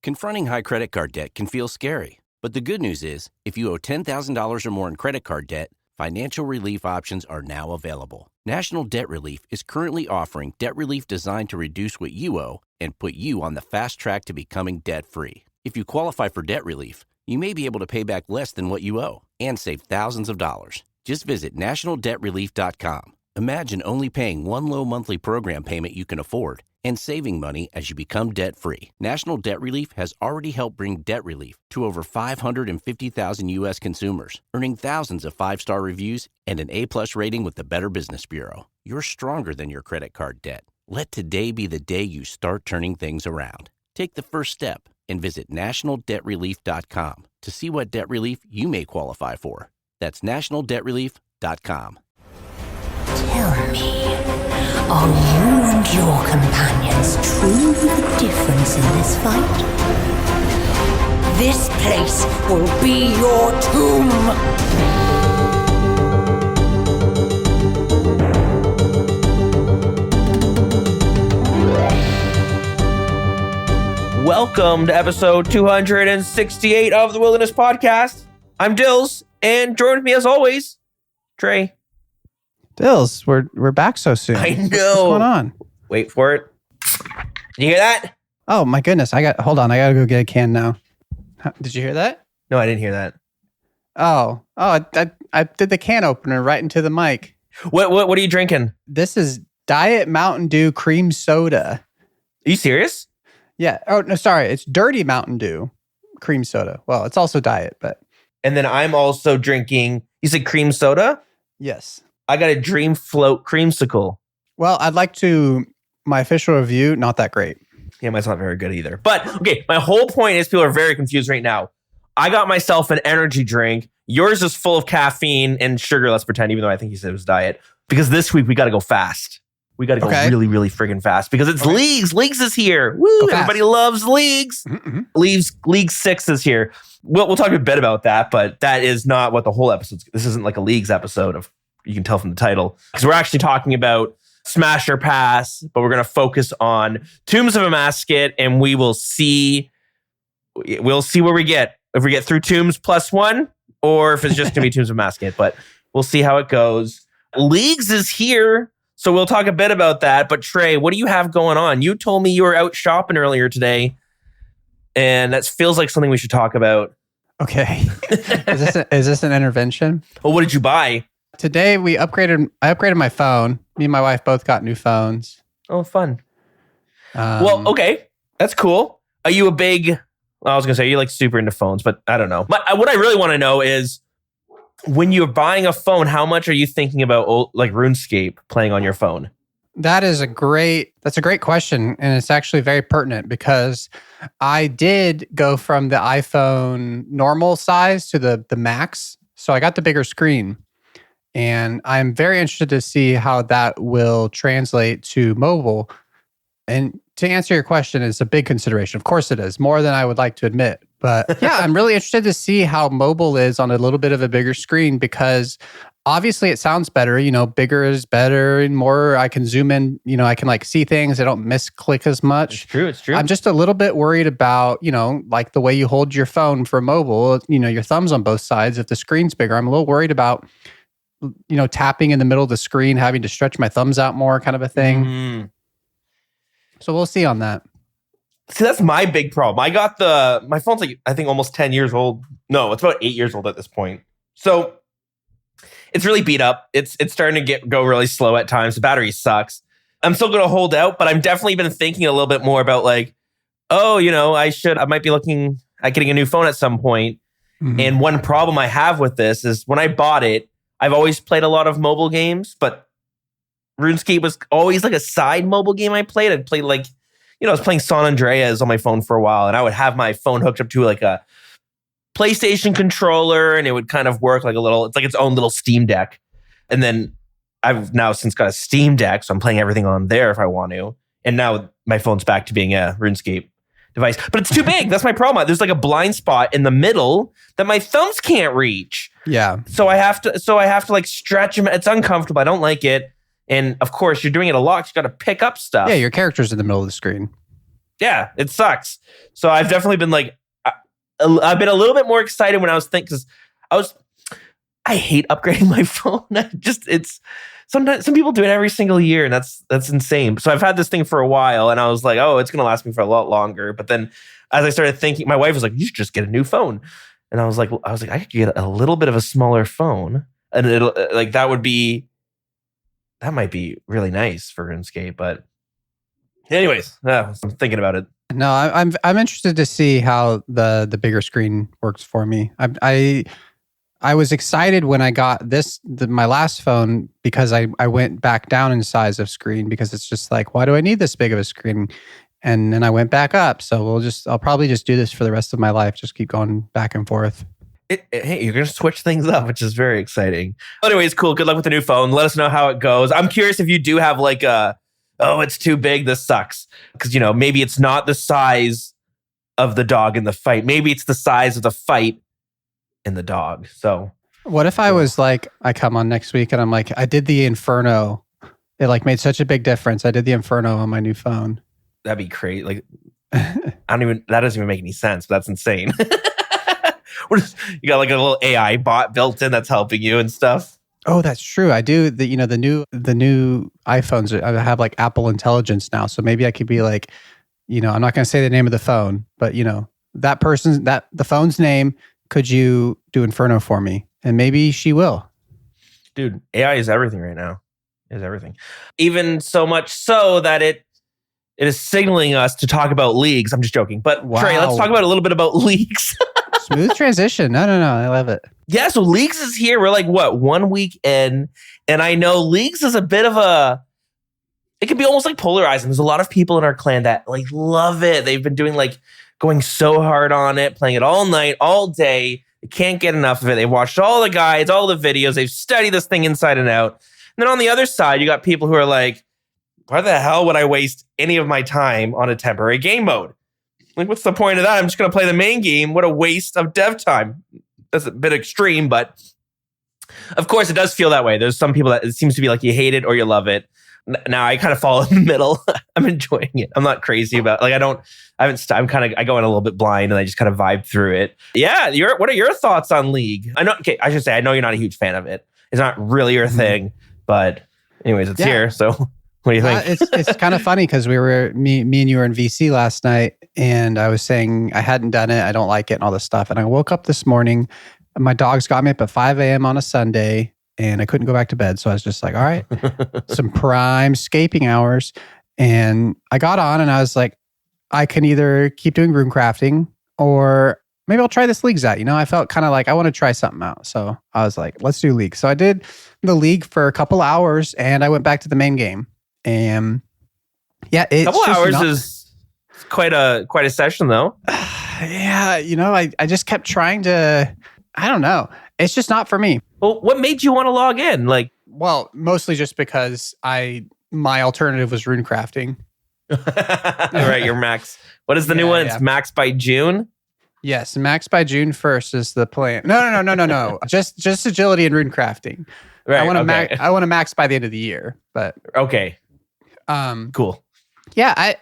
Confronting high credit card debt can feel scary, but the good news is, if you owe $10,000 or more in credit card debt, financial relief options are now available. National Debt Relief is currently offering debt relief designed to reduce what you owe and put you on the fast track to becoming debt-free. If you qualify for debt relief, you may be able to pay back less than what you owe and save thousands of dollars. Just visit nationaldebtrelief.com. Imagine only paying one low monthly program payment you can afford and saving money as you become debt-free. National Debt Relief has already helped bring debt relief to over 550,000 U.S. consumers, earning thousands of five-star reviews and an A-plus rating with the Better Business Bureau. You're stronger than your credit card debt. Let today be the day you start turning things around. Take the first step and visit nationaldebtrelief.com to see what debt relief you may qualify for. That's nationaldebtrelief.com. Tell me, are you and your companions truly the difference in this fight? This place will be your tomb! Welcome to episode 268 of the Wilderness Podcast. I'm Dilz, and joined with me as always, Trey. Dilz, we're back so soon. I know. What's going on? Wait for it. Did you hear that? Oh my goodness! Hold on. I gotta go get a can now. Did you hear that? No, I didn't hear that. I did the can opener right into the mic. What are you drinking? This is Diet Mountain Dew cream soda. Are you serious? Yeah. Oh no, sorry. It's Dirty Mountain Dew cream soda. Well, it's also diet, but. And then I'm also drinking. You said cream soda? Yes. I got a Dream Float creamsicle. Well, I'd like to. My official review, not that great. Yeah, mine's not very good either. But okay, my whole point is people are very confused right now. I got myself an energy drink. Yours is full of caffeine and sugar, let's pretend, even though I think you said it was diet. Because this week we got to go fast. We got to go really, really friggin' fast because it's Leagues. Leagues is here. Woo! Everybody loves Leagues. League 6 is here. We'll talk a bit about that, but that is not what the whole episode's. This isn't like a Leagues episode of. You can tell from the title because we're actually talking about Smash or Pass, but we're going to focus on Tombs of Amascut, and we'll see where we get. If we get through Tombs +1, or if it's just going to be Tombs of Amascut, but we'll see how it goes. Leagues is here, so we'll talk a bit about that. But Trey, what do you have going on? You told me you were out shopping earlier today, and that feels like something we should talk about. Okay. Is this an intervention? Well, what did you buy? Today I upgraded my phone. Me and my wife both got new phones. Oh, fun. Well, okay. That's cool. Are you a big... I was going to say, you're like super into phones, but I don't know. But what I really want to know is, when you're buying a phone, how much are you thinking about like RuneScape playing on your phone? That's a great question. And it's actually very pertinent because I did go from the iPhone normal size to the Max. So I got the bigger screen. And I'm very interested to see how that will translate to mobile. And to answer your question, it's a big consideration. Of course it is, more than I would like to admit. But yeah, I'm really interested to see how mobile is on a little bit of a bigger screen because obviously it sounds better. You know, bigger is better and more. I can zoom in, I can like see things. I don't misclick as much. It's true. I'm just a little bit worried about, like the way you hold your phone for mobile, your thumb's on both sides. If the screen's bigger, I'm a little worried about tapping in the middle of the screen, having to stretch my thumbs out more kind of a thing. Mm-hmm. So we'll see on that. See, that's my big problem. I got my phone's like, I think almost 10 years old. No, it's about 8 years old at this point. So it's really beat up. It's starting to go really slow at times. The battery sucks. I'm still going to hold out, but I'm definitely been thinking a little bit more about like, I might be looking at getting a new phone at some point. Mm-hmm. And one problem I have with this is when I bought it, I've always played a lot of mobile games, but RuneScape was always like a side mobile game I played. I'd play like, I was playing San Andreas on my phone for a while, and I would have my phone hooked up to like a PlayStation controller, and it would kind of work like it's like its own little Steam Deck. And then I've now since got a Steam Deck, so I'm playing everything on there if I want to. And now my phone's back to being a RuneScape device, but it's too big. That's my problem. There's like a blind spot in the middle that my thumbs can't reach. Yeah. So I have to like stretch them. It's uncomfortable. I don't like it. And of course, you're doing it a lot. You got to pick up stuff. Yeah, your character's in the middle of the screen. yeah, it sucks. So I've definitely been like, I've been a little bit more excited when I was thinking, because I hate upgrading my phone. It's sometimes some people do it every single year, and that's insane. So I've had this thing for a while, and I was like, oh, it's gonna last me for a lot longer. But then as I started thinking, my wife was like, you should just get a new phone, and I was like, I could get a little bit of a smaller phone, and it'll like that might be really nice for RuneScape. But anyways, I'm thinking about it. No, I'm interested to see how the bigger screen works for me. I was excited when I got my last phone, because I went back down in size of screen, because it's just like, why do I need this big of a screen? And then I went back up. So I'll probably just do this for the rest of my life. Just keep going back and forth. Hey, you're going to switch things up, which is very exciting. Anyways, cool. Good luck with the new phone. Let us know how it goes. I'm curious if you do have like it's too big, this sucks. Because, maybe it's not the size of the dog in the fight. Maybe it's the size of the fight in the dog. So what if I was like, I come on next week and I'm like, I did the Inferno. It like made such a big difference. I did the Inferno on my new phone. That'd be crazy. Like, that doesn't even make any sense, but that's insane. You got like a little AI bot built in that's helping you and stuff. Oh, that's true. I do. The new iPhones have like Apple Intelligence now. So maybe I could be like, I'm not going to say the name of the phone, but the phone's name. Could you do Inferno for me? And maybe she will. Dude, AI is everything right now. It is everything. Even so much so that it is signaling us to talk about leagues. I'm just joking. But wow. Trey, let's talk about a little bit about leagues. Smooth transition. No. I love it. Yeah, so leagues is here. We're like, 1 week in? And I know leagues is a bit of it can be almost like polarizing. There's a lot of people in our clan that like love it. They've been doing like going so hard on it, playing it all night, all day. They can't get enough of it. They've watched all the guides, all the videos. They've studied this thing inside and out. And then on the other side, you got people who are like, why the hell would I waste any of my time on a temporary game mode? Like, what's the point of that? I'm just going to play the main game. What a waste of dev time. That's a bit extreme, but of course it does feel that way. There's some people that it seems to be like you hate it or you love it. Now I kind of fall in the middle. I'm enjoying it. I'm not crazy about like I go in a little bit blind and I just kind of vibe through it. Yeah, what are your thoughts on League? I know you're not a huge fan of it. It's not really your thing, but anyways, it's here. So what do you think? It's kind of funny because me and you were in VC last night, and I was saying I hadn't done it, I don't like it, and all this stuff. And I woke up this morning, and my dogs got me up at 5 a.m. on a Sunday. And I couldn't go back to bed. So I was just like, all right, some prime scaping hours. And I got on and I was like, I can either keep doing rune crafting or maybe I'll try this leagues out. I felt kind of like I want to try something out. So I was like, let's do league. So I did the league for a couple hours and I went back to the main game. And yeah, it's a couple hours is quite a session though. Yeah. I just kept trying to, I don't know. It's just not for me. Well, what made you want to log in? Well, mostly just because my alternative was rune crafting. Right, your max. What is the new one? It's max by June? Yes, max by June 1st is the plan. No. just agility and rune crafting. Right. I want to max by the end of the year, but okay. Cool. Yeah, I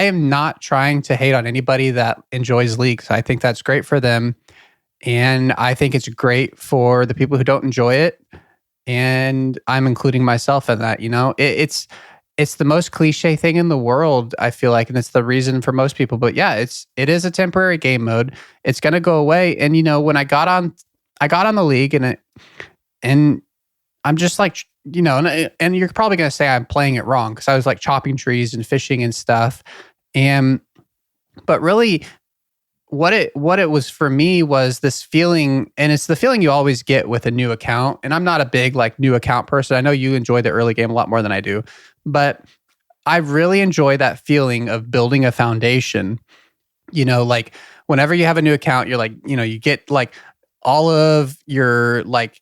am not trying to hate on anybody that enjoys leagues. I think that's great for them. And I think it's great for the people who don't enjoy it. And I'm including myself in that, it's the most cliche thing in the world, I feel like. And it's the reason for most people. But yeah, it is a temporary game mode. It's going to go away. And, when I got on the league and I'm just like, and you're probably going to say I'm playing it wrong because I was like chopping trees and fishing and stuff. But really, what it was for me was this feeling, and it's the feeling you always get with a new account. And I'm not a big like new account person. I know you enjoy the early game a lot more than I do, but I really enjoy that feeling of building a foundation. Like whenever you have a new account, you're like, you get like all of your like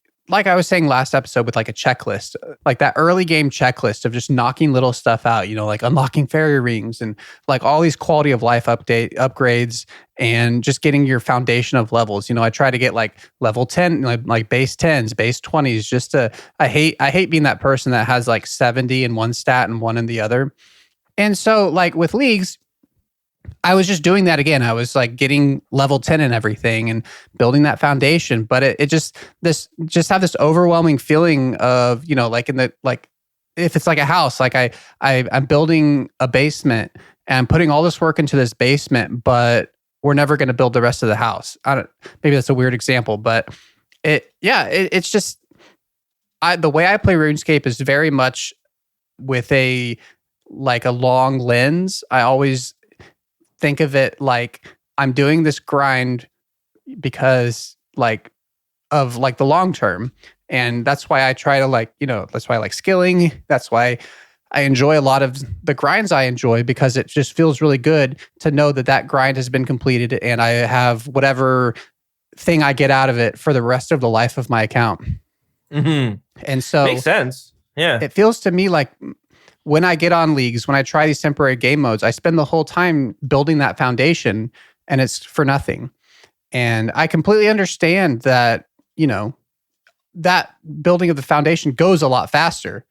I was saying last episode with like a checklist, like that early game checklist of just knocking little stuff out, like unlocking fairy rings and like all these quality of life upgrades and just getting your foundation of levels. I try to get like level 10, like base 10s, base 20s, just I hate being that person that has like 70 in one stat and one in the other. And so like with leagues, I was just doing that again. I was like getting level 10 and everything and building that foundation. But it just have this overwhelming feeling of, like in the, like, if it's like a house, like I'm building a basement and I'm putting all this work into this basement, but we're never going to build the rest of the house. Maybe that's a weird example, but it's just, the way I play RuneScape is very much with a long lens. I always think of it like I'm doing this grind because of the long term. And that's why I try to that's why I like skilling. That's why I enjoy a lot of the grinds I enjoy, because it just feels really good to know that grind has been completed and I have whatever thing I get out of it for the rest of the life of my account. Mm-hmm. And so makes sense. Yeah. It feels to me like when I get on leagues, when I try these temporary game modes, I spend the whole time building that foundation and it's for nothing. And I completely understand that, that building of the foundation goes a lot faster.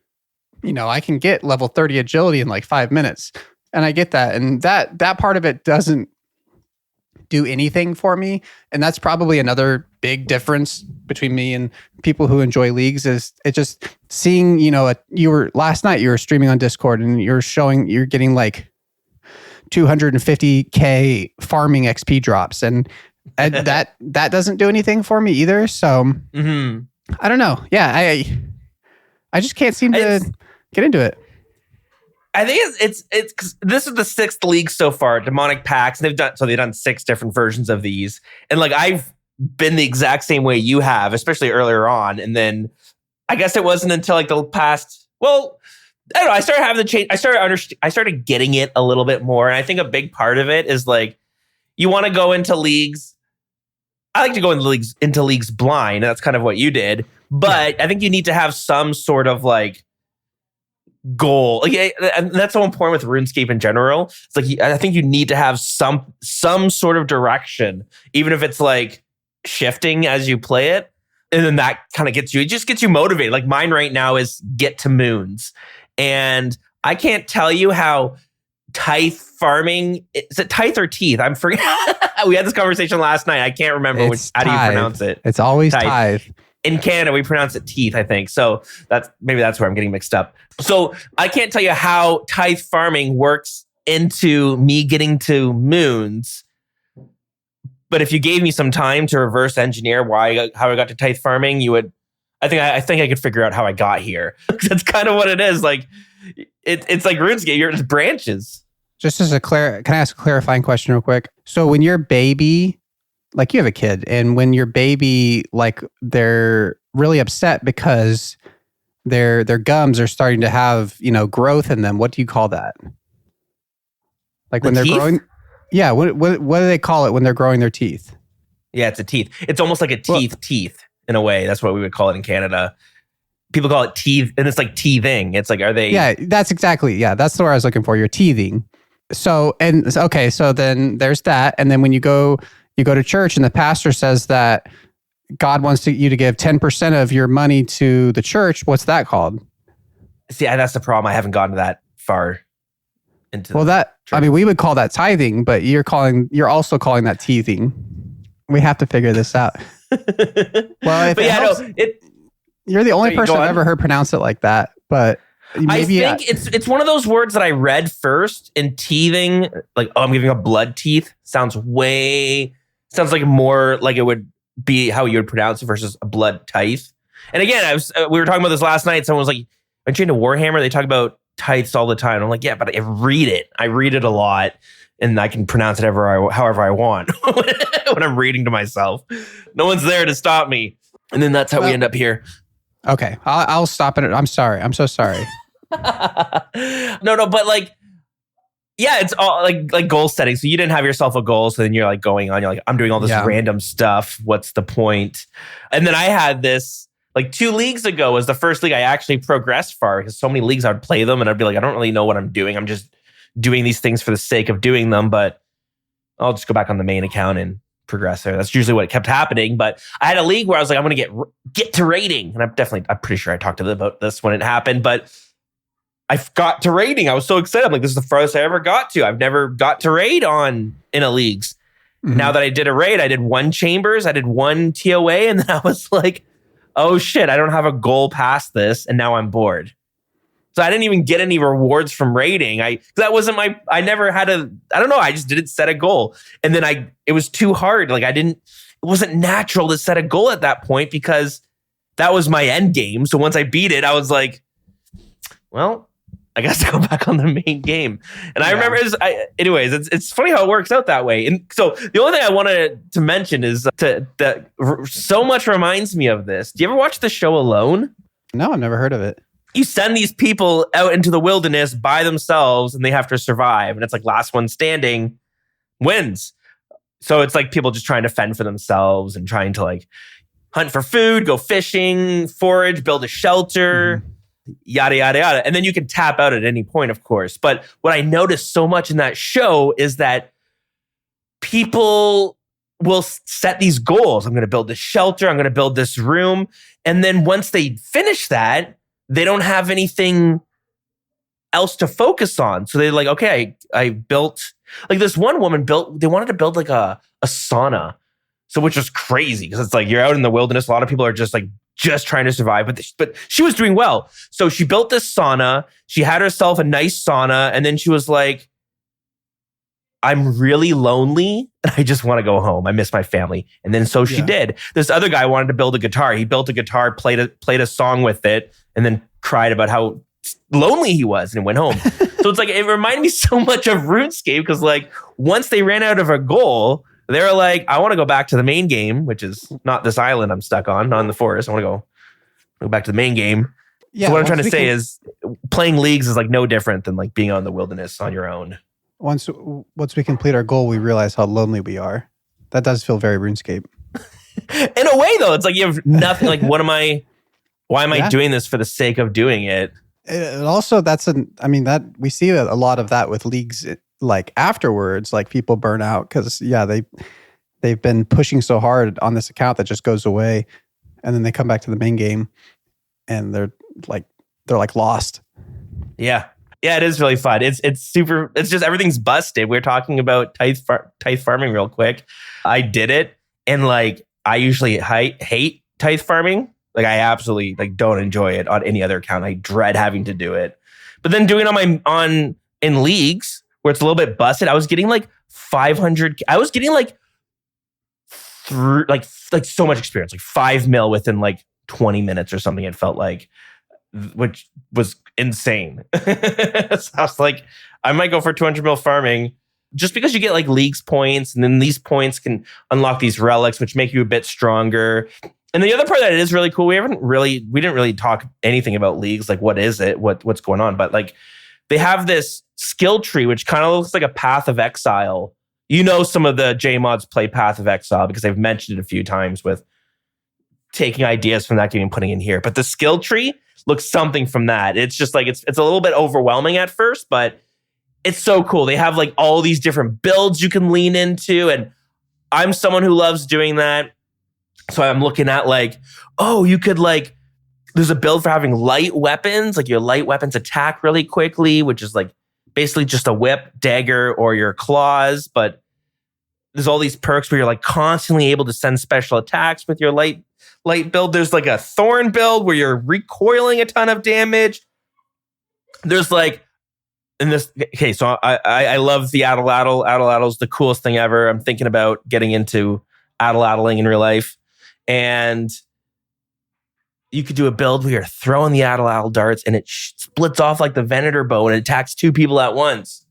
I can get level 30 agility in like 5 minutes, and I get that. And that part of it doesn't do anything for me. And that's probably another big difference between me and people who enjoy leagues is it just seeing, last night you were streaming on Discord and you're getting like 250K farming XP drops. And that doesn't do anything for me either. So I don't know. Yeah. I just can't seem to get into it. I think it's 'cause this is the 6th league so far, Demonic Pacts. They've done 6 different versions of these. And like I've been the exact same way you have, especially earlier on. And then I guess it wasn't until like the past, well, I don't know, I started having the change. I started getting it a little bit more. And I think a big part of it is like you want to go into leagues. I like to go into leagues blind. That's kind of what you did. But I think you need to have some sort of like goal. And that's so important with RuneScape in general. It's like I think you need to have some sort of direction, even if it's like shifting as you play it. And then that kind of gets you motivated. Like mine right now is get to moons. And I can't tell you how tithe farming, is it tithe or teeth? I'm forgetting. We had this conversation last night. I can't remember how do you pronounce it. It's always tithe. In Canada, we pronounce it teeth, I think. So that's where I'm getting mixed up. So I can't tell you how tithe farming works into me getting to moons. But if you gave me some time to reverse engineer how I got to tithe farming, you would. I think I could figure out how I got here. That's kind of what it is. Like it's like RuneScape. You're just branches. Just as can I ask a clarifying question real quick? So when your baby, like you have a kid, and when your baby, like they're really upset because their gums are starting to have, growth in them, what do you call that? Like when they're growing? Yeah. What do they call it when they're growing their teeth? Yeah, it's a teeth. It's almost like a teeth in a way. That's what we would call it in Canada. People call it teeth, and it's like teething. It's like, are they? Yeah, that's exactly. Yeah, that's the word I was looking for. You're teething. So then there's that. And then when you go to church and the pastor says that God wants you to give 10% of your money to the church, what's that called? See, that's the problem. I haven't gotten that far into. Well, we would call that tithing, but you're also calling that teething. We have to figure this out. Well, you're the only person I've ever heard pronounce it like that. But maybe I think it's one of those words that I read first, and teething, like, oh, I'm giving a blood teeth, sounds like more like it would be how you would pronounce it versus a blood tithe. And again, we were talking about this last night. Someone was like, aren't you into Warhammer? They talk about tithes all the time. I'm like, yeah, but I read it. I read it a lot, and I can pronounce it however I want when I'm reading to myself. No one's there to stop me. And then that's how we end up here. Okay, I'll stop it. I'm sorry. I'm so sorry. No, but like, yeah, it's all like goal setting. So you didn't have yourself a goal. So then you're like going on, you're like, I'm doing all this random stuff. What's the point? And then I had this, like 2 leagues ago was the first league I actually progressed far, because so many leagues I would play them and I'd be like, I don't really know what I'm doing. I'm just doing these things for the sake of doing them, but I'll just go back on the main account and progress there. That's usually what kept happening. But I had a league where I was like, I'm going to get to rating. And I'm pretty sure I talked to them about this when it happened, but I got to raiding. I was so excited. I'm like, this is the farthest I ever got to. I've never got to raid in a leagues. Mm-hmm. Now that I did a raid, I did 1 chambers, I did 1 TOA, and then I was like, oh shit, I don't have a goal past this, and now I'm bored. So I didn't even get any rewards from raiding. That wasn't I never had I don't know, I just didn't set a goal. And then it was too hard. Like it wasn't natural to set a goal at that point because that was my end game. So once I beat it, I was like, well, I got to go back on the main game. And I remember, anyways, it's funny how it works out that way. And so the only thing I wanted to mention is that so much reminds me of this. Do you ever watch the show Alone? No, I've never heard of it. You send these people out into the wilderness by themselves and they have to survive. And it's like last one standing wins. So it's like people just trying to fend for themselves and trying to like hunt for food, go fishing, forage, build a shelter, yada, yada, yada. And then you can tap out at any point, of course. But what I noticed so much in that show is that people will set these goals. I'm going to build this shelter. I'm going to build this room. And then once they finish that, they don't have anything else to focus on. So they're like, okay, I built, like this one woman they wanted to build like a sauna. So which was crazy because it's like you're out in the wilderness. A lot of people are just trying to survive, but she was doing well. So she built this sauna. She had herself a nice sauna. And then she was like, I'm really lonely and I just want to go home. I miss my family. And then so she did. This other guy wanted to build a guitar. He built a guitar, played a song with it, and then cried about how lonely he was and went home. So it's like, it reminded me so much of RuneScape because like once they ran out of a goal, they were like, I want to go back to the main game, which is not this island I'm stuck on, not in the forest. I want to go back to the main game. Yeah, so what I'm trying to say is playing leagues is like no different than like being out in the wilderness on your own. Once we complete our goal, we realize how lonely we are. That does feel very RuneScape. In a way, though, it's like you have nothing. Like, why am I doing this for the sake of doing it? And also, that we see a lot of that with leagues. Like afterwards, like people burn out because they've been pushing so hard on this account that just goes away, and then they come back to the main game, and they're like lost. Yeah. Yeah, it is really fun. It's super. It's just everything's busted. We're talking about tithe farming real quick. I did it, and like I usually hate tithe farming. Like I absolutely like don't enjoy it on any other account. I dread having to do it. But then doing it in leagues where it's a little bit busted, I was getting like 500. I was getting like so much experience, like 5 mil within like 20 minutes or something. It felt like, which was insane. So I was like, I might go for 200 mil farming just because you get like leagues points, and then these points can unlock these relics, which make you a bit stronger. And the other part that is really cool, we didn't really talk anything about leagues, like what is it, what's going on, but like they have this skill tree which kind of looks like a Path of Exile. You know, some of the JMods play Path of Exile because they've mentioned it a few times with taking ideas from that game and putting in here. But the skill tree looks something from that. It's just like it's a little bit overwhelming at first, but it's so cool. They have like all these different builds you can lean into, and I'm someone who loves doing that. So I'm looking at like, oh, you could like, there's a build for having light weapons, like your light weapons attack really quickly, which is like basically just a whip, dagger, or your claws. But there's all these perks where you're like constantly able to send special attacks with your light build. There's like a thorn build where you're recoiling a ton of damage. There's like, in this, okay, so I love the Addle-Addle. Addle-Addle's the coolest thing ever. I'm thinking about getting into Addle-Addling in real life. And you could do a build where you're throwing the Addle-Addle darts and it splits off like the Venator bow and it attacks 2 people at once.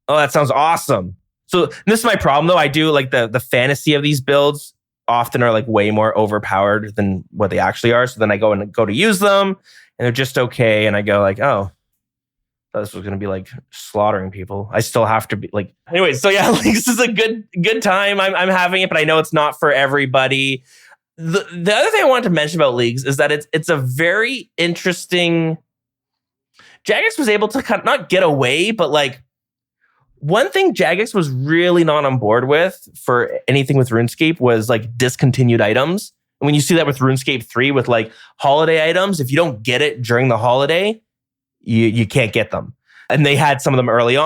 Oh, that sounds awesome. So this is my problem though. I do like the fantasy of these builds often are like way more overpowered than what they actually are. So then I go to use them and they're just okay. And I go like, oh, I thought this was going to be like slaughtering people. I still have to be like, anyway. So yeah, like, this is a good time. I'm having it, but I know it's not for everybody. The other thing I wanted to mention about leagues is that it's a very interesting. Jagex was able to kind of not get away, but like one thing Jagex was really not on board with for anything with RuneScape was like discontinued items. And when you see that with RuneScape 3 with like holiday items, if you don't get it during the holiday, you can't get them. And they had some of them early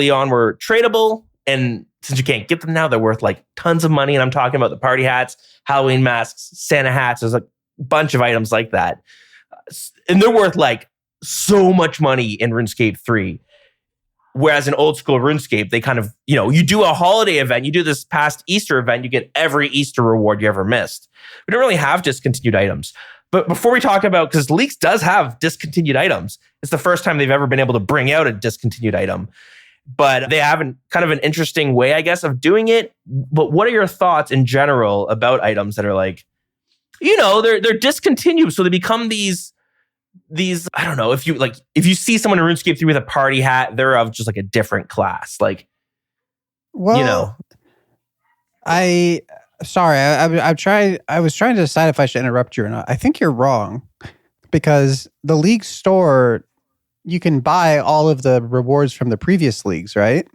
on were tradable. And since you can't get them now, they're worth like tons of money. And I'm talking about the party hats, Halloween masks, Santa hats. There's a bunch of items like that. And they're worth like so much money in RuneScape 3. Whereas in old school RuneScape, they kind of, you do a holiday event, you do this past Easter event, you get every Easter reward you ever missed. We don't really have discontinued items. But before we talk about, because Leaks does have discontinued items, it's the first time they've ever been able to bring out a discontinued item. But they have kind of an interesting way, I guess, of doing it. But what are your thoughts in general about items that are like, they're discontinued, so they become these I don't know, if you see someone in RuneScape 3 with a party hat, they're of just like a different class. Like, Sorry, I was trying to decide if I should interrupt you or not. I think you're wrong, because the league store, you can buy all of the rewards from the previous leagues, right?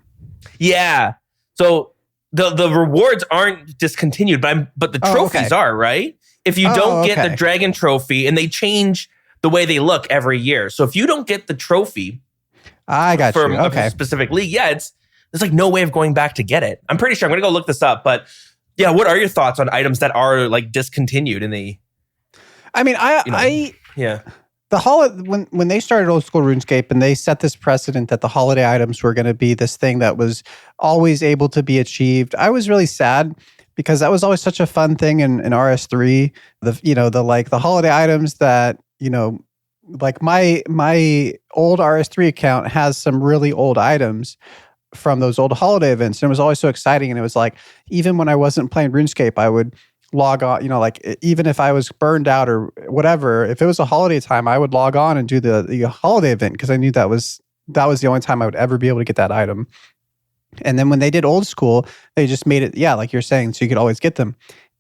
Yeah. So the rewards aren't discontinued, but the trophies are, right? If you don't get the dragon trophy, and they change the way they look every year. So if you don't get the trophy, I got for you. a specific league, there's like no way of going back to get it. I'm pretty sure. I'm going to go look this up, but yeah, what are your thoughts on items that are like discontinued in the? I mean, when they started old school RuneScape and they set this precedent that the holiday items were going to be this thing that was always able to be achieved, I was really sad, because that was always such a fun thing in RS3. The holiday items that, like my old RS3 account has some really old items from those old holiday events. And it was always so exciting. And it was like, even when I wasn't playing RuneScape, I would log on, even if I was burned out or whatever, if it was a holiday time, I would log on and do the holiday event, because I knew that was the only time I would ever be able to get that item. And then when they did old school, they just made it, like you're saying, so you could always get them.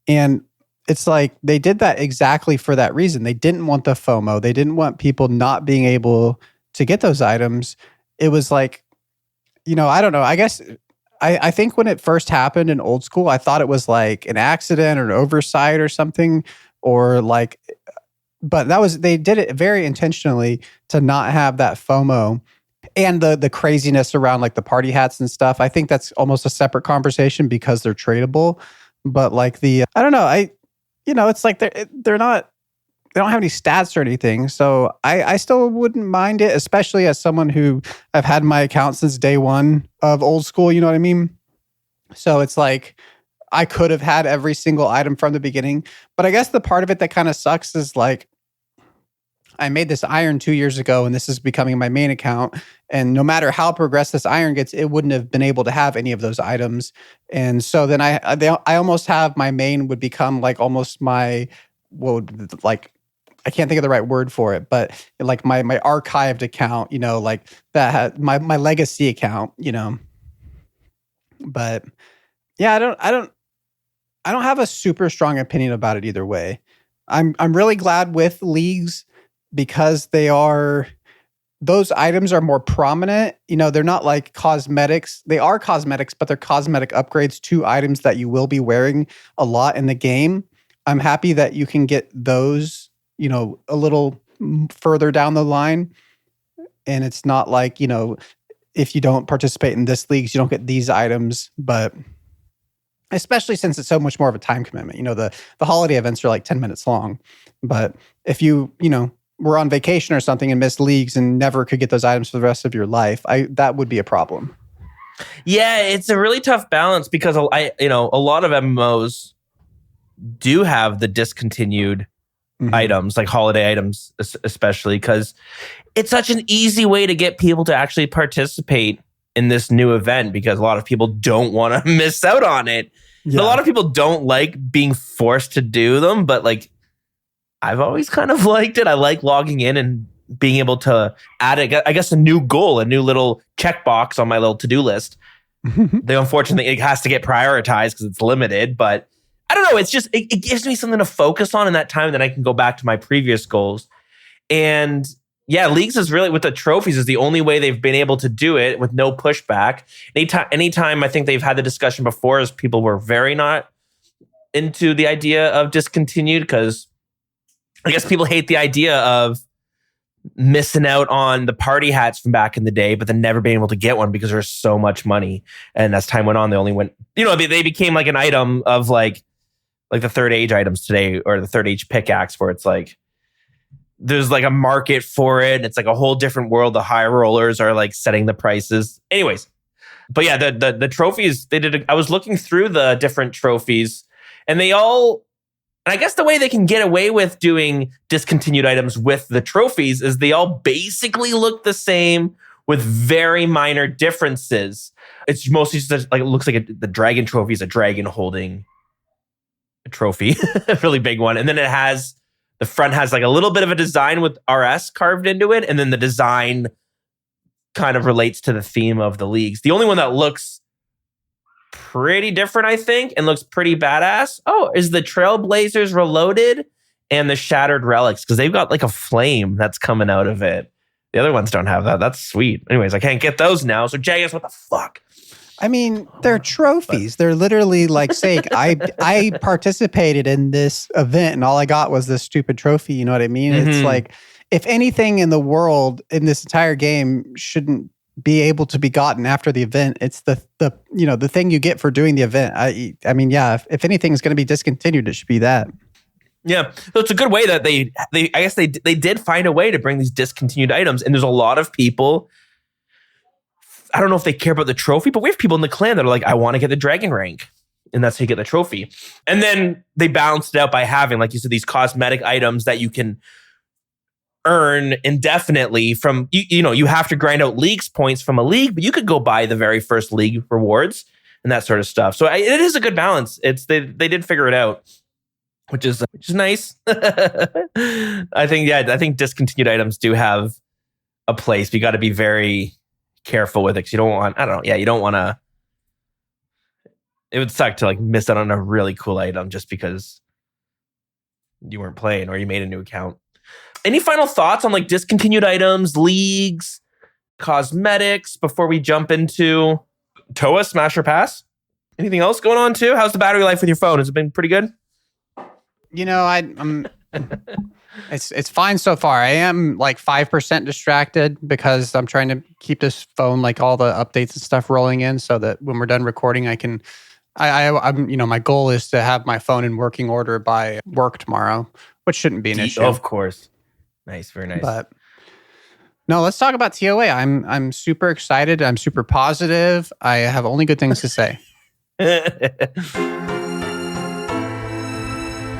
And it's like they did that exactly for that reason. They didn't want the FOMO. They didn't want people not being able to get those items. It was like, I don't know. I guess I think when it first happened in old school, I thought it was like an accident or an oversight or something, but they did it very intentionally to not have that FOMO and the craziness around like the party hats and stuff. I think that's almost a separate conversation because they're tradable. But like I don't know. It's like they're not. They don't have any stats or anything. So I still wouldn't mind it, especially as someone who I've had my account since day one of old school, you know what I mean? So it's like I could have had every single item from the beginning. But I guess the part of it that kind of sucks is like, I made this iron 2 years ago and this is becoming my main account. And no matter how progressed this iron gets, it wouldn't have been able to have any of those items. And so then I almost have my main would become like almost my, I can't think of the right word for it, but like my archived account, like that had my legacy account, But yeah, I don't have a super strong opinion about it either way. I'm really glad with leagues, because those items are more prominent. They're not like cosmetics. They are cosmetics, but they're cosmetic upgrades to items that you will be wearing a lot in the game. I'm happy that you can get those, a little further down the line. And it's not like, if you don't participate in this leagues, you don't get these items. But especially since it's so much more of a time commitment. The holiday events are like 10 minutes long. But if you were on vacation or something and missed leagues and never could get those items for the rest of your life, that would be a problem. Yeah, it's a really tough balance, because a lot of MMOs do have the discontinued items, like holiday items, especially because it's such an easy way to get people to actually participate in this new event, because a lot of people don't want to miss out on it. Yeah. A lot of people don't like being forced to do them, but like I've always kind of liked it. I like logging in and being able to add, I guess, a new goal, a new little checkbox on my little to-do list. Unfortunately, it has to get prioritized because it's limited, but I don't know. It's just, it gives me something to focus on in that time that I can go back to my previous goals. And yeah, leagues is really, with the trophies, is the only way they've been able to do it with no pushback. Anytime I think they've had the discussion before, is people were very not into the idea of discontinued, because I guess people hate the idea of missing out on the party hats from back in the day, but then never being able to get one because there's so much money. And as time went on, they only went, they became like an item of like the third age items today, or the third age pickaxe, where it's like, there's like a market for it. And it's like a whole different world. The high rollers are like setting the prices. Anyways. But yeah, the trophies, I was looking through the different trophies, and they all, and I guess the way they can get away with doing discontinued items with the trophies is they all basically look the same with very minor differences. It's mostly just like, it looks like the dragon trophy is a dragon holding a trophy, a really big one. And then the front has like a little bit of a design with RS carved into it. And then the design kind of relates to the theme of the leagues. The only one that looks pretty different, I think, and looks pretty badass, is the Trailblazers Reloaded and the Shattered Relics, because they've got like a flame that's coming out of it. The other ones don't have that. That's sweet. Anyways, I can't get those now. So Jagus, what the fuck? I mean, they're trophies. They're literally like, sake. I participated in this event and all I got was this stupid trophy. You know what I mean? Mm-hmm. It's like, if anything in the world, in this entire game, shouldn't be able to be gotten after the event, it's the thing you get for doing the event. I mean, yeah, if anything is going to be discontinued, it should be that. Yeah, so it's a good way that they I guess they did find a way to bring these discontinued items, and there's a lot of people. I don't know if they care about the trophy, but we have people in the clan that are like, I want to get the dragon rank, and that's how you get the trophy. And then they balanced it out by having, like you said, these cosmetic items that you can earn indefinitely from, you have to grind out leagues points from a league, but you could go buy the very first league rewards and that sort of stuff. So it is a good balance. They did figure it out, which is nice. I think discontinued items do have a place. You got to be very careful with it, because you don't want to, it would suck to like miss out on a really cool item just because you weren't playing or you made a new account. Any final thoughts on like discontinued items, leagues, cosmetics before we jump into TOA Smash or Pass? Anything else going on too? How's the battery life with your phone? Has it been pretty good? I'm it's fine so far. I am like 5% distracted because I'm trying to keep this phone, like all the updates and stuff rolling in, so that when we're done recording, I'm my goal is to have my phone in working order by work tomorrow, which shouldn't be an issue. Of course. Nice, very nice. But no, let's talk about TOA. I'm super excited. I'm super positive. I have only good things to say.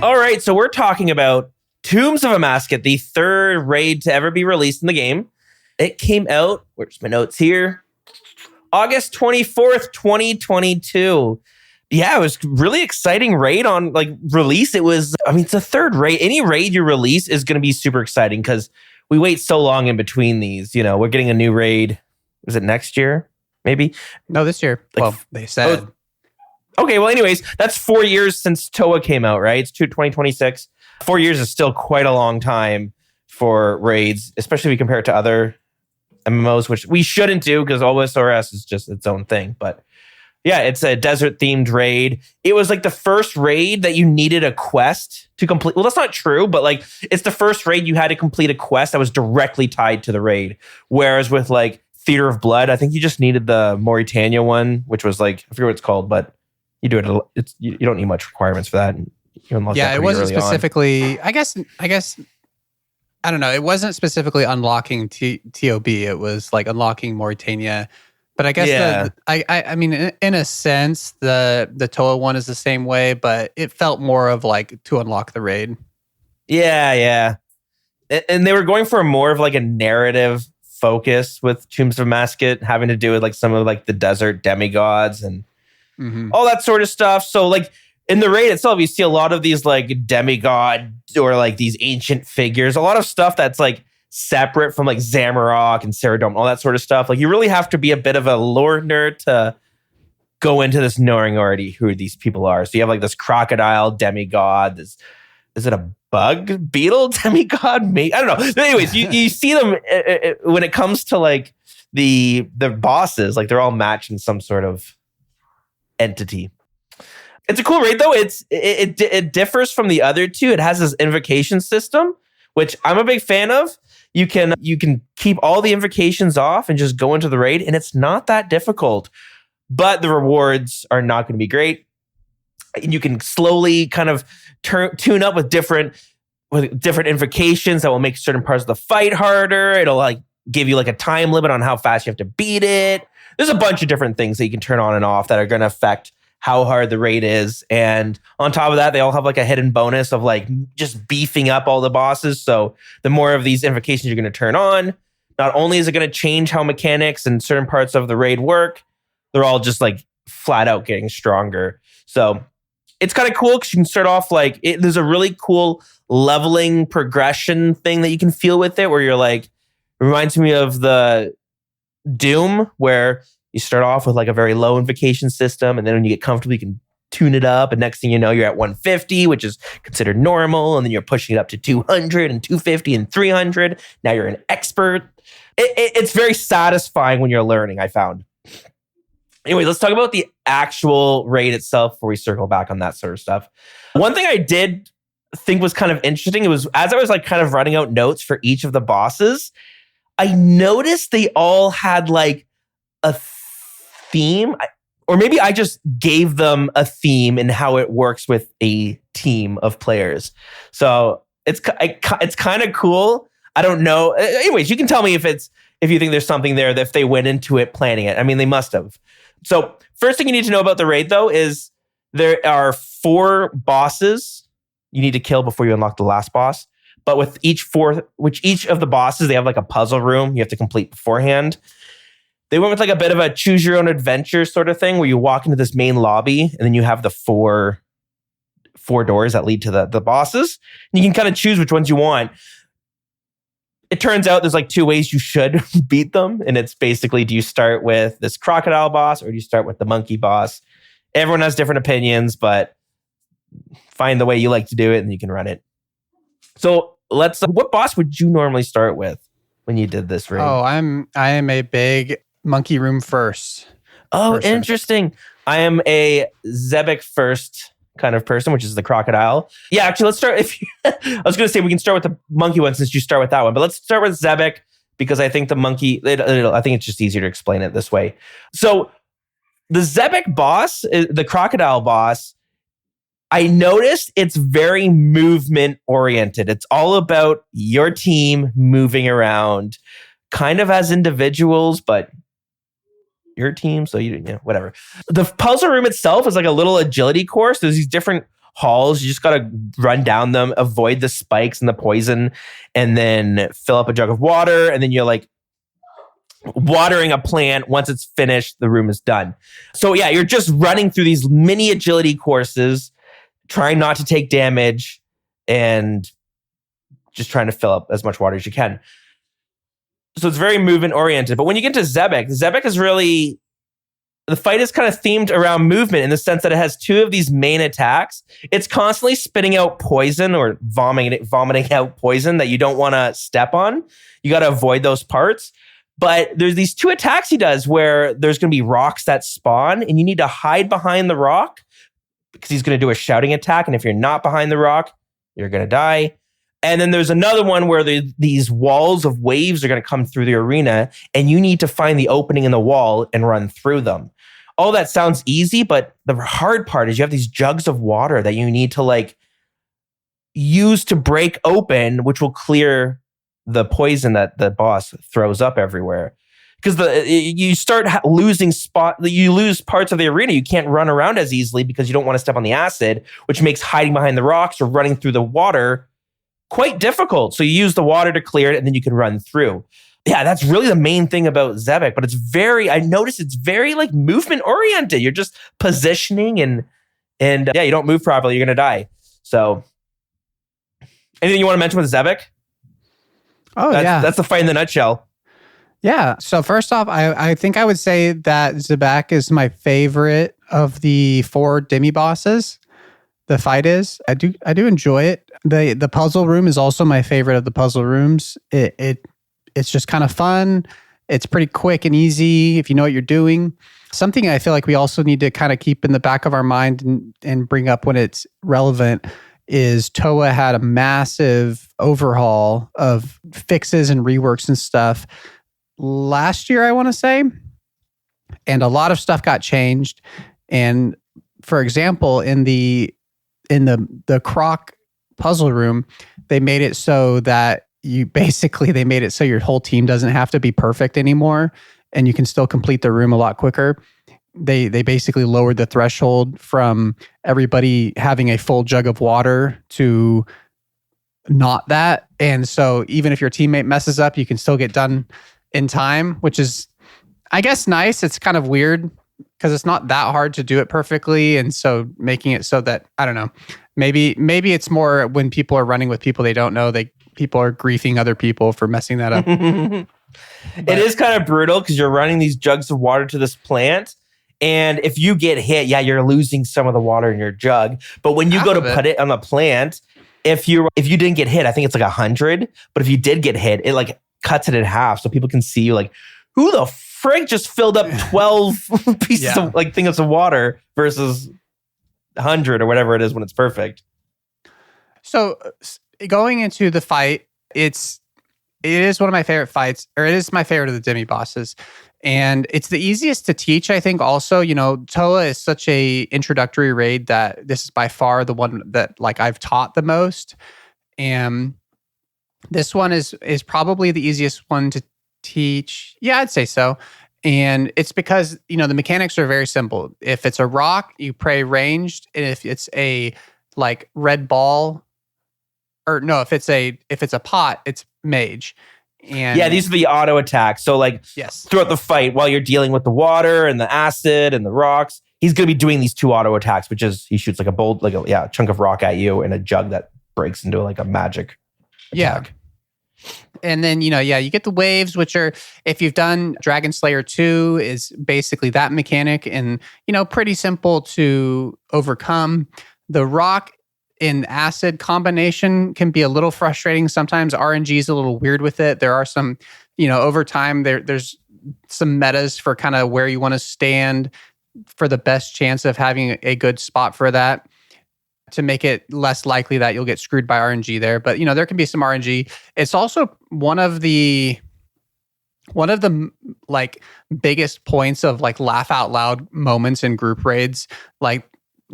All right, so we're talking about Tombs of Amascut, the third raid to ever be released in the game. It came out, where's my notes here? August 24th, 2022. Yeah, it was really exciting raid on like release. It's the third raid. Any raid you release is going to be super exciting because we wait so long in between these. We're getting a new raid. Is it next year? Maybe? No, this year. They said. Okay, well, anyways, that's 4 years since TOA came out, right? It's 2026. 4 years is still quite a long time for raids, especially if you compare it to other MMOs, which we shouldn't do because OSRS is just its own thing. But yeah, it's a desert-themed raid. It was like the first raid that you needed a quest to complete. Well, that's not true, but like it's the first raid you had to complete a quest that was directly tied to the raid. Whereas with like Theater of Blood, I think you just needed the Mauritania one, which was like, I forget what it's called, but you do it. You don't need much requirements for that. You unlock that it wasn't specifically. I guess. I don't know. It wasn't specifically unlocking TOB. It was like unlocking Mauritania. But I guess I mean, in a sense, the TOA one is the same way, but it felt more of like to unlock the raid. Yeah. And they were going for more of like a narrative focus with Tombs of Amascut, having to do with like some of like the desert demigods and all that sort of stuff. So like in the raid itself, you see a lot of these like demigod or like these ancient figures, a lot of stuff that's like separate from like Zamorak and Ceradome, all that sort of stuff. Like you really have to be a bit of a lore nerd to go into this knowing already who these people are. So you have like this crocodile demigod. Is it a bug beetle demigod? I don't know. But anyways, you see them when it comes to like the bosses, like they're all matched in some sort of entity. It's a cool raid though. It differs from the other two. It has this invocation system, which I'm a big fan of. You can keep all the invocations off and just go into the raid, and it's not that difficult. But the rewards are not going to be great. And you can slowly kind of tune up with different invocations that will make certain parts of the fight harder. It'll like give you like a time limit on how fast you have to beat it. There's a bunch of different things that you can turn on and off that are going to affect how hard the raid is. And on top of that, they all have like a hidden bonus of like just beefing up all the bosses. So the more of these invocations you're going to turn on, not only is it going to change how mechanics and certain parts of the raid work, they're all just like flat out getting stronger. So it's kind of cool because you can start off like, there's a really cool leveling progression thing that you can feel with it where you're like, it reminds me of the Doom where you start off with like a very low invocation system, and then when you get comfortable, you can tune it up, and next thing you know, you're at 150, which is considered normal, and then you're pushing it up to 200 and 250 and 300. Now you're an expert. It's very satisfying when you're learning, I found. Anyway, let's talk about the actual raid itself before we circle back on that sort of stuff. One thing I did think was kind of interesting, it was as I was like kind of writing out notes for each of the bosses, I noticed they all had like a theme, or maybe I just gave them a theme in how it works with a team of players. So it's kind of cool. I don't know. Anyways, you can tell me if you think there's something there that if they went into it planning it. I mean, they must have. So first thing you need to know about the raid though is there are 4 bosses you need to kill before you unlock the last boss. But with each of the bosses, they have like a puzzle room you have to complete beforehand. They went with like a bit of a choose your own adventure sort of thing where you walk into this main lobby and then you have the four doors that lead to the bosses. And you can kind of choose which ones you want. It turns out there's like 2 ways you should beat them. And it's basically, do you start with this crocodile boss or do you start with the monkey boss? Everyone has different opinions, but find the way you like to do it and you can run it. So what boss would you normally start with when you did this raid? Oh, I am a big monkey room first. Oh, person. Interesting. I am a Zebek first kind of person, which is the crocodile. Yeah, actually, let's start. I was going to say we can start with the monkey one since you start with that one, but let's start with Zebek because I think the monkey. I think it's just easier to explain it this way. So the Zebek boss, the crocodile boss, I noticed it's very movement oriented. It's all about your team moving around, kind of as individuals, but your team. So whatever. The puzzle room itself is like a little agility course. There's these different halls. You just got to run down them, avoid the spikes and the poison, and then fill up a jug of water. And then you're like watering a plant. Once it's finished, the room is done. So yeah, you're just running through these mini agility courses, trying not to take damage and just trying to fill up as much water as you can. So it's very movement oriented. But when you get to Zebek is really, the fight is kind of themed around movement in the sense that it has 2 of these main attacks. It's constantly spitting out poison or vomiting out poison that you don't want to step on. You got to avoid those parts. But there's these 2 attacks he does where there's going to be rocks that spawn and you need to hide behind the rock because he's going to do a shouting attack. And if you're not behind the rock, you're going to die. And then there's another one where these walls of waves are going to come through the arena and you need to find the opening in the wall and run through them. All that sounds easy, but the hard part is you have these jugs of water that you need to like use to break open, which will clear the poison that the boss throws up everywhere. Because you start losing you lose parts of the arena. You can't run around as easily because you don't want to step on the acid, which makes hiding behind the rocks or running through the water quite difficult. So you use the water to clear it and then you can run through. Yeah, that's really the main thing about Zebek, but I noticed it's very like movement oriented. You're just positioning and yeah, you don't move properly, you're going to die. So anything you want to mention with Zebek? That's the fight in the nutshell. Yeah. So first off, I think I would say that Zebek is my favorite of the 4 demi bosses. The fight is. I do enjoy it. The puzzle room is also my favorite of the puzzle rooms. It's just kind of fun. It's pretty quick and easy if you know what you're doing. Something I feel like we also need to kind of keep in the back of our mind and bring up when it's relevant is Toa had a massive overhaul of fixes and reworks and stuff last year, I want to say. And a lot of stuff got changed. And for example, in the Croc puzzle room, they made it so that they made it so your whole team doesn't have to be perfect anymore, and you can still complete the room a lot quicker. They basically lowered the threshold from everybody having a full jug of water to not that. And so even if your teammate messes up, you can still get done in time, which is, I guess, nice. It's kind of weird because it's not that hard to do it perfectly. And so making it so that, I don't know, maybe it's more when people are running with people they don't know, people are griefing other people for messing that up. It is kind of brutal because you're running these jugs of water to this plant. And if you get hit, you're losing some of the water in your jug. But when you go to put it on the plant, if you didn't get hit, I think it's like 100. But if you did get hit, it like cuts it in half so people can see you like, who the frick just filled up 12 pieces of like things of water versus 100 or whatever it is when it's perfect. So going into the fight, it is one of my favorite fights, or it is my favorite of the demi bosses. And it's the easiest to teach, I think. Also, Toa is such a introductory raid that this is by far the one that like I've taught the most. And this one is probably the easiest one to teach. Yeah, I'd say so. And it's because, the mechanics are very simple. If it's a rock, you pray ranged. And if it's a like red ball, or no, if it's a pot, it's mage. And these are the auto attacks. So like throughout the fight, while you're dealing with the water and the acid and the rocks, he's going to be doing these two auto attacks, which is he shoots like a chunk of rock at you and a jug that breaks into like a magic attack. And then, you get the waves, which are, if you've done Dragon Slayer 2, is basically that mechanic and, pretty simple to overcome. The rock and acid combination can be a little frustrating sometimes. RNG is a little weird with it. There are some, over time, there's some metas for kind of where you want to stand for the best chance of having a good spot for that, to make it less likely that you'll get screwed by RNG there. But, there can be some RNG. It's also one of the like biggest points of like laugh out loud moments in group raids, like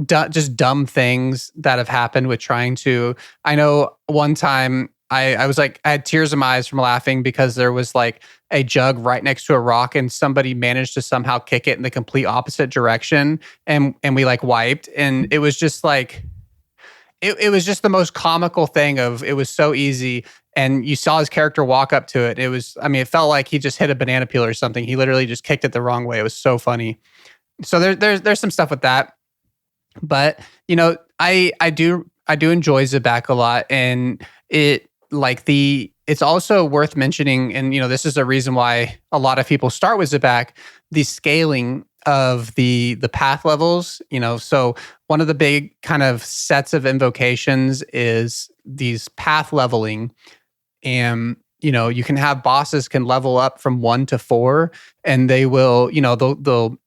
just dumb things that have happened with trying to. I know one time I was like, I had tears in my eyes from laughing because there was like a jug right next to a rock and somebody managed to somehow kick it in the complete opposite direction. And we like wiped. And it was just like, it was just the most comical thing it was so easy. And you saw his character walk up to it. It felt like he just hit a banana peel or something. He literally just kicked it the wrong way. It was so funny. So there's some stuff with that. But, I do enjoy Zabak a lot. And it's also worth mentioning, and, this is a reason why a lot of people start with Zabak, the scaling of the path levels. So one of the big kind of sets of invocations is these path leveling. And, you can have bosses can level up from 1 to 4, and they will, they'll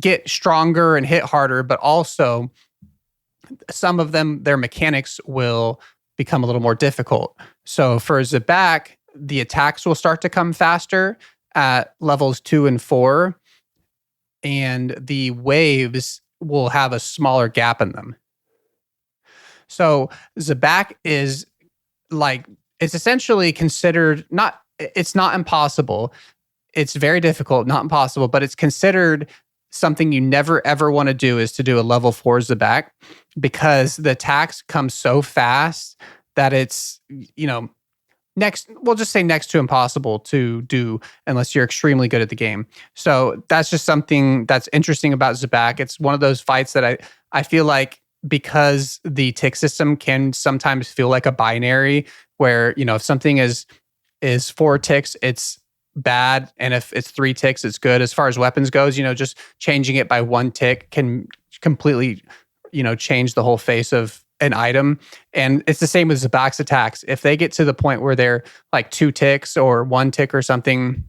get stronger and hit harder, but also some of them, their mechanics will become a little more difficult. So for Zabak, the attacks will start to come faster at levels 2 and 4, and the waves will have a smaller gap in them. So Zabak is like, it's essentially considered it's not impossible. It's very difficult, not impossible, but it's considered something you never ever want to do, is to do a level 4 Zabak, because the attacks come so fast that it's, we'll just say next to impossible to do unless you're extremely good at the game. So that's just something that's interesting about Zabak. It's one of those fights that I feel like, because the tick system can sometimes feel like a binary where, if something is 4 ticks, it's bad. And if it's 3 ticks, it's good. As far as weapons goes, just changing it by 1 tick can completely, change the whole face of an item. And it's the same with Zabak's attacks. If they get to the point where they're like 2 ticks or 1 tick or something,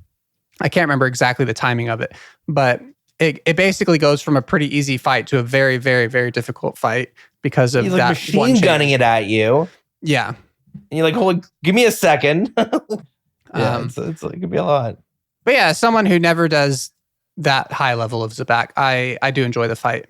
I can't remember exactly the timing of it, but it basically goes from a pretty easy fight to a very, very, very difficult fight because of He's that like machine gunning it at you. Yeah. And you're like, hold, give me a second. It's like, it could be a lot. But yeah, as someone who never does that high level of Zabak, I do enjoy the fight.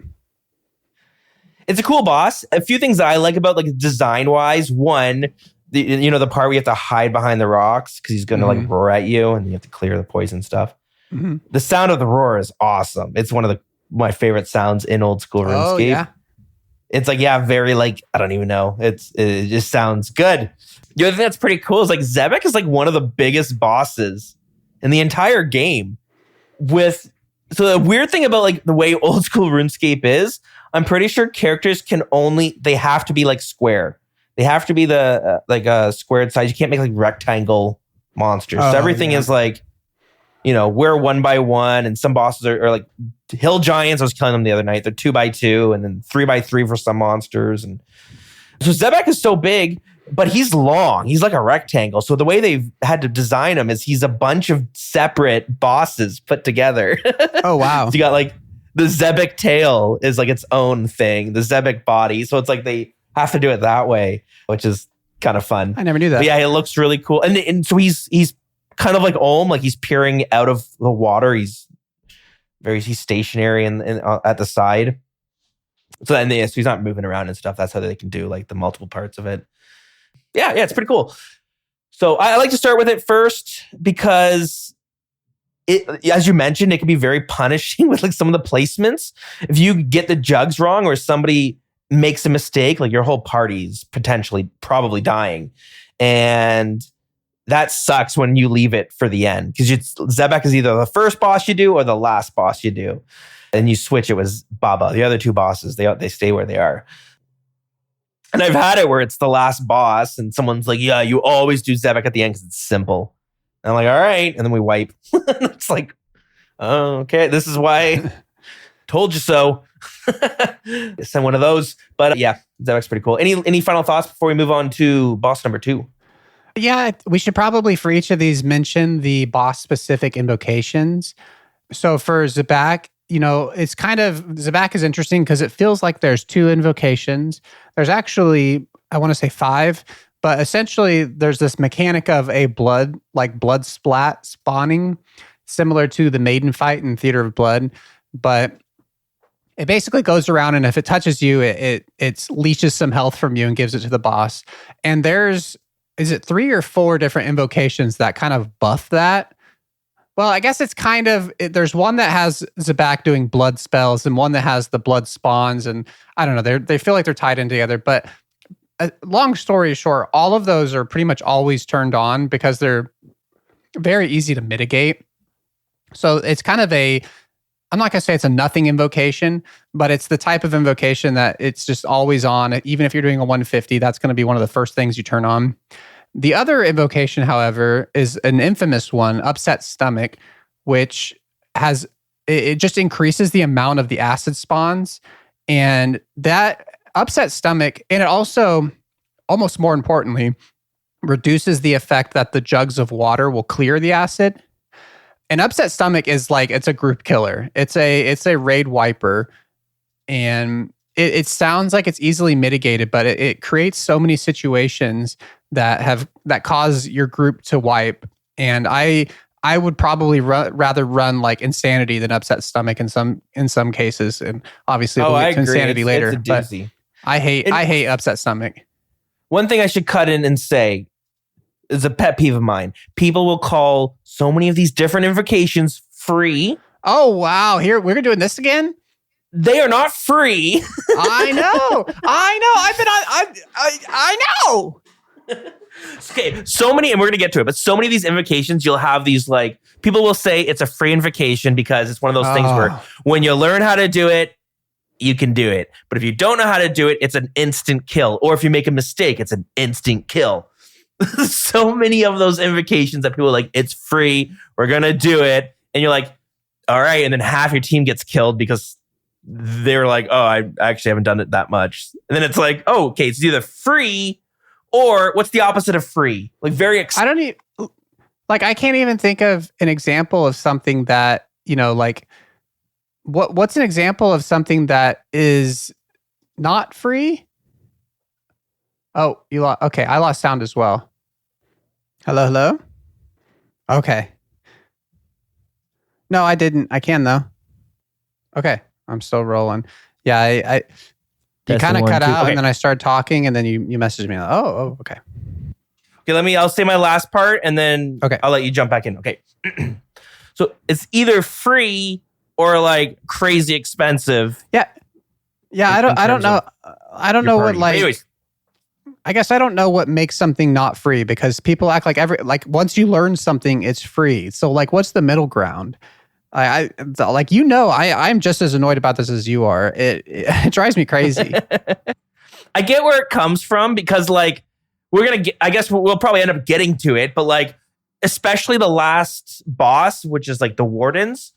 It's a cool boss. A few things that I like about, like, design wise. One, the part where you have to hide behind the rocks because he's going to like roar at you and you have to clear the poison stuff. Mm-hmm. The sound of the roar is awesome. It's one of my favorite sounds in old school RuneScape. Oh, yeah. It's like, very like, I don't even know. It just sounds good. The other thing that's pretty cool is like Zebek is like one of the biggest bosses in the entire game. So the weird thing about like the way old school RuneScape is, I'm pretty sure characters they have to be like square. They have to be the squared size. You can't make like rectangle monsters. So everything is like, we're 1 by 1, and some bosses are like hill giants. I was killing them the other night. They're 2 by 2, and then 3 by 3 for some monsters. And so Zebek is so big, but he's long. He's like a rectangle. So the way they've had to design him is he's a bunch of separate bosses put together. Oh, wow. So you got like the Zebek tail is like its own thing, the Zebek body. So it's like they have to do it that way, which is kind of fun. I never knew that. But yeah, it looks really cool. And so he's kind of like Olm, like he's peering out of the water. He's stationary and at the side. So he's not moving around and stuff. That's how they can do like the multiple parts of it. Yeah, it's pretty cool. So I like to start with it first because as you mentioned, it can be very punishing with like some of the placements. If you get the jugs wrong or somebody makes a mistake, like your whole party's probably dying. And that sucks when you leave it for the end because Zebek is either the first boss you do or the last boss you do. And you switch it with Baba. The other two bosses, they stay where they are. And I've had it where it's the last boss and someone's like, yeah, you always do Zebek at the end because it's simple. And I'm like, all right. And then we wipe. It's like, oh, okay, this is why. Told you so. Send one of those. But yeah, Zebek's pretty cool. Any final thoughts before we move on to boss number 2? Yeah, we should probably for each of these mention the boss specific invocations. So for Zabak, it's kind of, Zabak is interesting because it feels like there's 2 invocations. There's actually, I want to say 5, but essentially there's this mechanic of a blood splat spawning, similar to the maiden fight in Theater of Blood. But it basically goes around, and if it touches you, it leeches some health from you and gives it to the boss. And there's, is it 3 or 4 different invocations that kind of buff that? Well, I guess it's kind of, there's one that has Zabak doing blood spells and one that has the blood spawns. And I don't know, they feel like they're tied in together. But long story short, all of those are pretty much always turned on because they're very easy to mitigate. So it's kind of I'm not going to say it's a nothing invocation, but it's the type of invocation that it's just always on. Even if you're doing a 150, that's going to be one of the first things you turn on. The other invocation, however, is an infamous one, Upset Stomach, which has, it just increases the amount of the acid spawns. And that Upset Stomach, and it also, almost more importantly, reduces the effect that the jugs of water will clear the acid. An Upset Stomach is like, it's a group killer. It's a raid wiper. And it sounds like it's easily mitigated, but it creates so many situations that cause your group to wipe. And I would probably rather run like Insanity than Upset Stomach in some cases. And obviously we'll get to Insanity later. It's a doozy. But I hate Upset Stomach. One thing I should cut in and say is a pet peeve of mine. People will call so many of these different invocations free. Oh wow! Here we're doing this again. They are not free. I know. I know. Okay, so many, and we're gonna get to it, but so many of these invocations, you'll have these like, people will say it's a free invocation because it's one of those things where when you learn how to do it, you can do it. But if you don't know how to do it, it's an instant kill. Or if you make a mistake, it's an instant kill. So many of those invocations that people are like, it's free, we're gonna do it. And you're like, all right. And then half your team gets killed because they're like, oh, I actually haven't done it that much. And then it's like, oh, okay, it's either free or what's the opposite of free? Like I can't even think of an example of something that, like What's an example of something that is not free? Oh, you lost. Okay, I lost sound as well. Hello? Okay. No, I didn't. I can though. Okay, I'm still rolling. Yeah, you kind of cut out, okay. and then I started talking, and then you messaged me. Oh, okay. Okay, I'll say my last part, and then Okay. I'll let you jump back in. Okay. So it's either free or like crazy expensive. Yeah. I don't know. I don't know what like. Anyways, I guess I don't know what makes something not free because people act like once you learn something, it's free. So like, what's the middle ground? I'm just as annoyed about this as you are. It drives me crazy. I get where it comes from because like I guess we'll probably end up getting to it, but like especially the last boss, which is like the wardens,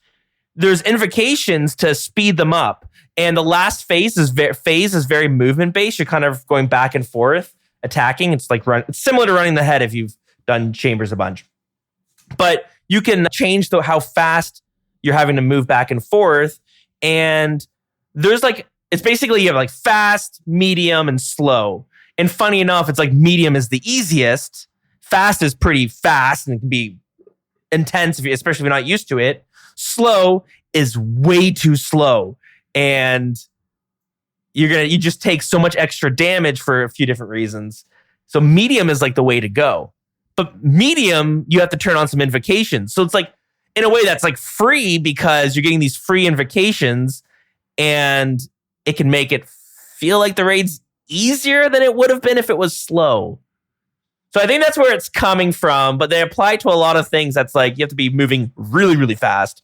there's invocations to speed them up. And the last phase is very movement based. You're kind of going back and forth, attacking. It's like it's similar to running the head if you've done chambers a bunch. But you can change how fast you're having to move back and forth. And there's like, it's basically you have like fast, medium, and slow. And funny enough, it's like medium is the easiest. Fast is pretty fast and it can be intense, especially if you're not used to it. Slow is way too slow. And you just take so much extra damage for a few different reasons. So medium is like the way to go. But medium, you have to turn on some invocations. So it's like, in a way that's like free because you're getting these free invocations and it can make it feel like the raid's easier than it would have been if it was slow. So I think that's where it's coming from, but they apply to a lot of things. That's like, you have to be moving really, really fast.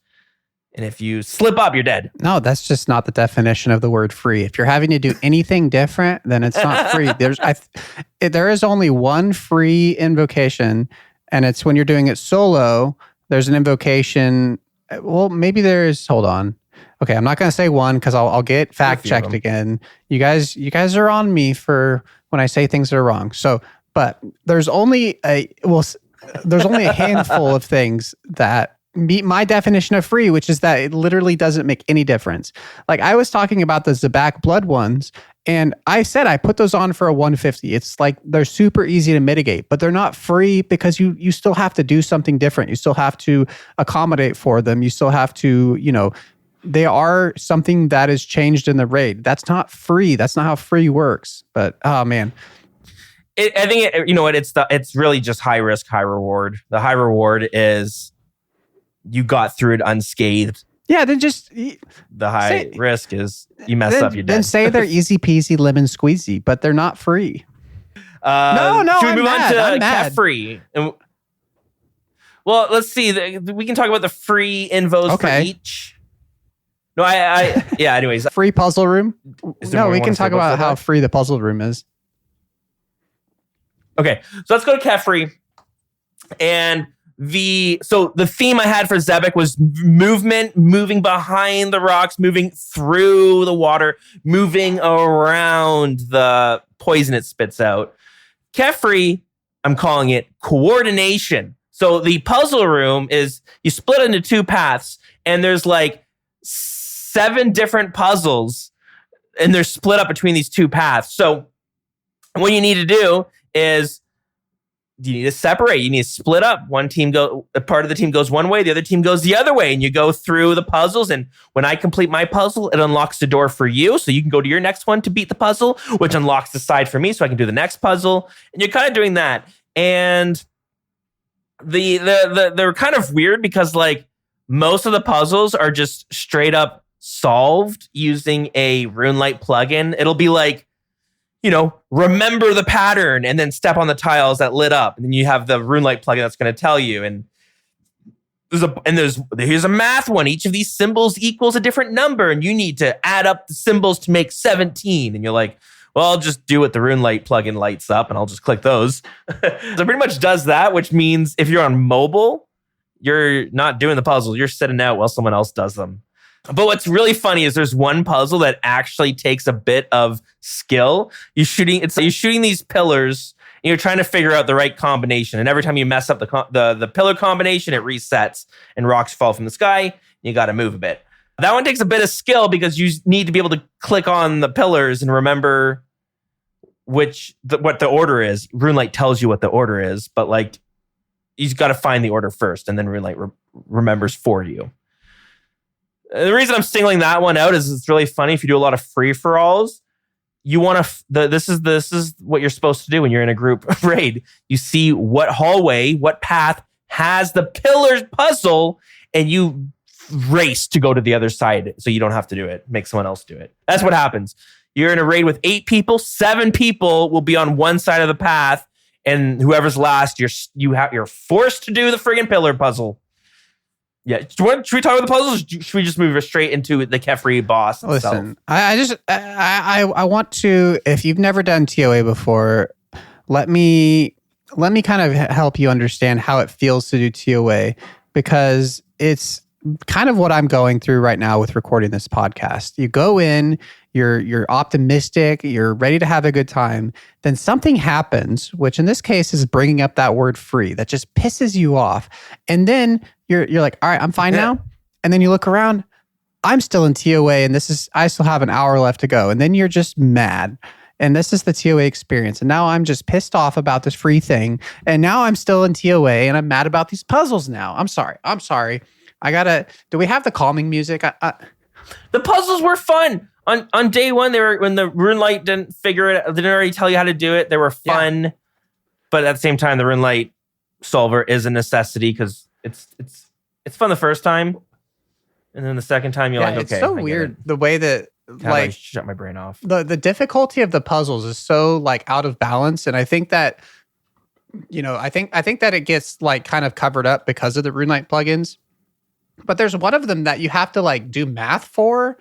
And if you slip up, you're dead. No, that's just not the definition of the word free. If you're having to do anything different, then it's not free. There is only one free invocation, and it's when you're doing it solo. There's an invocation. Well, maybe there's. Hold on. Okay, I'm not going to say one because I'll get fact checked again. You guys are on me for when I say things that are wrong. So, but there's only a handful of things that meet my definition of free, which is that it literally doesn't make any difference. Like I was talking about the Zabak blood ones, and I said I put those on for a 150. It's like they're super easy to mitigate, but they're not free because you still have to do something different. You still have to accommodate for them. You still have to, they are something that is changed in the raid. That's not free. That's not how free works. But oh man. I think it's really just high risk, high reward. The high reward is you got through it unscathed. Yeah, then just the high risk is you mess up, you're dead. Then say they're easy peasy lemon squeezy, but they're not free. No, should we move on to cat free? Well, let's see. We can talk about the free invos for each. No, yeah. Anyways, free puzzle room. No, we can talk about how free the puzzle room is. Okay, so let's go to cat free, and the theme I had for Zebek was movement, moving behind the rocks, moving through the water, moving around the poison it spits out. Kefri, I'm calling it coordination. So the puzzle room is, you split into two paths, and there's like 7 different puzzles, and they're split up between these two paths. So what you need to do is you need to separate. You need to split up. A part of the team goes one way, the other team goes the other way, and you go through the puzzles. And when I complete my puzzle, it unlocks the door for you, so you can go to your next one to beat the puzzle, which unlocks the side for me, so I can do the next puzzle. And you're kind of doing that. And they're kind of weird because like most of the puzzles are just straight up solved using a RuneLite plugin. It'll be like, remember the pattern and then step on the tiles that lit up. And then you have the RuneLite plugin that's going to tell you. And here's a math one. Each of these symbols equals a different number, and you need to add up the symbols to make 17. And you're like, well, I'll just do what the RuneLite plugin lights up, and I'll just click those. So it pretty much does that, which means if you're on mobile, you're not doing the puzzle. You're sitting out while someone else does them. But what's really funny is there's one puzzle that actually takes a bit of skill. You're shooting these pillars, and you're trying to figure out the right combination. And every time you mess up the pillar combination, it resets, and rocks fall from the sky. You got to move a bit. That one takes a bit of skill because you need to be able to click on the pillars and remember what the order is. RuneLight tells you what the order is, but like you've got to find the order first, and then RuneLight remembers for you. The reason I'm singling that one out is it's really funny. If you do a lot of free-for-alls, you want to. This is what you're supposed to do when you're in a group raid. You see what hallway, what path has the pillars puzzle, and you race to go to the other side so you don't have to do it. Make someone else do it. That's what happens. You're in a raid with 8 people. 7 people will be on one side of the path, and whoever's last, you're forced to do the friggin' pillar puzzle. Yeah. Should we talk about the puzzles? Or should we just move straight into the Kefri boss itself? Listen, I want to. If you've never done TOA before, let me kind of help you understand how it feels to do TOA, because it's kind of what I'm going through right now with recording this podcast. You go in, you're optimistic, you're ready to have a good time. Then something happens, which in this case is bringing up that word free, that just pisses you off. And then you're like, all right, I'm fine now. And then you look around, I'm still in TOA and I still have an hour left to go. And then you're just mad. And this is the TOA experience. And now I'm just pissed off about this free thing. And now I'm still in TOA and I'm mad about these puzzles now. I'm sorry. Do we have the calming music? The puzzles were fun. On day one, when the RuneLight didn't figure it, didn't already tell you how to do it. They were fun, yeah. But at the same time, the RuneLight solver is a necessity because it's fun the first time, and then the second time you're like, okay. It's so weird the way that like shut my brain off. The difficulty of the puzzles is so like out of balance, and I think that I think that it gets like kind of covered up because of the RuneLight plugins. But there's one of them that you have to like do math for.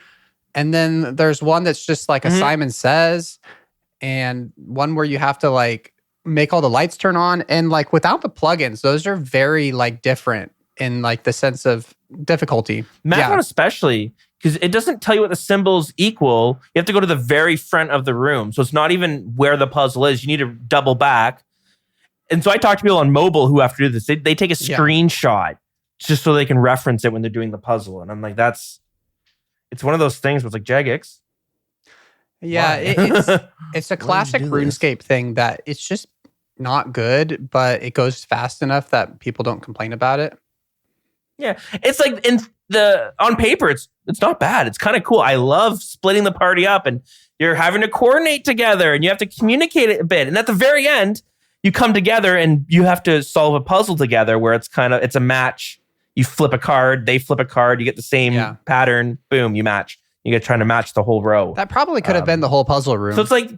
And then there's one that's just like a Simon Says, and one where you have to like make all the lights turn on. And like without the plugins, those are very like different in like the sense of difficulty. Math one especially, because it doesn't tell you what the symbols equal. You have to go to the very front of the room. So it's not even where the puzzle is. You need to double back. And so I talk to people on mobile who have to do this. They take a screenshot just so they can reference it when they're doing the puzzle. And I'm like, it's one of those things where it's like, Jagex. Yeah, it's a classic RuneScape thing that it's just not good, but it goes fast enough that people don't complain about it. Yeah, it's like on paper, it's not bad. It's kind of cool. I love splitting the party up, and you're having to coordinate together, and you have to communicate it a bit. And at the very end, you come together and you have to solve a puzzle together, where it's a match. You flip a card, they flip a card, you get the same pattern, boom, you match. You get trying to match the whole row. That probably could have been the whole puzzle room. So it's like,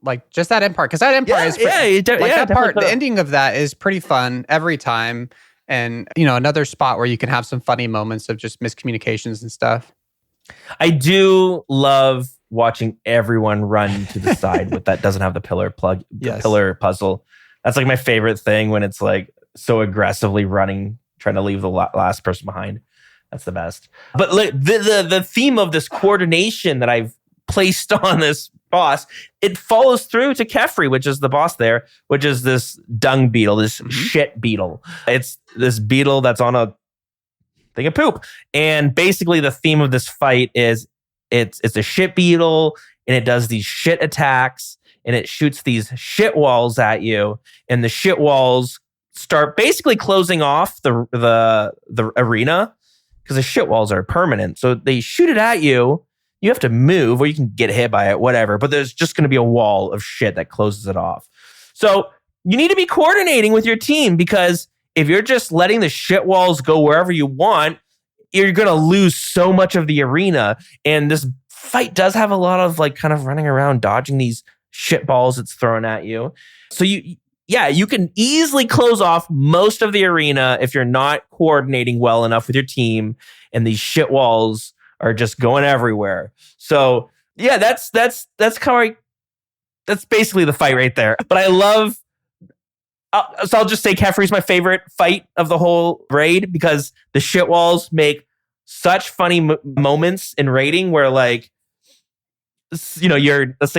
like just that end part, because that end part is that part, the ending of that is pretty fun every time. And, another spot where you can have some funny moments of just miscommunications and stuff. I do love watching everyone run to the side with that doesn't have the pillar pillar puzzle. That's like my favorite thing when it's like so aggressively running, trying to leave the last person behind. That's the best. But the theme of this coordination that I've placed on this boss, it follows through to Kefri, which is the boss there, which is this dung beetle, this shit beetle. It's this beetle that's on a thing of poop. And basically the theme of this fight is it's a shit beetle, and it does these shit attacks, and it shoots these shit walls at you, and the shit walls start basically closing off the arena, because the shit walls are permanent. So they shoot it at you. You have to move, or you can get hit by it, whatever. But there's just going to be a wall of shit that closes it off. So you need to be coordinating with your team, because if you're just letting the shit walls go wherever you want, you're going to lose so much of the arena. And this fight does have a lot of like kind of running around, dodging these shit balls it's thrown at you. So you can easily close off most of the arena if you're not coordinating well enough with your team, and these shit walls are just going everywhere. So yeah, that's basically the fight right there. But I love, so I'll just say Kefri's my favorite fight of the whole raid, because the shit walls make such funny moments in raiding where like, let's say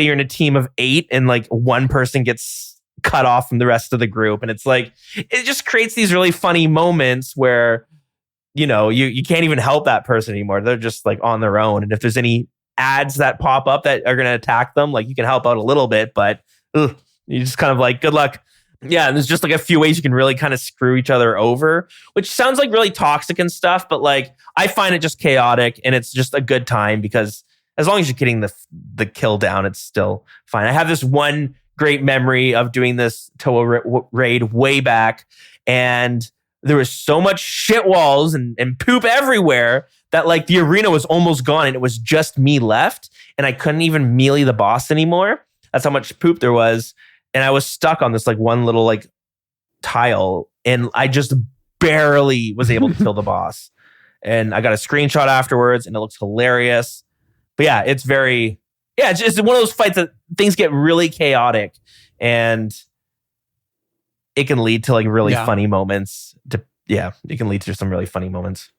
you're in a team of 8 and like one person gets cut off from the rest of the group, and it's like it just creates these really funny moments where you can't even help that person anymore. They're just like on their own. And if there's any ads that pop up that are going to attack them, like you can help out a little bit, but you just kind of like, good luck. Yeah, and there's just like a few ways you can really kind of screw each other over, which sounds like really toxic and stuff, but like I find it just chaotic, and it's just a good time because as long as you're getting the kill down, it's still fine. I have this one great memory of doing this Toa raid way back, and there was so much shit walls and poop everywhere that like the arena was almost gone, and it was just me left, and I couldn't even melee the boss anymore. That's how much poop there was. And I was stuck on this like one little like tile, and I just barely was able to kill the boss. And I got a screenshot afterwards, and it looks hilarious. But yeah, it's just one of those fights that things get really chaotic, and it can lead to like really funny moments. It can lead to some really funny moments.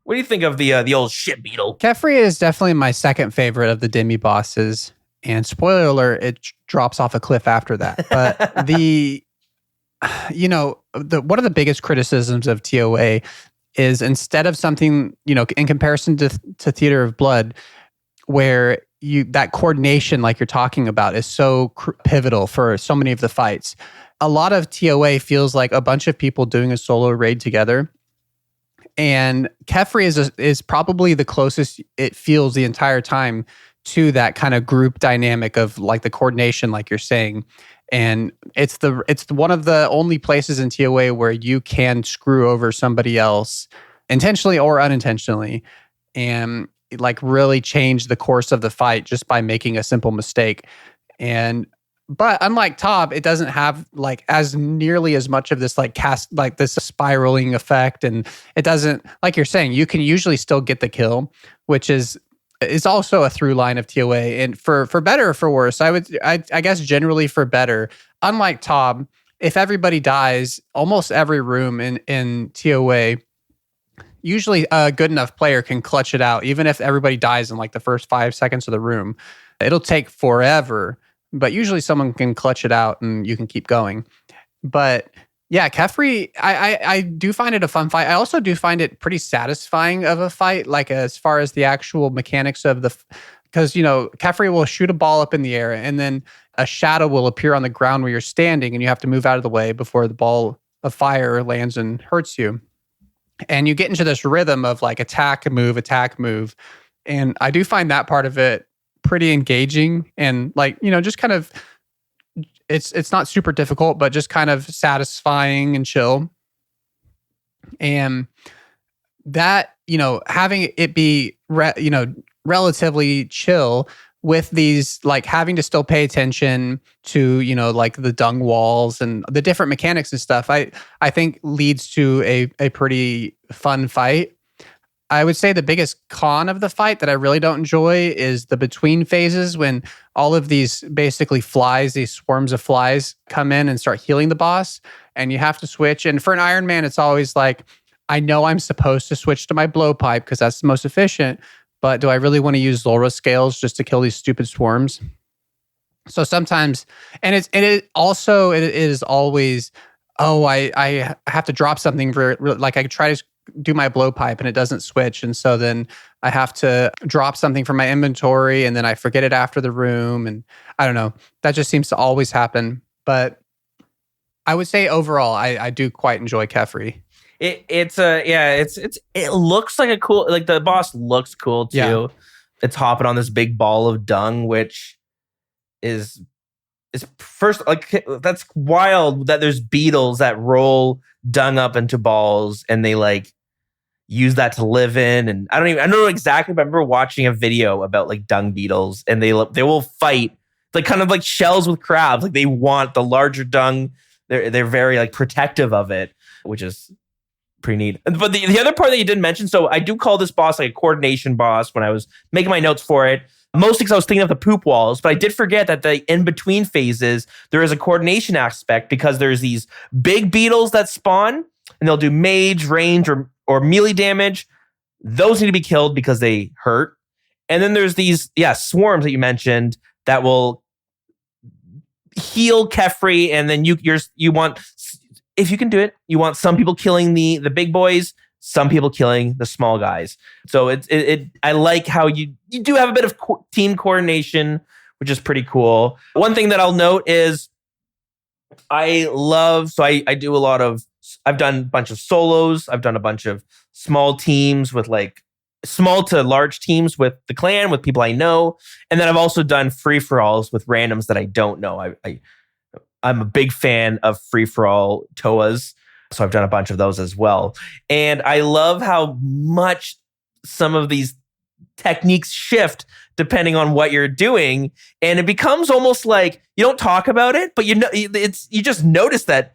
What do you think of the old shit beetle? Kefri is definitely my second favorite of the demi bosses. And spoiler alert, it drops off a cliff after that. But one of the biggest criticisms of TOA is instead of something, in comparison to Theater of Blood, where that coordination, like you're talking about, is so pivotal for so many of the fights. A lot of TOA feels like a bunch of people doing a solo raid together. And Kefri is probably the closest it feels the entire time to that kind of group dynamic of like the coordination, like you're saying. And it's one of the only places in TOA where you can screw over somebody else intentionally or unintentionally and like really change the course of the fight just by making a simple mistake. But unlike Tob, it doesn't have like as nearly as much of this like this spiraling effect. And it doesn't, like you're saying, you can usually still get the kill, which is also a through line of TOA. And for better or for worse, I guess generally for better. Unlike Tob, if everybody dies, almost every room in TOA, usually a good enough player can clutch it out, even if everybody dies in like the first 5 seconds of the room. It'll take forever, but usually someone can clutch it out and you can keep going. But yeah, Kefri, I do find it a fun fight. I also do find it pretty satisfying of a fight, like as far as the actual mechanics of because, Kefri will shoot a ball up in the air and then a shadow will appear on the ground where you're standing and you have to move out of the way before the ball of fire lands and hurts you. And you get into this rhythm of like attack, move. And I do find that part of it pretty engaging and like, just kind of, it's not super difficult, but just kind of satisfying and chill. And that, having it be, relatively chill with these, like having to still pay attention to, like the dung walls and the different mechanics and stuff, I think leads to a pretty fun fight. I would say the biggest con of the fight that I really don't enjoy is the between phases when all of these basically these swarms of flies come in and start healing the boss and you have to switch. And for an Iron Man, it's always like, I know I'm supposed to switch to my blowpipe because that's the most efficient, but do I really want to use Zulrah scales just to kill these stupid swarms? So sometimes, and it is always, I have to drop something for, like I try to do my blowpipe and it doesn't switch. And so then I have to drop something from my inventory and then I forget it after the room. And I don't know, that just seems to always happen. But I would say overall, I do quite enjoy Kefri. It looks like a cool, like the boss looks cool too. Yeah. It's hopping on this big ball of dung, which is first, like, that's wild that there's beetles that roll dung up into balls and they like use that to live in. And I don't know exactly, but I remember watching a video about like dung beetles and they will fight like kind of like shells with crabs. Like they want the larger dung. They're very like protective of it, which is pretty neat. But the other part that you didn't mention, so I do call this boss like a coordination boss when I was making my notes for it. Mostly because I was thinking of the poop walls, but I did forget that the in-between phases, there is a coordination aspect because there's these big beetles that spawn and they'll do mage, range, or melee damage. Those need to be killed because they hurt. And then there's these, swarms that you mentioned that will heal Kefri, and then you want, if you can do it, you want some people killing the big boys, some people killing the small guys. So I like how you do have a bit of team coordination, which is pretty cool. One thing that I'll note is I do a lot of, I've done a bunch of solos. I've done a bunch of small teams with like small to large teams with the clan, with people I know. And then I've also done free-for-alls with randoms that I don't know. I'm a big fan of free-for-all TOAs. So I've done a bunch of those as well. And I love how much some of these techniques shift depending on what you're doing. And it becomes almost like you don't talk about it, but you just notice that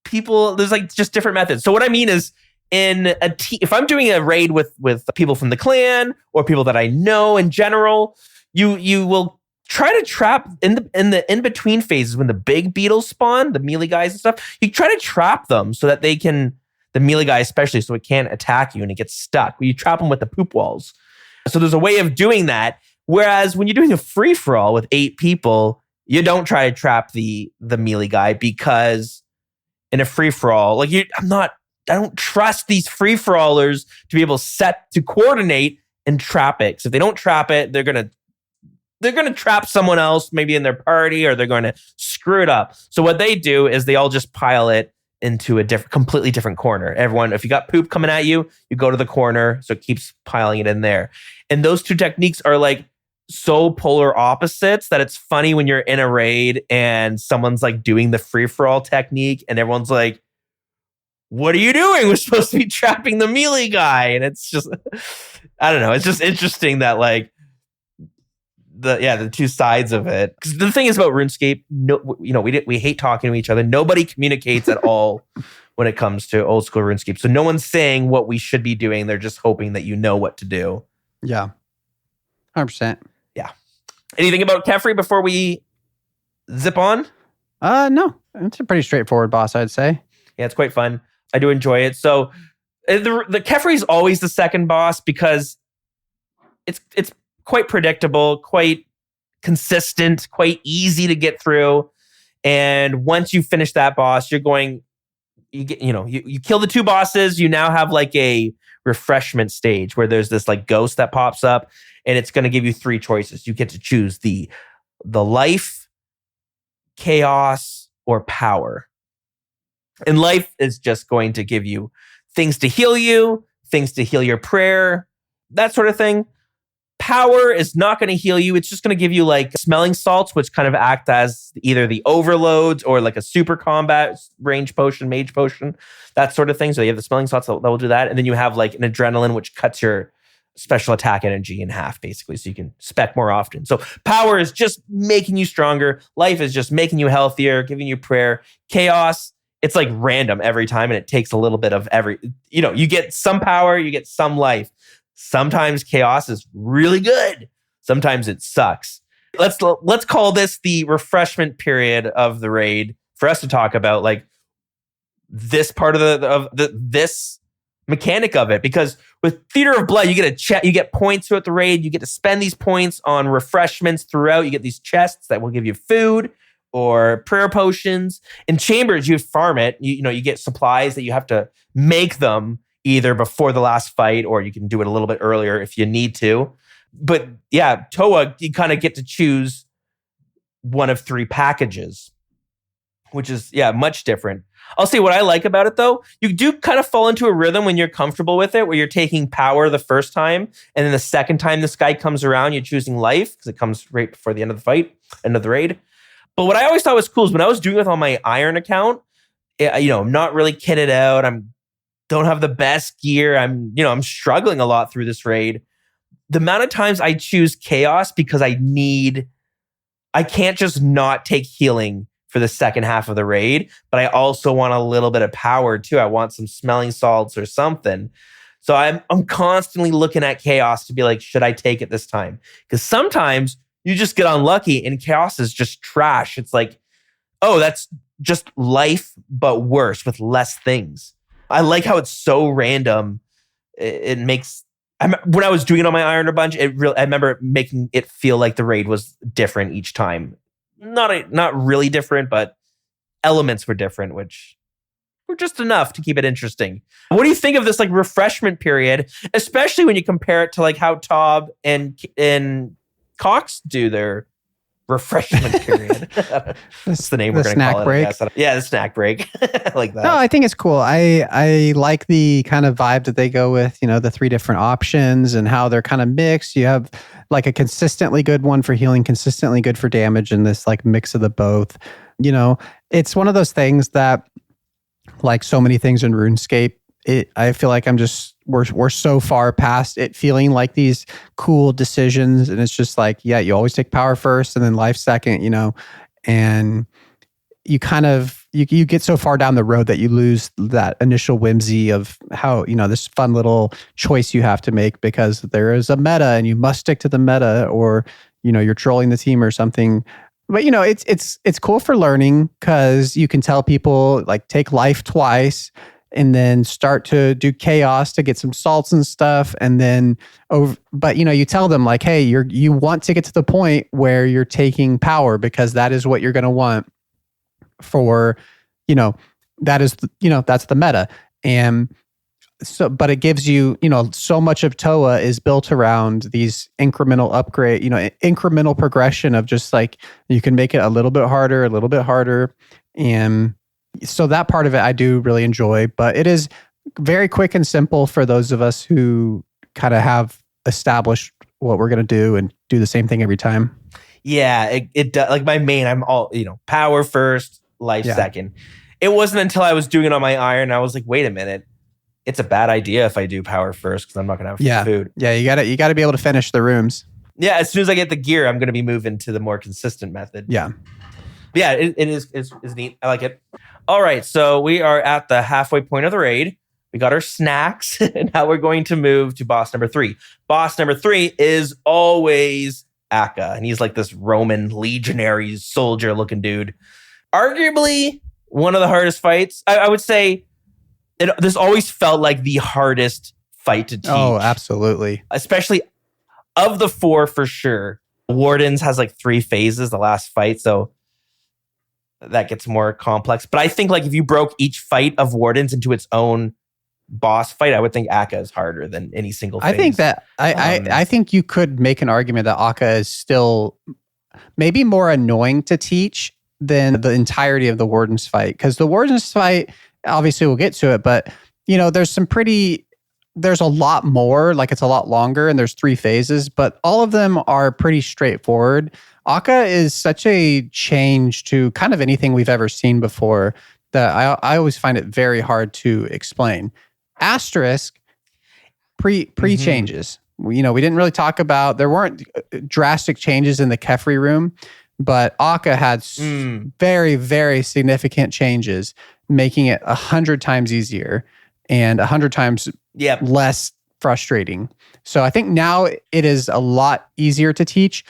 people, there's like just different methods. So what I mean is in a team, if I'm doing a raid with people from the clan or people that I know in general, you will try to trap in the in-between phases when the big beetles spawn, the melee guys and stuff, you try to trap them so that they can, the melee guy especially, so it can't attack you and it gets stuck. You trap them with the poop walls. So there's a way of doing that. Whereas when you're doing a free-for-all with 8 people, you don't try to trap the melee guy, because in a free-for-all, like I don't trust these free-for-allers to be able to coordinate and trap it. Because if they don't trap it, they're going to trap someone else, maybe in their party, or they're going to screw it up. So what they do is they all just pile it into a completely different corner. Everyone, if you got poop coming at you, you go to the corner, so it keeps piling it in there. And those two techniques are like so polar opposites that it's funny when you're in a raid and someone's like doing the free-for-all technique and everyone's like, what are you doing? We're supposed to be trapping the melee guy. And it's just, I don't know. It's just interesting that like, the two sides of it. Because the thing is about RuneScape, we hate talking to each other. Nobody communicates at all when it comes to old school RuneScape. So no one's saying what we should be doing. They're just hoping that you know what to do. Yeah. 100%. Yeah. Anything about Kefri before we zip on? No. It's a pretty straightforward boss, I'd say. Yeah, it's quite fun. I do enjoy it. So the Kefri is always the second boss because it's quite predictable, quite consistent, quite easy to get through. And once you finish that boss, you kill the 2 bosses. You now have like a refreshment stage where there's this like ghost that pops up, and it's going to give you 3 choices. You get to choose the life, chaos, or power. And life is just going to give you things to heal you, things to heal your prayer, that sort of thing. Power is not going to heal you. It's just going to give you like smelling salts, which kind of act as either the overloads or like a super combat range potion, mage potion, that sort of thing. So you have the smelling salts that will do that. And then you have like an adrenaline, which cuts your special attack energy in half, basically. So you can spec more often. So power is just making you stronger. Life is just making you healthier, giving you prayer. Chaos, it's like random every time. And it takes a little bit of you get some power, you get some life. Sometimes chaos is really good. Sometimes it sucks. Let's call this the refreshment period of the raid for us to talk about like this part of this mechanic of it. Because with Theater of Blood, you get points throughout the raid. You get to spend these points on refreshments throughout. You get these chests that will give you food or prayer potions. In Chambers, you farm it. You get supplies that you have to make them either before the last fight, or you can do it a little bit earlier if you need to. But yeah, Toa, you kind of get to choose one of 3 packages, which is, much different. I'll say what I like about it though, you do kind of fall into a rhythm when you're comfortable with it, where you're taking power the first time, and then the second time this guy comes around, you're choosing life, because it comes right before the end of the fight, end of the raid. But what I always thought was cool is when I was doing it on my Iron account, I'm not really kitted out, don't have the best gear. I'm struggling a lot through this raid. The amount of times I choose chaos because I can't just not take healing for the second half of the raid, but I also want a little bit of power too. I want some smelling salts or something. So I'm constantly looking at chaos to be like, should I take it this time? Because sometimes you just get unlucky and chaos is just trash. It's like, oh, that's just life, but worse with less things. I like how it's so random. It makes, when I was doing it on my Iron a bunch, I remember making it feel like the raid was different each time. Not really different, but elements were different, which or just enough to keep it interesting. What do you think of this like refreshment period, especially when you compare it to like how Tob and Cox do their refreshment period? That's the name we're going to call it. Break. I guess. Yeah, the snack break. Like that. No, I think it's cool. I like the kind of vibe that they go with, the 3 different options and how they're kind of mixed. You have like a consistently good one for healing, consistently good for damage, and this like mix of the both. It's one of those things that, like so many things in RuneScape, I feel like we're so far past it feeling like these cool decisions, and it's just like, yeah, you always take power first and then life second, and you kind of you get so far down the road that you lose that initial whimsy of how this fun little choice you have to make because there is a meta and you must stick to the meta, or you're trolling the team or something. But it's cool for learning because you can tell people like take life twice and then start to do chaos to get some salts and stuff, and then but you tell them like, hey, you want to get to the point where you're taking power because that is what you're going to want for that is that's the meta. And so, but it gives you, so much of TOA is built around these incremental upgrade, incremental progression of just like, you can make it a little bit harder. And so that part of it I do really enjoy, but it is very quick and simple for those of us who kind of have established what we're going to do and do the same thing every time. Yeah, it does. Like my main, I'm all, power first, life second. It wasn't until I was doing it on my iron, I was like, wait a minute. It's a bad idea if I do power first because I'm not going to have food. Yeah, you got to be able to finish the rooms. Yeah, as soon as I get the gear, I'm going to be moving to the more consistent method. Yeah. But yeah, it is neat. I like it. All right, so we are at the halfway point of the raid. We got our snacks, and now we're going to move to boss number 3. Boss number 3 is always Akka, and he's like this Roman legionary soldier-looking dude. Arguably one of the hardest fights. I would say this always felt like the hardest fight to teach. Oh, absolutely. Especially of the 4 for sure. Wardens has like 3 phases, the last fight, so that gets more complex. But I think like if you broke each fight of Wardens into its own boss fight, I would think Akka is harder than any single phase. I think that I think you could make an argument that Akka is still maybe more annoying to teach than the entirety of the Warden's fight. Because the Warden's fight, obviously we'll get to it, but there's a lot more, like it's a lot longer and there's 3 phases, but all of them are pretty straightforward. Akka is such a change to kind of anything we've ever seen before that I always find it very hard to explain. Asterisk, pre-changes. We didn't really talk about, there weren't drastic changes in the Kefri room, but Akka had very, very significant changes, making it 100 times easier and 100 times less frustrating. So I think now it is a lot easier to teach,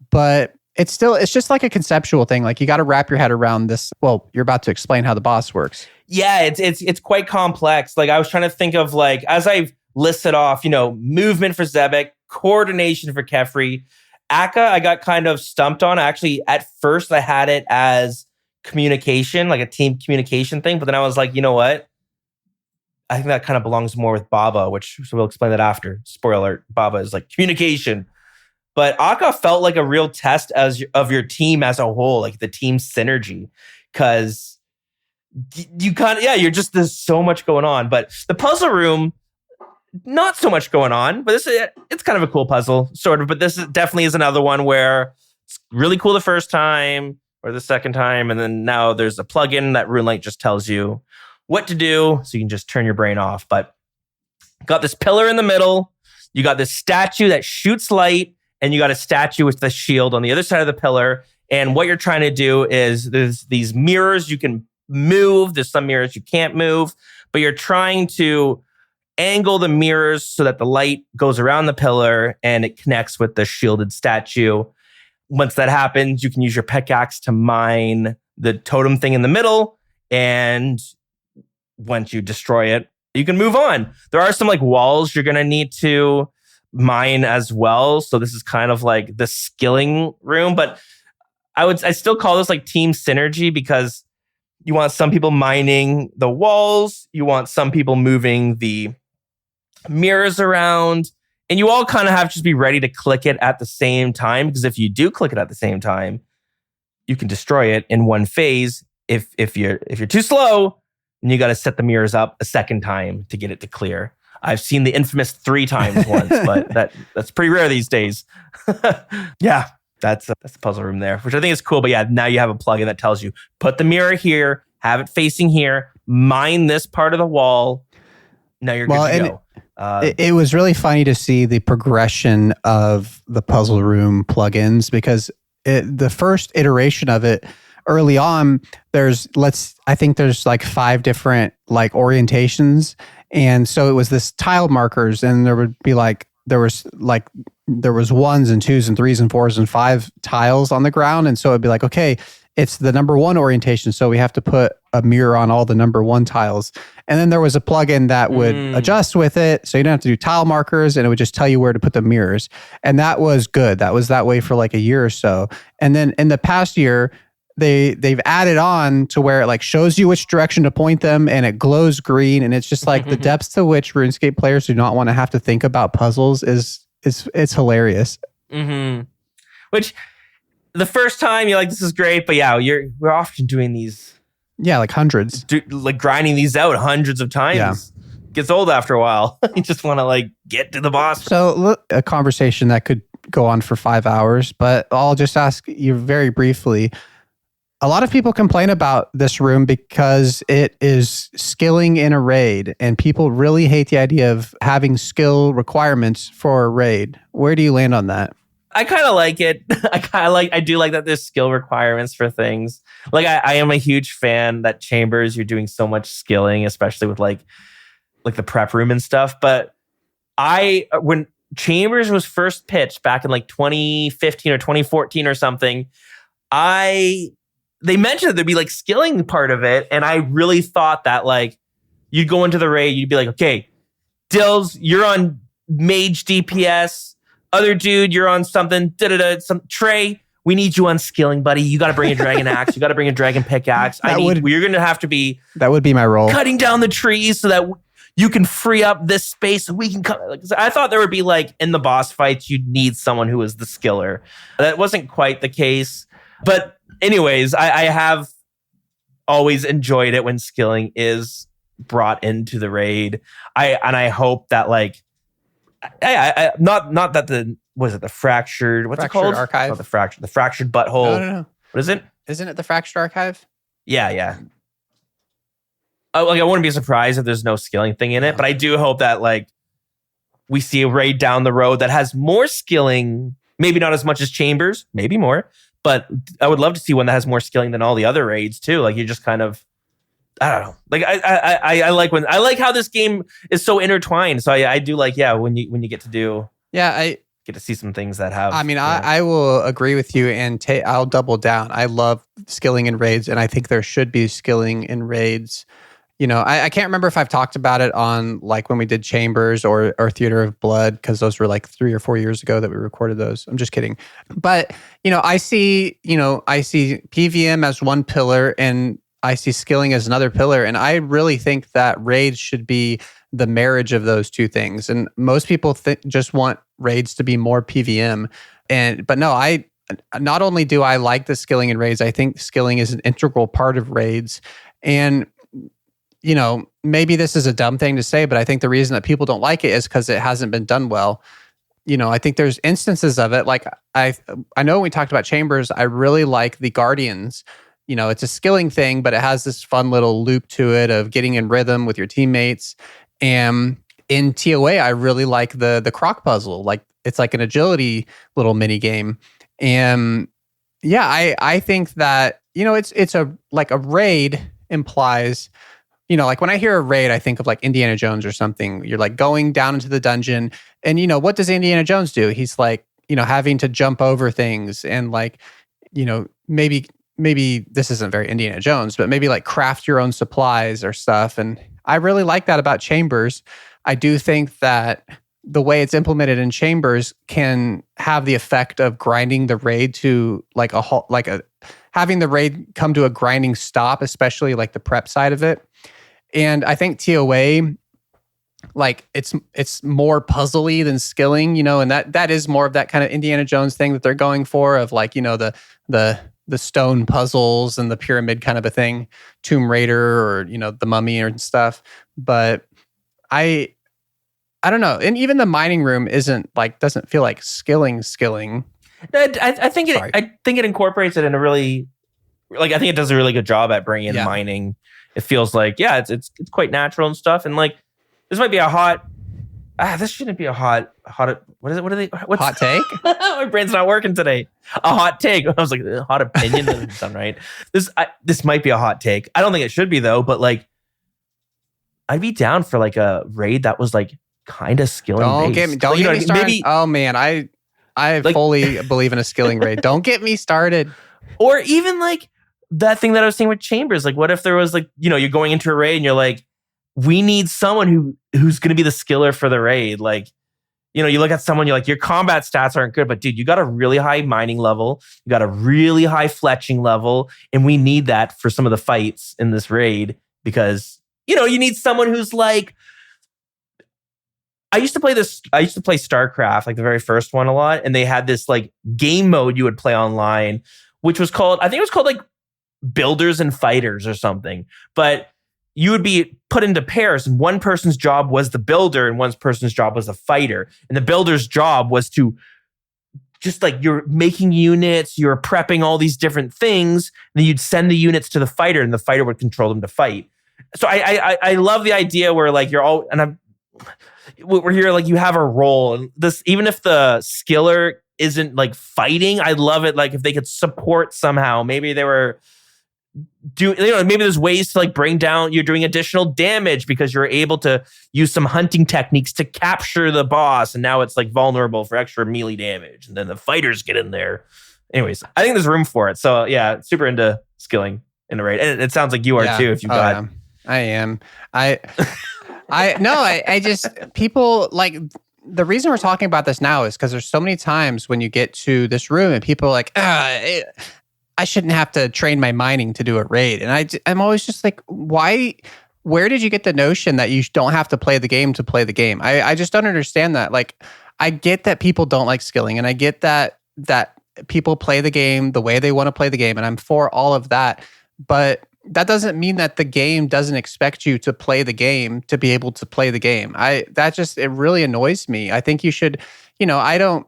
but it's just like a conceptual thing. Like you got to wrap your head around this. Well, you're about to explain how the boss works. Yeah, it's quite complex. Like I was trying to think of like, as I've listed off, movement for Zebek, coordination for Kefri. Akka, I got kind of stumped on. Actually, at first I had it as communication, like a team communication thing. But then I was like, you know what? I think that kind of belongs more with Baba, so we'll explain that after. Spoiler alert, Baba is like communication. But Akka felt like a real test of your team as a whole, like the team synergy. Because you you're just, there's so much going on. But the puzzle room, not so much going on, but it's kind of a cool puzzle, sort of. But this definitely is another one where it's really cool the first time or the second time. And then now there's a plugin that RuneLite just tells you what to do, so you can just turn your brain off. But got this pillar in the middle, you got this statue that shoots light, and you got a statue with the shield on the other side of the pillar. And what you're trying to do is there's these mirrors you can move, there's some mirrors you can't move, but you're trying to angle the mirrors so that the light goes around the pillar and it connects with the shielded statue. Once that happens, you can use your pickaxe to mine the totem thing in the middle, and once you destroy it, you can move on. There are some like walls you're going to need to mine as well. So this is kind of like the skilling room, but I still call this like team synergy because You want some people mining the walls. You want some people moving the mirrors around. And you all kind of have to just be ready to click it at the same time. Because if you do click it at the same time, you can destroy it in one phase. If you're too slow, then you got to set the mirrors up a second time to get it to clear. I've seen the infamous 3 times once, but that's pretty rare these days. Yeah, that's the puzzle room there, which I think is cool. But yeah, now you have a plugin that tells you, put the mirror here, have it facing here, mine this part of the wall. Now you're good to go. It was really funny to see the progression of the puzzle room plugins because the first iteration of it, early on, I think there's like 5 different like orientations. And so it was this tile markers, and there would be there was 1s and 2s and 3s and 4s and 5 tiles on the ground. And so it'd be like, okay, it's the number 1 orientation. So we have to put a mirror on all the number 1 tiles. And then there was a plugin that would adjust with it. So you don't have to do tile markers, and it would just tell you where to put the mirrors. And that was good. That was that way for like a year or so. And then in the past year, they've added on to where it like shows you which direction to point them, and it glows green, and it's just like the depths to which RuneScape players do not want to have to think about puzzles is hilarious. Mm-hmm. Which the first time you're like, this is great, but yeah, we're often doing these. Yeah, like hundreds. Like grinding these out hundreds of times. Yeah. Gets old after a while. You just want to like get to the boss. So a conversation that could go on for 5 hours, but I'll just ask you very briefly. A lot of people complain about this room because it is skilling in a raid, and people really hate the idea of having skill requirements for a raid. Where do you land on that? I kind of like it. I do like that there's skill requirements for things. Like I am a huge fan that Chambers, you're doing so much skilling, especially with like the prep room and stuff. But when Chambers was first pitched back in like 2015 or 2014 or something, they mentioned that there'd be like skilling part of it. And I really thought that like you'd go into the raid, you'd be like, okay, Dilz, you're on mage DPS. Other dude, you're on something. Trey, we need you on skilling, buddy. You got to bring a dragon axe. You got to bring a dragon pickaxe. You're going to have to be. That would be my role. Cutting down the trees so that you can free up this space so we can cut. Like, I thought there would be like in the boss fights, you'd need someone who was the skiller. That wasn't quite the case. But anyways, I have always enjoyed it when skilling is brought into the raid. I hope that like. Not that the fractured what's it called? Archive? Not the fractured butthole. No. What is it? Isn't it the fractured archive? Yeah. I wouldn't be surprised if there's no skilling thing in it, but I do hope that like we see a raid down the road that has more skilling. Maybe not as much as Chambers, maybe more, but I would love to see one that has more skilling than all the other raids too. Like you just kind of. I don't know. Like I like how this game is so intertwined. So I do like when you get to do I get to see some things that have. I mean, I will agree with you, and I'll double down. I love skilling in raids, and I think there should be skilling in raids. You know, I can't remember if I've talked about it on like when we did Chambers or Theater of Blood, because those were like 3 or 4 years ago that we recorded those. I'm just kidding. But I see PvM as one pillar, and I see skilling as another pillar. And I really think that raids should be the marriage of those two things. And most people just want raids to be more PvM. But no, I not only do I like the skilling in raids, I think skilling is an integral part of raids. And, maybe this is a dumb thing to say, but I think the reason that people don't like it is because it hasn't been done well. I think there's instances of it. Like I know when we talked about Chambers, I really like the Guardians. It's a skilling thing, but it has this fun little loop to it of getting in rhythm with your teammates. And in TOA, I really like the croc puzzle. Like it's like an agility little mini game. And yeah, I think that, it's a raid implies, like when I hear a raid, I think of like Indiana Jones or something. You're like going down into the dungeon, and what does Indiana Jones do? He's like, having to jump over things and like, maybe this isn't very Indiana Jones, but maybe like craft your own supplies or stuff. And I really like that about Chambers. I do think that the way it's implemented in Chambers can have the effect of grinding the raid to like having the raid come to a grinding stop, especially like the prep side of it. And I think TOA, like it's more puzzly than skilling, and that is more of that kind of Indiana Jones thing that they're going for, of like, the stone puzzles and the pyramid kind of a thing, Tomb Raider or the Mummy and stuff. But I don't know, and even the mining room doesn't feel like skilling. I think it incorporates it in a really, like, I think it does a really good job at bringing in mining. It feels like, it's quite natural and stuff. And like, this might be a hot, this shouldn't be a hot, what is it? What's hot take? My brain's not working today. A hot take. I was like, hot opinion doesn't sound right. This might be a hot take. I don't think it should be though, but like, I'd be down for like a raid that was like kind of skilling based. Don't get me started. Maybe, oh man, I like, fully believe in a skilling raid. Don't get me started. Or even like that thing that I was saying with Chambers. Like, what if there was like, you're going into a raid and you're like, we need someone who's going to be the skiller for the raid. Like, you look at someone, you're like, your combat stats aren't good, but dude, you got a really high mining level, you got a really high fletching level, and we need that for some of the fights in this raid because, you need someone who's like, I used to play StarCraft, like the very first one, a lot, and they had this like game mode you would play online, which was called, I think it was called like Builders and Fighters or something. But you would be put into pairs, and one person's job was the builder and one person's job was the fighter. And the builder's job was to just like, you're making units, you're prepping all these different things, and then you'd send the units to the fighter and the fighter would control them to fight. So I love the idea where like you're all, and we're here, like you have a role, and this, even if the skiller isn't like fighting, I love it. Like if they could support somehow, maybe they were maybe there's ways to like bring down, you're doing additional damage because you're able to use some hunting techniques to capture the boss, and now it's like vulnerable for extra melee damage, and then the fighters get in there. Anyways, I think there's room for it. So yeah, super into skilling in the raid, and it sounds like you are too. If you've got, yeah. I am. I just, people like, the reason we're talking about this now is because there's so many times when you get to this room and people are like, I shouldn't have to train my mining to do a raid. And I'm always just like, why? Where did you get the notion that you don't have to play the game to play the game? I just don't understand that. Like, I get that people don't like skilling, and I get that people play the game the way they want to play the game, and I'm for all of that. But that doesn't mean that the game doesn't expect you to play the game to be able to play the game. It really annoys me. I think you should, I don't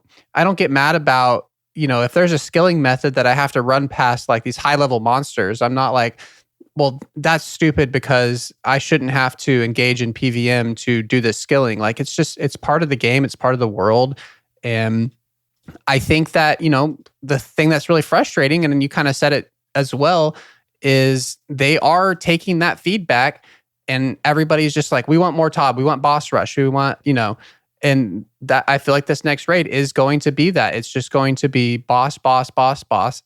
get mad about, if there's a skilling method that I have to run past like these high level monsters, I'm not like, well, that's stupid because I shouldn't have to engage in PvM to do this skilling. Like, it's part of the game. It's part of the world. And I think that, the thing that's really frustrating, and then you kind of said it as well, is they are taking that feedback and everybody's just like, we want more Tob, we want boss rush, we want, and that, I feel like this next raid is going to be that. It's just going to be boss.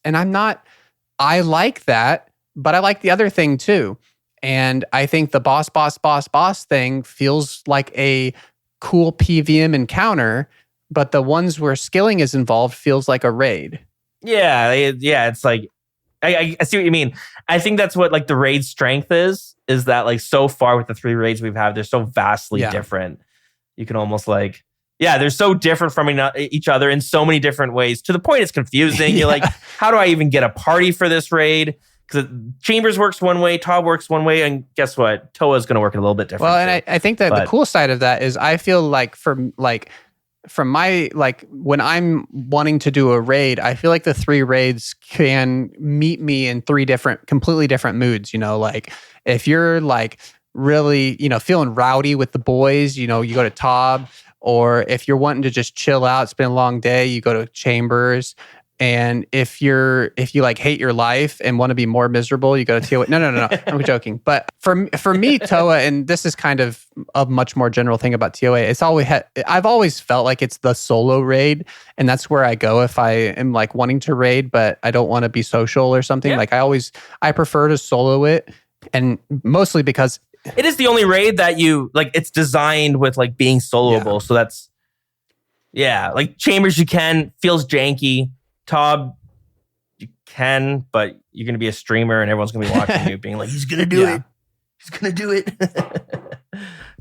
And I like that, but I like the other thing too. And I think the boss thing feels like a cool PvM encounter, but the ones where skilling is involved feels like a raid. Yeah. It's like, I see what you mean. I think that's what like the raid strength is that like so far with the 3 raids we've had, they're so vastly different. You can almost like, they're so different from each other in so many different ways, to the point it's confusing. You're like, how do I even get a party for this raid? Because Chambers works one way, Tob works one way, and guess what? Toa is going to work a little bit different. Well, and I think that the cool side of that is I feel like from my, like, when I'm wanting to do a raid, I feel like the 3 raids can meet me in 3 completely different moods. Like if you're like really, feeling rowdy with the boys, you go to Tob, or if you're wanting to just chill out, it's been a long day, you go to Chambers. And if you like hate your life and want to be more miserable, you go to TOA. No. I'm joking. But for me, TOA, and this is kind of a much more general thing about TOA, I've always felt like it's the solo raid, and that's where I go if I am like wanting to raid, but I don't want to be social or something. Yeah. Like I prefer to solo it, and mostly because it is the only raid that you like. It's designed with like being soloable, so that's like Chambers. You can feels janky. Tob, you can, but you're going to be a streamer and everyone's going to be watching you being like, he's going to do it. He's going to do it.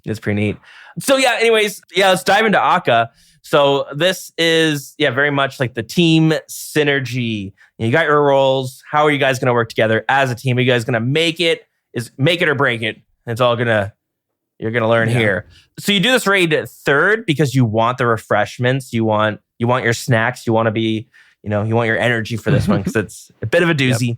It's pretty neat. So yeah, anyways, let's dive into Aka. So this is, very much like the team synergy. You got your roles. How are you guys going to work together as a team? Are you guys going to make it or break it? It's all you're going to learn here. So you do this raid third because you want the refreshments. You want your snacks. You want to be, you want your energy for this one because it's a bit of a doozy. Yep.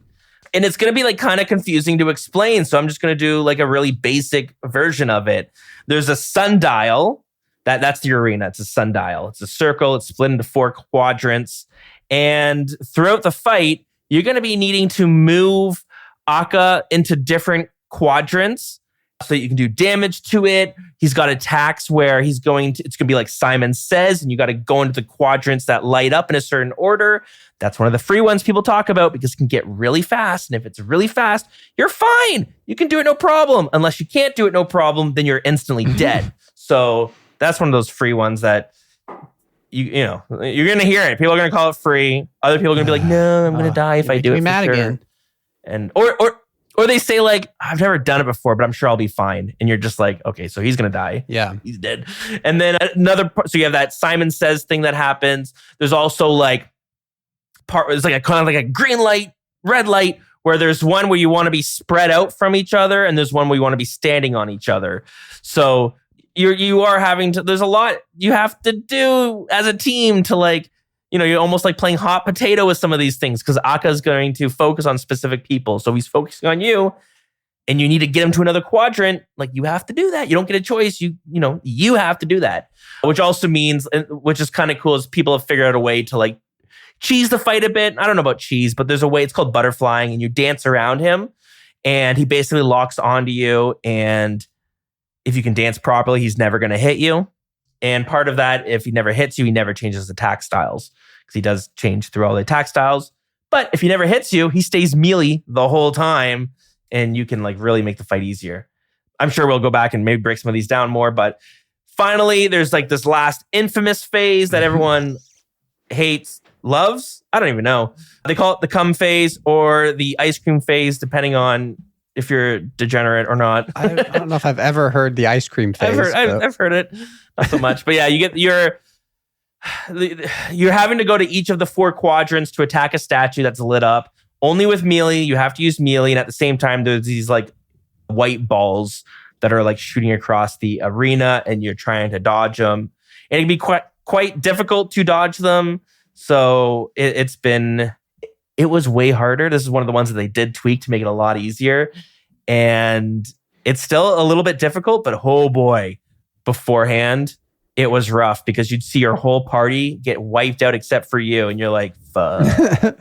And it's going to be like kind of confusing to explain. So I'm just going to do like a really basic version of it. There's a sundial. That's the arena. It's a sundial. It's a circle. It's split into 4 quadrants. And throughout the fight, you're going to be needing to move Aka into different quadrants so that you can do damage to it. He's got attacks where it's going to be like Simon Says, and you got to go into the quadrants that light up in a certain order. That's one of the free ones people talk about because it can get really fast. And if it's really fast, you're fine. You can do it no problem. Unless you can't do it no problem, then you're instantly dead. So that's one of those free ones that you're going to hear it. People are going to call it free. Other people are going to be like, no, I'm going to die if I do it. Mad for sure. Again. And or they say like, I've never done it before, but I'm sure I'll be fine. And you're just like, okay, so he's going to die. Yeah. He's dead. And then so you have that Simon Says thing that happens. There's also like it's like a kind of like a green light, red light, where there's one where you want to be spread out from each other and there's one where you want to be standing on each other. So you are having to, there's a lot you have to do as a team to like, you're almost like playing hot potato with some of these things because Aka is going to focus on specific people. So he's focusing on you and you need to get him to another quadrant. Like you have to do that. You don't get a choice. You have to do that, which also means, which is kind of cool, is people have figured out a way to like cheese the fight a bit. I don't know about cheese, but there's a way, it's called butterflying, and you dance around him and he basically locks onto you. And if you can dance properly, he's never going to hit you. And part of that, if he never hits you, he never changes attack styles because he does change through all the attack styles. But if he never hits you, he stays melee the whole time and you can like really make the fight easier. I'm sure we'll go back and maybe break some of these down more. But finally, there's like this last infamous phase that everyone hates, loves. I don't even know. They call it the cum phase or the ice cream phase, depending on if you're degenerate or not. I don't know if I've ever heard the ice cream phase. I've heard it. Not so much. But yeah, you're having to go to each of the 4 quadrants to attack a statue that's lit up. Only with melee. You have to use melee. And at the same time, there's these like white balls that are like shooting across the arena and you're trying to dodge them. And it can be quite difficult to dodge them. So it was way harder. This is one of the ones that they did tweak to make it a lot easier. And it's still a little bit difficult, but oh boy, beforehand, it was rough because you'd see your whole party get wiped out except for you. And you're like, fuck,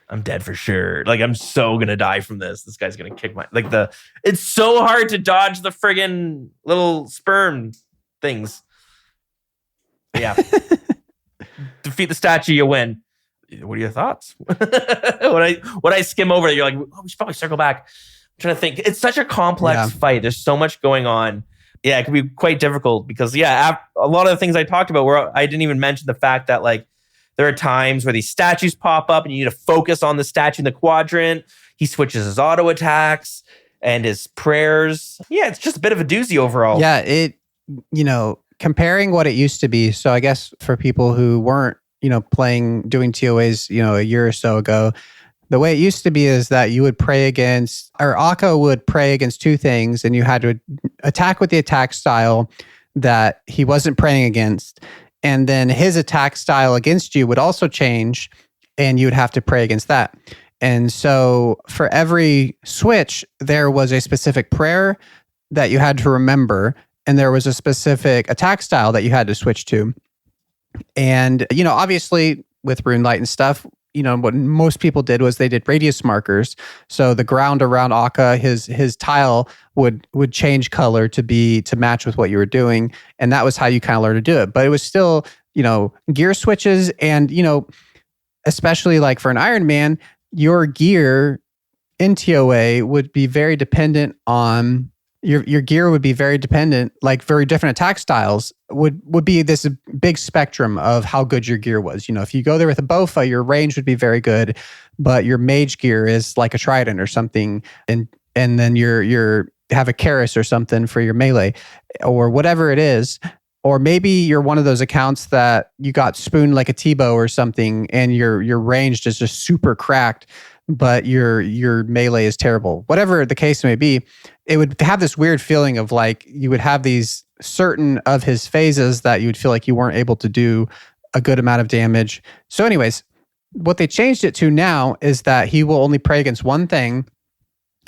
I'm dead for sure. Like, I'm so going to die from this. This guy's going to kick it's so hard to dodge the friggin' little sperm things. But yeah. Defeat the statue, you win. What are your thoughts? when I skim over it, you're like, oh, we should probably circle back. I'm trying to think. It's such a complex fight. There's so much going on. Yeah, it can be quite difficult because, a lot of the things I talked about where I didn't even mention the fact that like there are times where these statues pop up and you need to focus on the statue in the quadrant. He switches his auto attacks and his prayers. Yeah, it's just a bit of a doozy overall. Yeah, comparing what it used to be. So I guess for people who weren't, doing TOAs, a year or so ago, the way it used to be is that you would pray against, or Aka would pray against 2 things, and you had to attack with the attack style that he wasn't praying against. And then his attack style against you would also change, and you would have to pray against that. And so for every switch, there was a specific prayer that you had to remember, and there was a specific attack style that you had to switch to. And, obviously with Runelight and stuff, what most people did was they did radius markers. So the ground around Aka, his tile would change color to match with what you were doing. And that was how you kind of learned to do it. But it was still, gear switches and, especially like for an Iron Man, your gear in TOA would be very dependent on your gear would be very dependent, like very different attack styles would be this big spectrum of how good your gear was. If you go there with a Bofa, your range would be very good, but your mage gear is like a trident or something, and then you're have a Karis or something for your melee or whatever it is. Or maybe you're one of those accounts that you got spooned like a T-bow or something, and your range is just super cracked, but your melee is terrible. Whatever the case may be, it would have this weird feeling of like you would have these certain of his phases that you would feel like you weren't able to do a good amount of damage. So anyways, what they changed it to now is that he will only pray against one thing,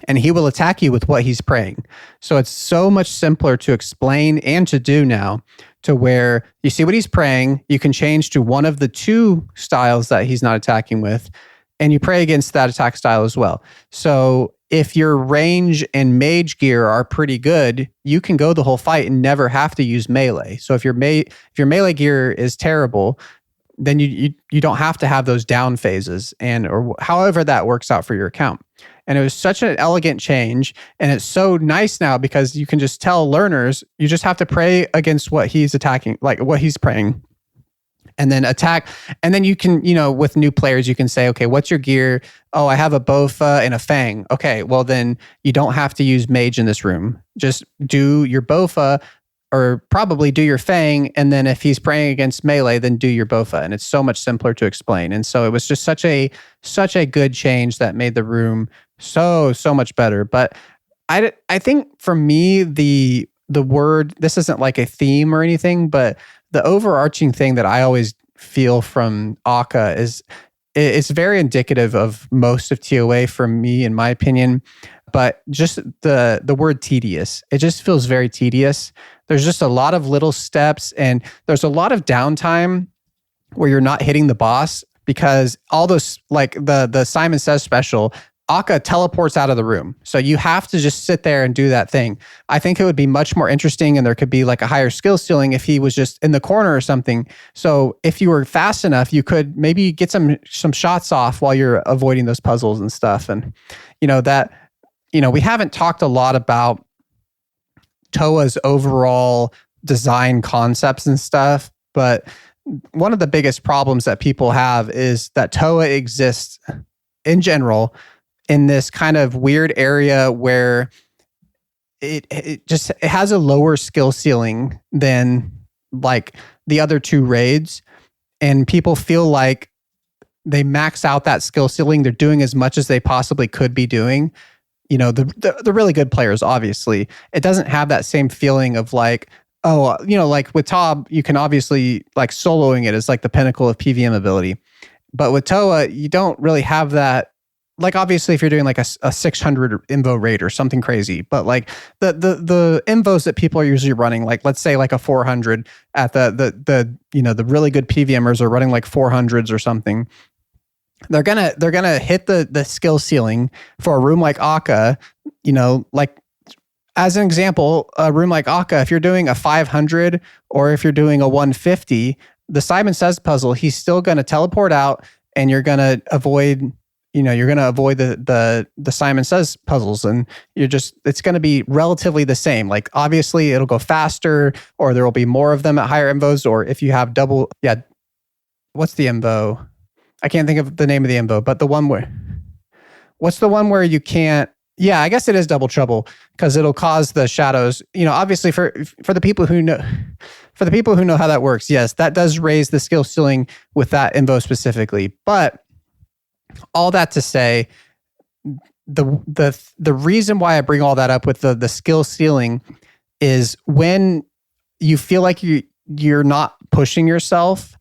and he will attack you with what he's praying. So it's so much simpler to explain and to do now, to where you see what he's praying, you can change to one of the two styles that he's not attacking with, and you pray against that attack style as well. So if your range and mage gear are pretty good, you can go the whole fight and never have to use melee. So if your melee gear is terrible, then you don't have to have those down phases, or however that works out for your account. And it was such an elegant change, and it's so nice now because you can just tell learners, you just have to pray against what he's attacking, like what he's praying, and then attack. And then you can, with new players, you can say, okay, what's your gear? Oh, I have a Bofa and a Fang. Okay, well then you don't have to use mage in this room. Just do your Bofa, or probably do your Fang, and then if he's praying against melee, then do your Bofa. And it's so much simpler to explain. And so it was just such a good change that made the room so much better. But I think for me, the word, this isn't like a theme or anything, but the overarching thing that I always feel from Akka is it's very indicative of most of TOA for me, in my opinion. But just the word tedious, it just feels very tedious. There's just a lot of little steps, and there's a lot of downtime where you're not hitting the boss, because all those, like the Simon Says special, Akka teleports out of the room. So you have to just sit there and do that thing. I think it would be much more interesting, and there could be like a higher skill ceiling if he was just in the corner or something. So if you were fast enough, you could maybe get some shots off while you're avoiding those puzzles and stuff. And we haven't talked a lot about TOA's overall design concepts and stuff, but one of the biggest problems that people have is that TOA exists in general in this kind of weird area where it has a lower skill ceiling than like the other two raids, and people feel like they max out that skill ceiling. They're doing as much as they possibly could be doing. The really good players, obviously, it doesn't have that same feeling of like, like with Tob, you can obviously like soloing it is like the pinnacle of PvM ability. But with TOA, you don't really have that. Like, obviously, if you're doing like a 600 invo raid or something crazy, but like the invos that people are usually running, like let's say like a 400 at the really good PvMers are running like 400s or something. They're gonna hit the skill ceiling for a room like Akka. Like as an example, a room like Akka, if you're doing a 500 or if you're doing a 150, the Simon Says puzzle, he's still gonna teleport out, and you're gonna avoid. You're going to avoid the Simon Says puzzles, and it's going to be relatively the same. Like, obviously it'll go faster, or there will be more of them at higher invos, or if you have double, what's the invo? I can't think of the name of the invo, but what's the one where you can't, I guess it is double trouble, because it'll cause the shadows, obviously for the people who know, how that works. Yes, that does raise the skill ceiling with that invo specifically, but all that to say, the reason why I bring all that up with the skill ceiling is when you feel like you're not pushing yourself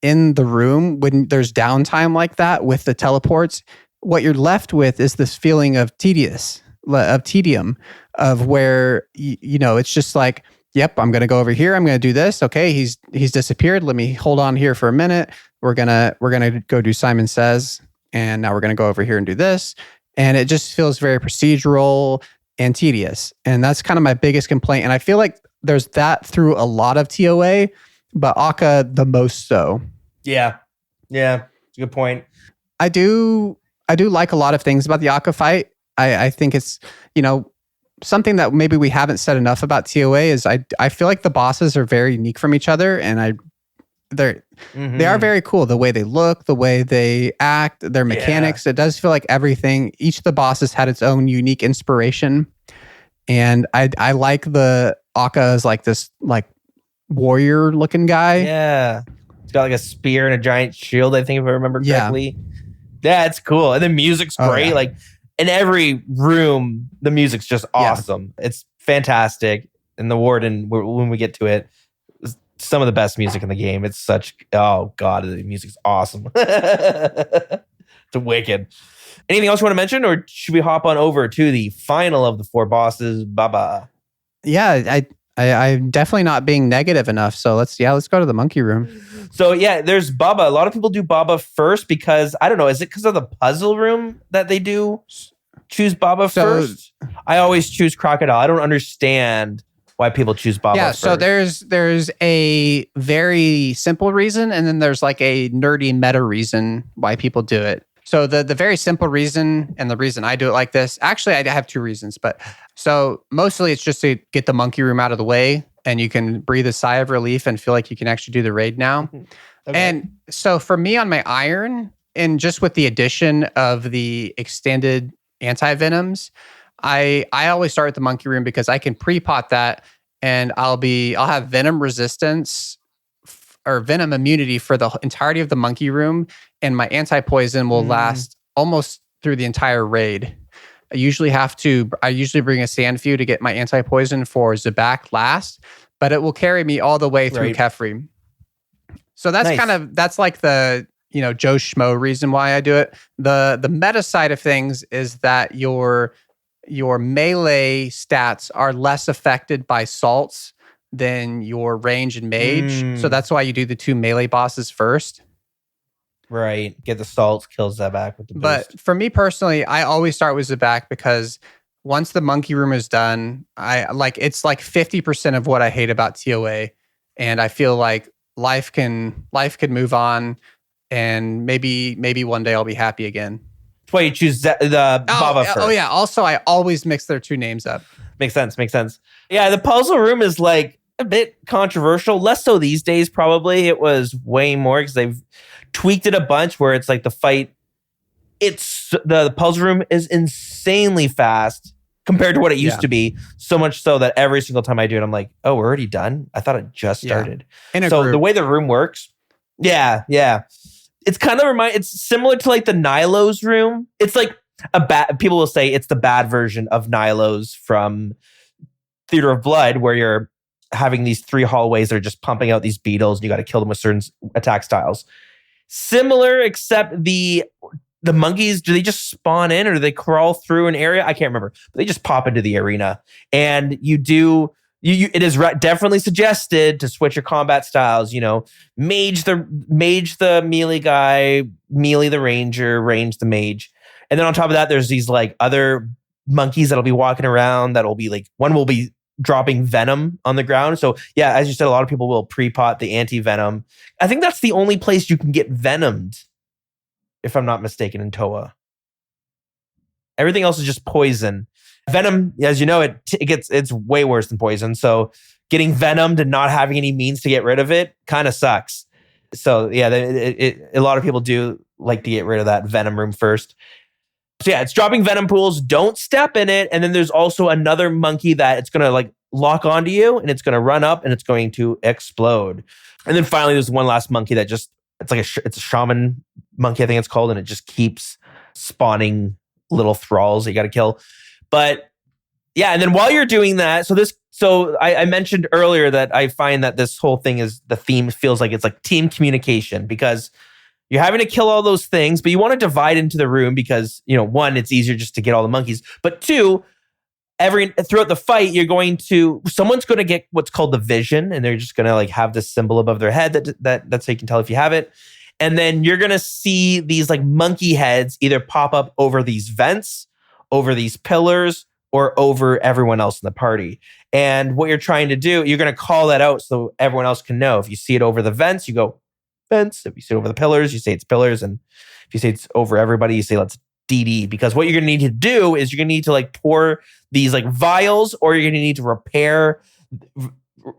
in the room, when there's downtime like that with the teleports, what you're left with is this feeling of tedium, of where it's just like, yep, I'm gonna go over here, I'm gonna do this. Okay, he's disappeared. Let me hold on here for a minute. We're gonna go do Simon Says. And now we're going to go over here and do this. And it just feels very procedural and tedious. And that's kind of my biggest complaint. And I feel like there's that through a lot of TOA, but Akka the most so. Yeah. It's a good point. I do like a lot of things about the Akka fight. I think it's, something that maybe we haven't said enough about TOA is I feel like the bosses are very unique from each other, and they are very cool. The way they look, the way they act, their mechanics. It does feel like everything. Each of the bosses had its own unique inspiration, and I like the Akka as like this like warrior looking guy. Yeah, it's got like a spear and a giant shield. I think if I remember correctly. Yeah, it's cool, and the music's great. Like in every room, the music's just awesome. It's fantastic, and the Warden, when we get to it. Some of the best music in the game. It's such, oh God, the music's awesome. It's wicked. Anything else you want to mention, or should we hop on over to the final of the 4 bosses, Baba? Yeah, I'm definitely not being negative enough. So let's go to the monkey room. So yeah, there's Baba. A lot of people do Baba first because, I don't know, is it because of the puzzle room that they do choose Baba first? I always choose Crocodile. I don't understand why people choose Baba first. So there's a very simple reason, and then there's like a nerdy meta reason why people do it. So the very simple reason, and the reason I do it like this, actually I have 2 reasons, but so mostly it's just to get the monkey room out of the way, and you can breathe a sigh of relief and feel like you can actually do the raid now. Okay. And so for me on my Iron, and just with the addition of the extended anti-venoms, I always start with the monkey room because I can pre-pot that, and I'll have venom resistance or venom immunity for the entirety of the monkey room, and my anti-poison will last almost through the entire raid. I usually bring a Sandfew to get my anti-poison for Zabak last, but it will carry me all the way through Kefri. So that's that's like the Joe Schmo reason why I do it. The meta side of things is that your melee stats are less affected by salts than your range and mage. So that's why you do the 2 melee bosses first. Right. Get the salts, kill Zabak with the boost. But for me personally, I always start with Zabak because once the monkey room is done, it's like 50% of what I hate about TOA. And I feel like life can move on, and maybe one day I'll be happy again. That's why you choose the Baba first. Oh yeah. Also, I always mix their 2 names up. Makes sense. Yeah, the puzzle room is like a bit controversial. Less so these days, probably. It was way more because they've tweaked it a bunch where it's like the fight. The puzzle room is insanely fast compared to what it used to be. So much so that every single time I do it, I'm like, oh, we're already done? I thought it just started. So the way the room works, it's kind of it's similar to like the Nilo's room. It's like people will say it's the bad version of Nilo's from Theater of Blood, where you're having these 3 hallways that are just pumping out these beetles and you got to kill them with certain attack styles. Similar, except the monkeys, do they just spawn in or do they crawl through an area? I can't remember, but they just pop into the arena. And it is definitely suggested to switch your combat styles, mage the melee guy, melee the ranger, range the mage. And then on top of that, there's these like other monkeys that'll be walking around that'll be like, one will be dropping venom on the ground. So yeah, as you said, a lot of people will pre-pot the anti-venom. I think that's the only place you can get venomed, if I'm not mistaken, in Toa. Everything else is just poison. Venom, as you know, it's way worse than poison. So getting venomed and not having any means to get rid of it kind of sucks. So yeah, a lot of people do like to get rid of that venom room first. So yeah, it's dropping venom pools. Don't step in it. And then there's also another monkey that it's going to like lock onto you, and it's going to run up and it's going to explode. And then finally, there's one last monkey that it's a shaman monkey, I think it's called, and it just keeps spawning little thralls that you got to kill. But yeah, and then while you're doing that, so I mentioned earlier that I find that this whole thing the theme feels like it's like team communication, because you're having to kill all those things, but you want to divide into the room because, 1, it's easier just to get all the monkeys. But 2, throughout the fight, someone's going to get what's called the vision, and they're just going to like have this symbol above their head that's how you can tell if you have it. And then you're going to see these like monkey heads either pop up over these vents, over these pillars, or over everyone else in the party. And what you're trying to do, you're going to call that out so everyone else can know. If you see it over the vents, you go, vents. If you see it over the pillars, you say it's pillars. And if you say it's over everybody, you say let's DD, because what you're going to need to do is you're going to need to like pour these like vials, or you're going to need to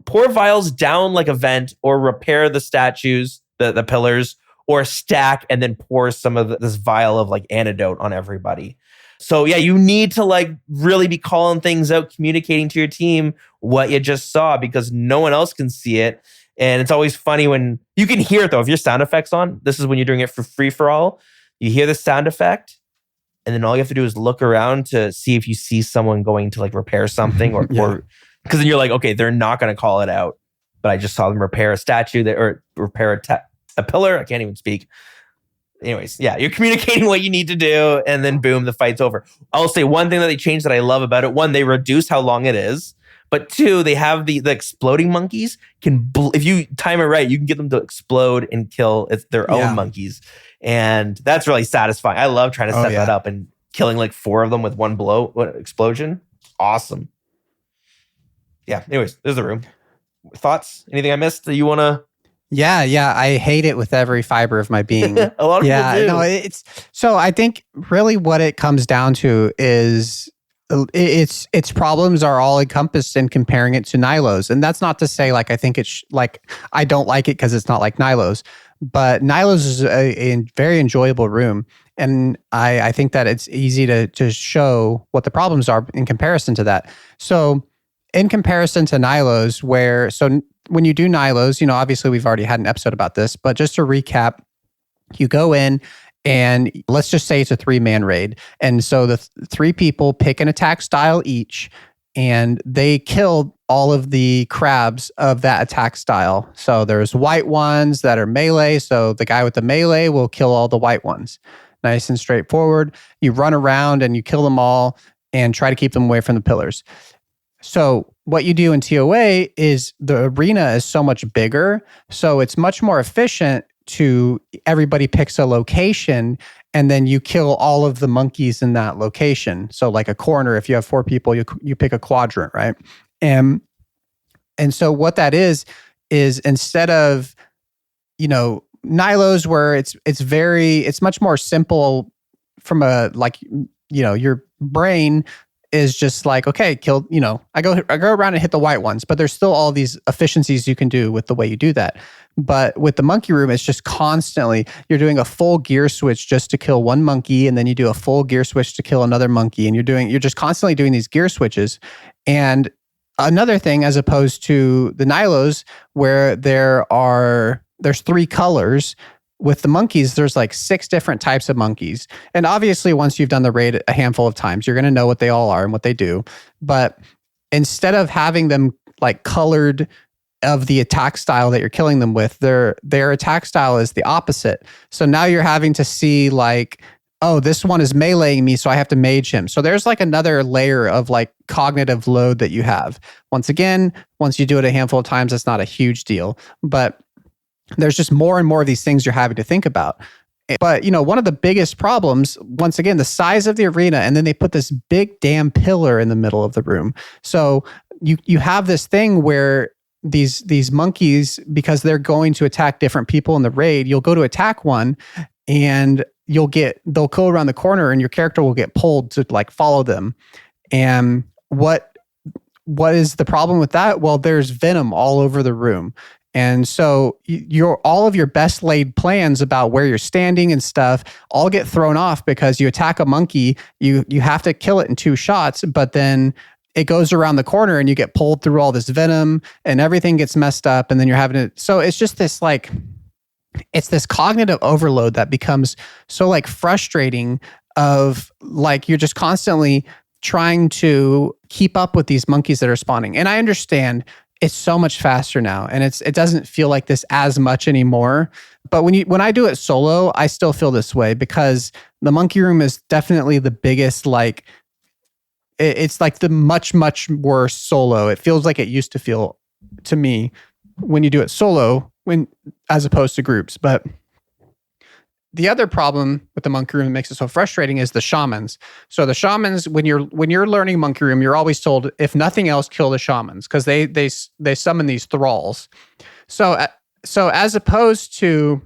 pour vials down like a vent, or repair the statues, the pillars, or stack and then pour some of this vial of like antidote on everybody. So yeah, you need to like really be calling things out, communicating to your team what you just saw, because no one else can see it. And it's always funny when you can hear it though. If your sound effect's on, this is when you're doing it for free for all. You hear the sound effect, and then all you have to do is look around to see if you see someone going to like repair something, or because then you're like, okay, they're not going to call it out, but I just saw them repair a statue or repair a pillar. I can't even speak. Anyways, yeah, you're communicating what you need to do, and then boom, the fight's over. I'll say one thing that they changed that I love about it. One, they reduced how long it is. But two, they have the exploding monkeys if you time it right, you can get them to explode and kill their own monkeys. And that's really satisfying. I love trying to set that up and killing like 4 of them with one explosion. Awesome. Yeah. Anyways, there's the room. Thoughts? Anything I missed that you want to? Yeah. I hate it with every fiber of my being. A lot of people do. No, so I think really what it comes down to is its problems are all encompassed in comparing it to Nilo's. And that's not to say like I think it's like I don't like it because it's not like Nilo's. But Nilo's is a very enjoyable room. And I think that it's easy to show what the problems are in comparison to that. So in comparison to Nilo's, when you do Nilo's, obviously we've already had an episode about this, but just to recap, you go in and let's just say it's a 3-man raid. And so the 3 people pick an attack style each, and they kill all of the crabs of that attack style. So there's white ones that are melee. So the guy with the melee will kill all the white ones. Nice and straightforward. You run around and you kill them all and try to keep them away from the pillars. So what you do in TOA is the arena is so much bigger. So it's much more efficient to everybody picks a location and then you kill all of the monkeys in that location. So like a corner, if you have 4 people, you pick a quadrant, right? And so what that is instead of, Nilo's where it's much more simple from a like, your brain is just like, okay, kill, I go around and hit the white ones, but there's still all these efficiencies you can do with the way you do that. But with the monkey room, it's just constantly, you're doing a full gear switch just to kill one monkey, and then you do a full gear switch to kill another monkey, and you're just constantly doing these gear switches. And another thing, as opposed to the Nilo's, where there's 3 colors. With the monkeys, there's like 6 different types of monkeys. And obviously, once you've done the raid a handful of times, you're going to know what they all are and what they do. But instead of having them like colored of the attack style that you're killing them with, their attack style is the opposite. So now you're having to see like, oh, this one is meleeing me, so I have to mage him. So there's like another layer of like cognitive load that you have. Once again, once you do it a handful of times, it's not a huge deal. But there's just more and more of these things you're having to think about. But, one of the biggest problems, once again, the size of the arena, and then they put this big damn pillar in the middle of the room. So you have this thing where these monkeys, because they're going to attack different people in the raid, you'll go to attack one and they'll go around the corner and your character will get pulled to like follow them. And what is the problem with that? Well, there's venom all over the room. And so all of your best laid plans about where you're standing and stuff all get thrown off because you attack a monkey, you have to kill it in 2 shots, but then it goes around the corner and you get pulled through all this venom and everything gets messed up, and then you're having to, so it's just this like, it's this cognitive overload that becomes so like frustrating of like, you're just constantly trying to keep up with these monkeys that are spawning. And I understand it's so much faster now, and it doesn't feel like this as much anymore. But when I do it solo, I still feel this way because the monkey room is definitely the biggest. Like it's like the much worse solo. It feels like it used to feel to me when you do it solo, as opposed to groups. But the other problem with the monkey room that makes it so frustrating is the shamans. So the shamans, when you're learning monkey room, you're always told, if nothing else, kill the shamans because they summon these thralls. So as opposed to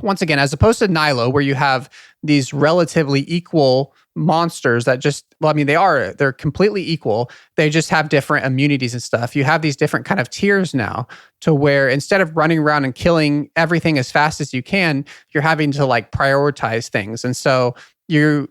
once again, as opposed to Nilo, where you have these relatively equal monsters that just, well, I mean, they're completely equal. They just have different immunities and stuff. You have these different kind of tiers now to where instead of running around and killing everything as fast as you can, you're having to like prioritize things. And so you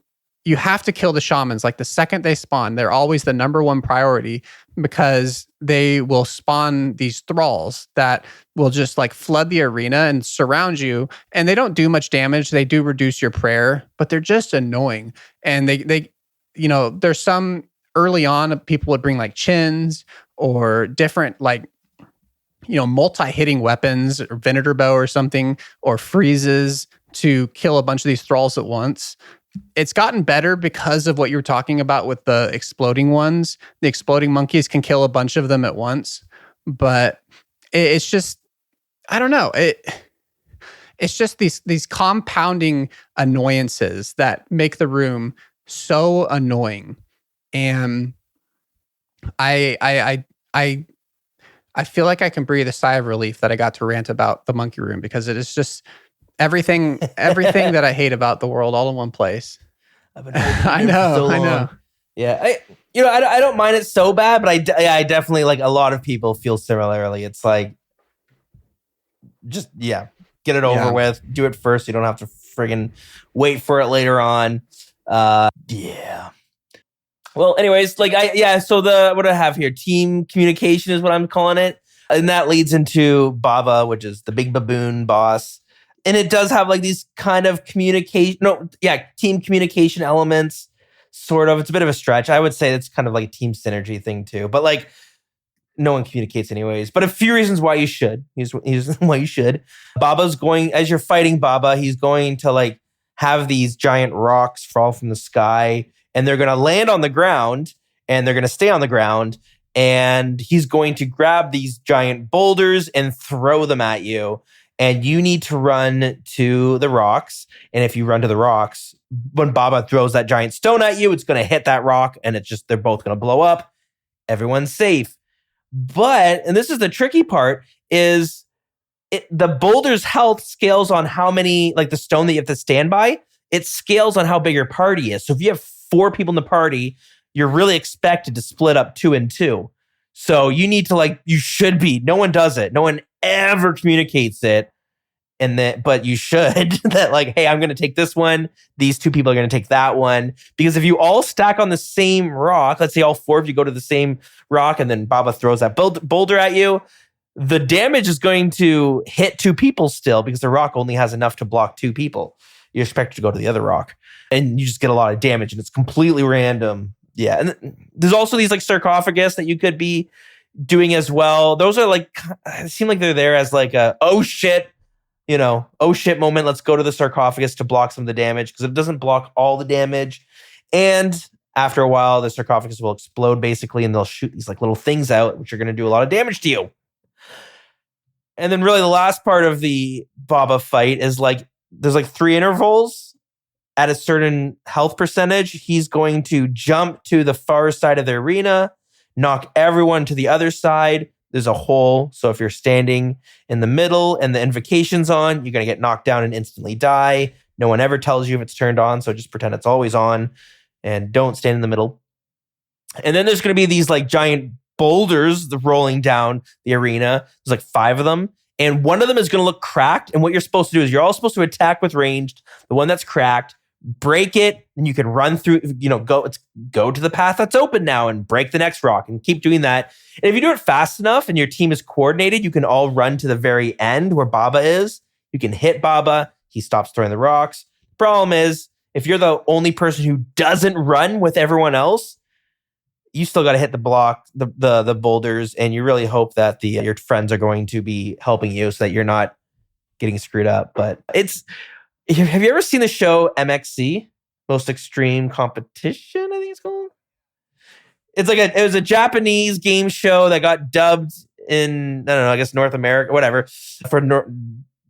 have to kill the shamans. Like the second they spawn, they're always the number one priority because they will spawn these thralls that will just like flood the arena and surround you. And they don't do much damage. They do reduce your prayer, but they're just annoying. And they there's some early on people would bring like chins or different like, multi-hitting weapons or Venator bow or something or freezes to kill a bunch of these thralls at once. It's gotten better because of what you were talking about with the exploding ones. The exploding monkeys can kill a bunch of them at once, but it's just, I don't know. It's just these compounding annoyances that make the room so annoying. And I feel like I can breathe a sigh of relief that I got to rant about the monkey room because it is just everything that I hate about the world all in one place. I've been I know. Yeah, I don't mind it so bad, but I definitely, like, a lot of people feel similarly. It's like, just get it over with. Do it first. You don't have to friggin' wait for it later on. Yeah. Well, anyways, like so what I have here, team communication is what I'm calling it. And that leads into Baba, which is the big baboon boss. And it does have like these kind of team communication elements, sort of. It's a bit of a stretch. I would say it's kind of like a team synergy thing too. But like, no one communicates anyways. But a few reasons why you should. Here's why you should. Baba's going, as you're fighting Baba, he's going to like have these giant rocks fall from the sky. And they're going to land on the ground. And they're going to stay on the ground. And he's going to grab these giant boulders and throw them at you. And you need to run to the rocks. And if you run to the rocks, when Baba throws that giant stone at you, it's going to hit that rock and they're both going to blow up. Everyone's safe. But, and this is the tricky part, is the boulder's health scales on how many, like the stone that you have to stand by, it scales on how big your party is. So if you have 4 people in the party, you're really expected to split up 2 and 2. So you need to no one does it. No one ever communicates it. But you should that like, hey, I'm going to take this one. These 2 people are going to take that one. Because if you all stack on the same rock, let's say all 4 of you go to the same rock and then Baba throws that boulder at you, the damage is going to hit 2 people still because the rock only has enough to block 2 people. You expect to go to the other rock and you just get a lot of damage and it's completely random. Yeah. And there's also these like sarcophagus that you could be doing as well. Those are like, it seem like they're there as like a, oh shit moment. Let's go to the sarcophagus to block some of the damage because it doesn't block all the damage. And after a while, the sarcophagus will explode basically and they'll shoot these like little things out, which are going to do a lot of damage to you. And then really the last part of the Baba fight is like, there's like 3 intervals at a certain health percentage. He's going to jump to the far side of the arena, knock everyone to the other side. There's a hole. So if you're standing in the middle and the invocation's on, you're going to get knocked down and instantly die. No one ever tells you if it's turned on. So just pretend it's always on and don't stand in the middle. And then there's going to be these like giant boulders rolling down the arena. There's like 5 of them. And one of them is going to look cracked. And what you're supposed to do is you're all supposed to attack with ranged, the one that's cracked, break it, and you can run through, go to the path that's open now and break the next rock and keep doing that. And if you do it fast enough and your team is coordinated, you can all run to the very end where Baba is. You can hit Baba. He stops throwing the rocks. Problem is, if you're the only person who doesn't run with everyone else, you still got to hit the block, the boulders, and you really hope that your friends are going to be helping you so that you're not getting screwed up. But have you ever seen the show MXC, Most Extreme Competition, I think it's called? It's like it was a Japanese game show that got dubbed in, I don't know, I guess North America, whatever, for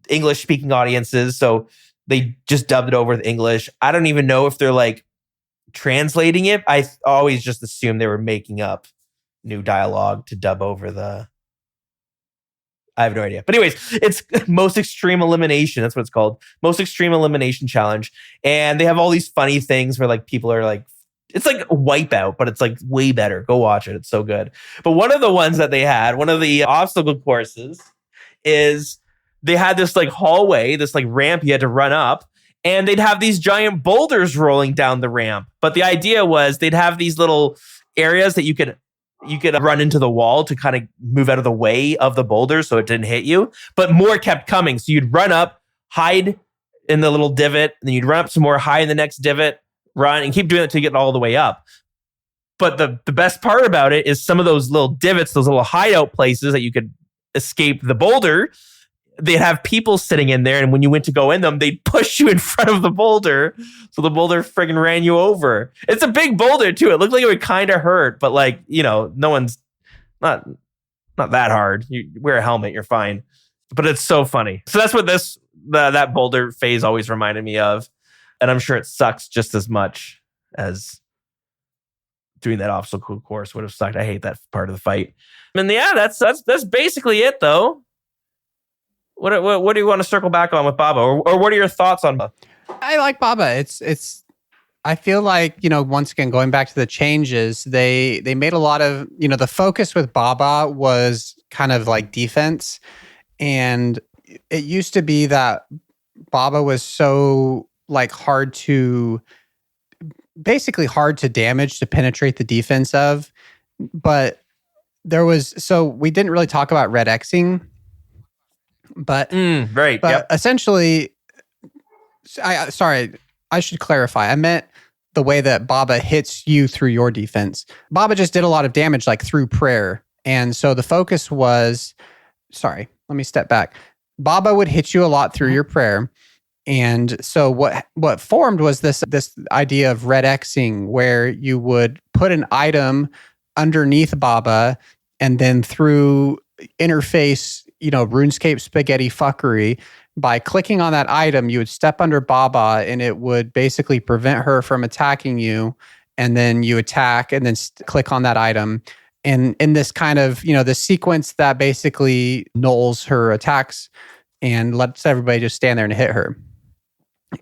English speaking audiences. So they just dubbed it over with English. I don't even know if they're like translating it. I always just assumed they were making up new dialogue to dub over I have no idea. But anyways, it's most extreme elimination. That's what it's called. Most extreme elimination challenge. And they have all these funny things where like people are like, it's like Wipeout, but it's like way better. Go watch it. It's so good. But one of the ones that they had, one of the obstacle courses is they had this like hallway, this like ramp you had to run up, and they'd have these giant boulders rolling down the ramp. But the idea was they'd have these little areas that you could run into the wall to kind of move out of the way of the boulder so it didn't hit you. But more kept coming. So you'd run up, hide in the little divot, and then you'd run up some more, hide in the next divot, run, and keep doing it to get all the way up. But the best part about it is some of those little divots, those little hideout places that you could escape the boulder, they'd have people sitting in there, and when you went to go in them, they'd push you in front of the boulder, so the boulder friggin' ran you over. It's a big boulder too. It looked like it would kind of hurt, but like, you know, no one's not that hard. You wear a helmet, you're fine. But it's so funny. So that's what that boulder phase always reminded me of, and I'm sure it sucks just as much as doing that obstacle course would have sucked. I hate that part of the fight. And yeah, that's basically it though. What do you want to circle back on with Baba, or what are your thoughts on Baba? I like Baba. It's. I feel like, you know, once again, going back to the changes, they made a lot of, you know, the focus with Baba was kind of like defense, and it used to be that Baba was so like hard to damage, to penetrate the defense of, but we didn't really talk about red Xing. But right, but essentially, I should clarify. I meant the way that Baba hits you through your defense. Baba just did a lot of damage, like through prayer, and so the focus was. Sorry, let me step back. Baba would hit you a lot through your prayer, and so what formed was this idea of red Xing, where you would put an item underneath Baba, and then through interface, you know, RuneScape spaghetti fuckery, by clicking on that item, you would step under Baba and it would basically prevent her from attacking you. And then you attack and then click on that item. And in this kind of, you know, this sequence that basically nulls her attacks and lets everybody just stand there and hit her.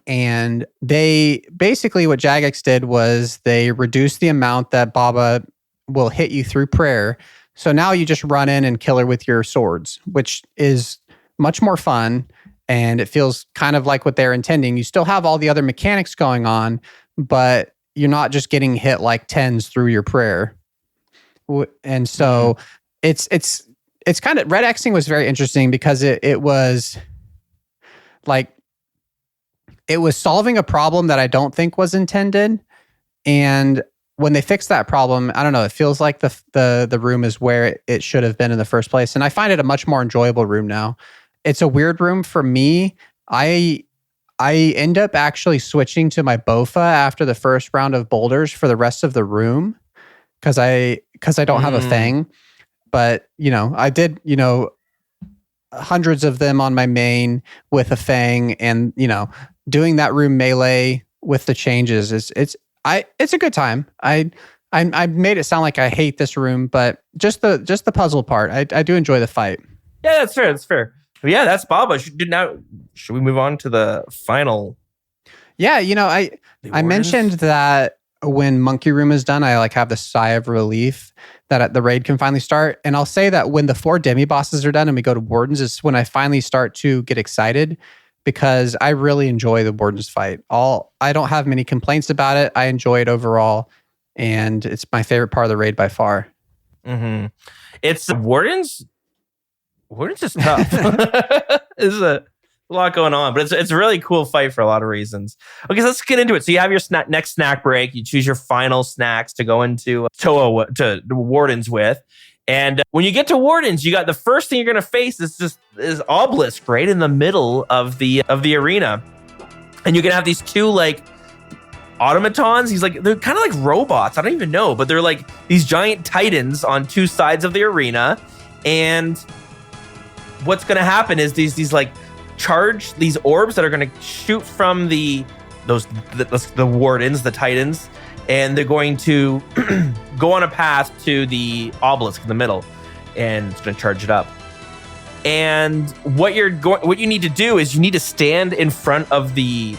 And they basically, what Jagex did was they reduced the amount that Baba will hit you through prayer. So now you just run in and kill her with your swords, which is much more fun. And it feels kind of like what they're intending. You still have all the other mechanics going on, but you're not just getting hit like 10s through your prayer. And so it's kind of, red Xing was very interesting because it was like, it was solving a problem that I don't think was intended. And when they fixed that problem, I don't know, it feels like the room is where it should have been in the first place. And I find it a much more enjoyable room now. It's a weird room for me. I end up actually switching to my Bofa after the first round of boulders for the rest of the room because I don't have a Fang. But, you know, I did, you know, hundreds of them on my main with a Fang, and, you know, doing that room melee with the changes it's a good time. I made it sound like I hate this room, but just the puzzle part, I do enjoy the fight. Yeah, that's fair. That's fair. But yeah, that's Baba. Should we move on to the final? Yeah, you know, I mentioned that when Monkey Room is done, I like have the sigh of relief that the raid can finally start. And I'll say that when the 4 demi bosses are done and we go to Wardens is when I finally start to get excited, because I really enjoy the Wardens fight. I don't have many complaints about it. I enjoy it overall, and it's my favorite part of the raid by far. Mm-hmm. It's Wardens. Wardens is tough. There's a lot going on, but it's a really cool fight for a lot of reasons. Okay, so let's get into it. So you have your next snack break. You choose your final snacks to go into to Wardens with. And when you get to Wardens, you got the first thing you're going to face is Obelisk right in the middle of the arena. And you're going to have these 2 like automatons. They're kind of like robots. I don't even know, but they're like these giant titans on 2 sides of the arena. And what's going to happen is these like charge these orbs that are going to shoot from the Wardens, the titans, and they're going to go on a path to the obelisk in the middle, and it's going to charge it up. And what you need to do is you need to stand in front of the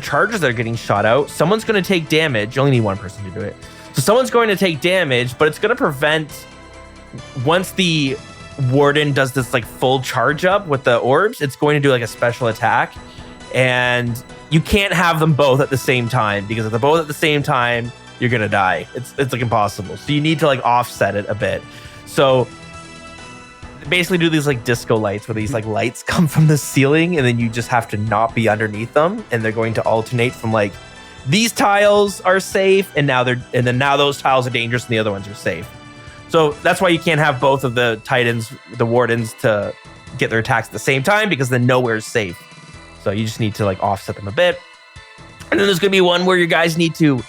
charges that are getting shot out. Someone's going to take damage. You only need one person to do it. So someone's going to take damage, but it's going to prevent, once the warden does this like full charge up with the orbs, it's going to do like a special attack. And you can't have them both at the same time, because if they're both at the same time, you're going to die. It's like impossible. So you need to like offset it a bit. So basically do these like disco lights where these like lights come from the ceiling, and then you just have to not be underneath them, and they're going to alternate from like, these tiles are safe, and now those tiles are dangerous and the other ones are safe. So that's why you can't have both of the titans, the wardens, to get their attacks at the same time, because then nowhere's safe. So you just need to like offset them a bit. And then there's going to be one where you guys need to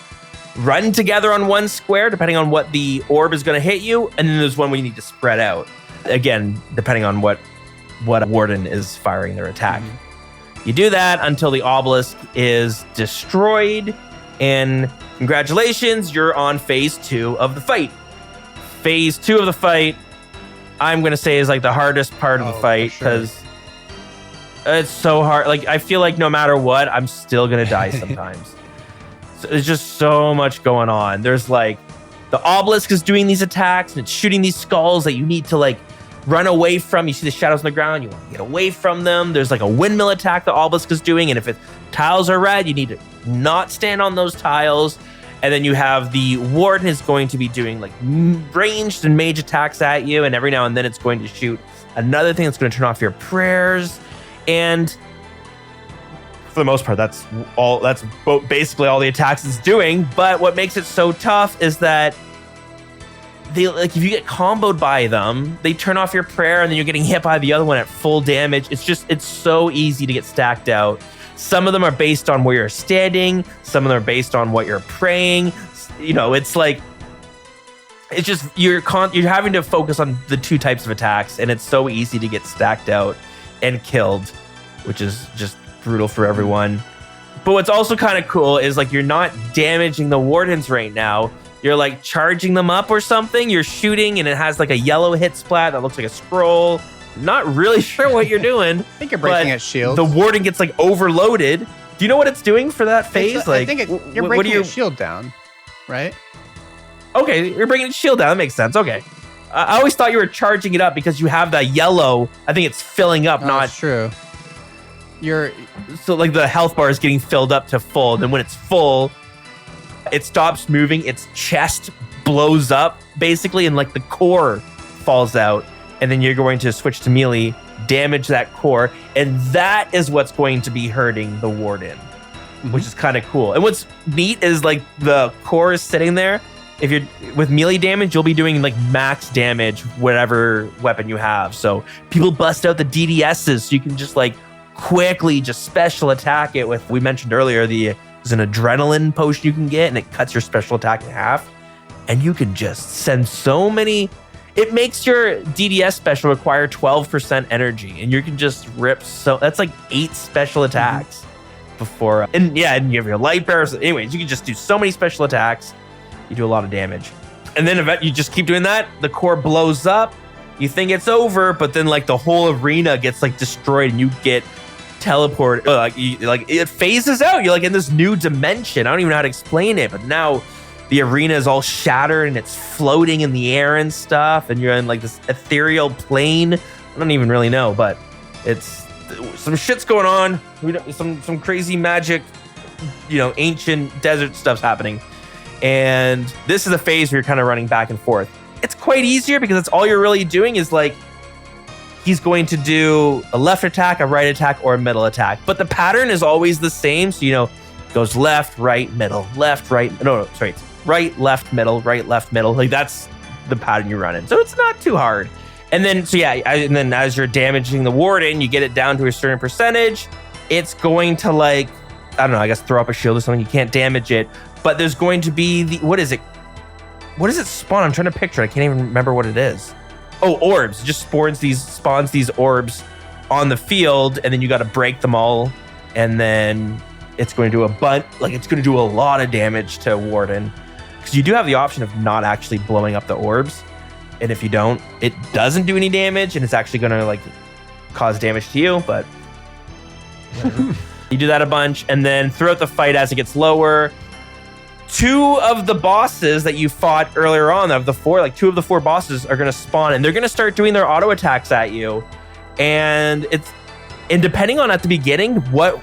run together on one square, depending on what the orb is going to hit you. And then there's one where you need to spread out. Again, depending on what warden is firing their attack. You do that until the obelisk is destroyed. And congratulations, you're on phase 2 of the fight. Phase 2 of the fight, I'm going to say, is like the hardest part of the fight, because it's so hard. Like, I feel like no matter what, I'm still going to die sometimes. So there's just so much going on. There's like, the obelisk is doing these attacks, and it's shooting these skulls that you need to like run away from. You see the shadows on the ground, you want to get away from them. There's like a windmill attack the obelisk is doing, and if tiles are red, you need to not stand on those tiles. And then you have the warden is going to be doing like ranged and mage attacks at you, and every now and then it's going to shoot another thing that's going to turn off your prayers. And for the most part, that's basically all the attacks it's doing. But what makes it so tough is that if you get comboed by them, they turn off your prayer, and then you're getting hit by the other one at full damage. It's so easy to get stacked out. Some of them are based on where you're standing. Some of them are based on what you're praying. You know, it's like, it's just, you're having to focus on the 2 types of attacks, and it's so easy to get stacked out and killed, which is just brutal for everyone. But what's also kind of cool is like, you're not damaging the wardens right now. You're like charging them up or something. You're shooting, and it has like a yellow hit splat that looks like a scroll. Not really sure what you're doing. I think you're breaking its shield. The warden gets like overloaded. Do you know what it's doing for that phase? I think you're breaking its shield down, right? Okay, you're bringing its shield down. That makes sense. Okay. I always thought you were charging it up because you have that yellow. I think it's filling up, not that's true. So like the health bar is getting filled up to full. Then when it's full, it stops moving. Its chest blows up basically, and like the core falls out. And then you're going to switch to melee, damage that core, and that is what's going to be hurting the warden, which is kind of cool. And what's neat is like the core is sitting there. If you're with melee damage, you'll be doing like max damage, whatever weapon you have. So people bust out the DDSs, so you can just like quickly just special attack it with, we mentioned earlier, there's an adrenaline potion you can get, and it cuts your special attack in half. And you can just send so many. It makes your DDS special require 12% energy, and you can just rip. So that's like 8 special attacks before. And you have your light bearers. Anyways, you can just do so many special attacks. You do a lot of damage. And then you just keep doing that. The core blows up. You think it's over, but then like the whole arena gets like destroyed, and you get teleported. Like it phases out. You're like in this new dimension. I don't even know how to explain it, but now the arena is all shattered and it's floating in the air and stuff, and you're in like this ethereal plane. I don't even really know, but it's some shit's going on. Some crazy magic, ancient desert stuff's happening. And this is a phase where you're kind of running back and forth. It's quite easier because that's all you're really doing is like, he's going to do a left attack, a right attack, or a middle attack. But the pattern is always the same. So, goes left, right, middle, left, right. No, sorry. It's right, left, middle, right, left, middle. Like that's the pattern you run in. So it's not too hard. And then, and then as you're damaging the warden, you get it down to a certain percentage. It's going to like, I don't know, I guess throw up a shield or something. You can't damage it. But there's going to be what is it? What does it spawn? I'm trying to picture it. I can't even remember what it is. Oh, orbs. It just spawns these orbs on the field, and then you got to break them all. And then it's going to do it's going to do a lot of damage to warden. Because you do have the option of not actually blowing up the orbs. And if you don't, it doesn't do any damage, and it's actually going to like cause damage to you. But you do that a bunch, and then throughout the fight, as it gets lower, 2 of the bosses that you fought earlier on, of the 4, like 2 of the 4 bosses are going to spawn, and they're going to start doing their auto attacks at you. And depending on at the beginning what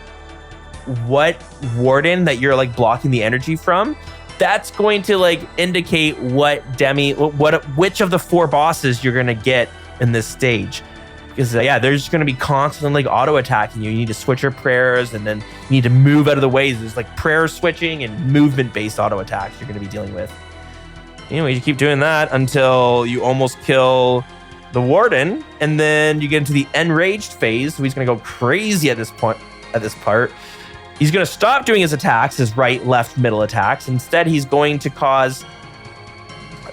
warden that you're like blocking the energy from, that's going to like indicate which of the 4 bosses you're going to get in this stage. Because they're just going to be constantly like auto attacking you. You need to switch your prayers, and then you need to move out of the way. There's like prayer switching and movement based auto attacks you're going to be dealing with. Anyway, you keep doing that until you almost kill the warden, and then you get into the enraged phase. So he's going to go crazy at this part. He's going to stop doing his attacks, his right, left, middle attacks. Instead, he's going to cause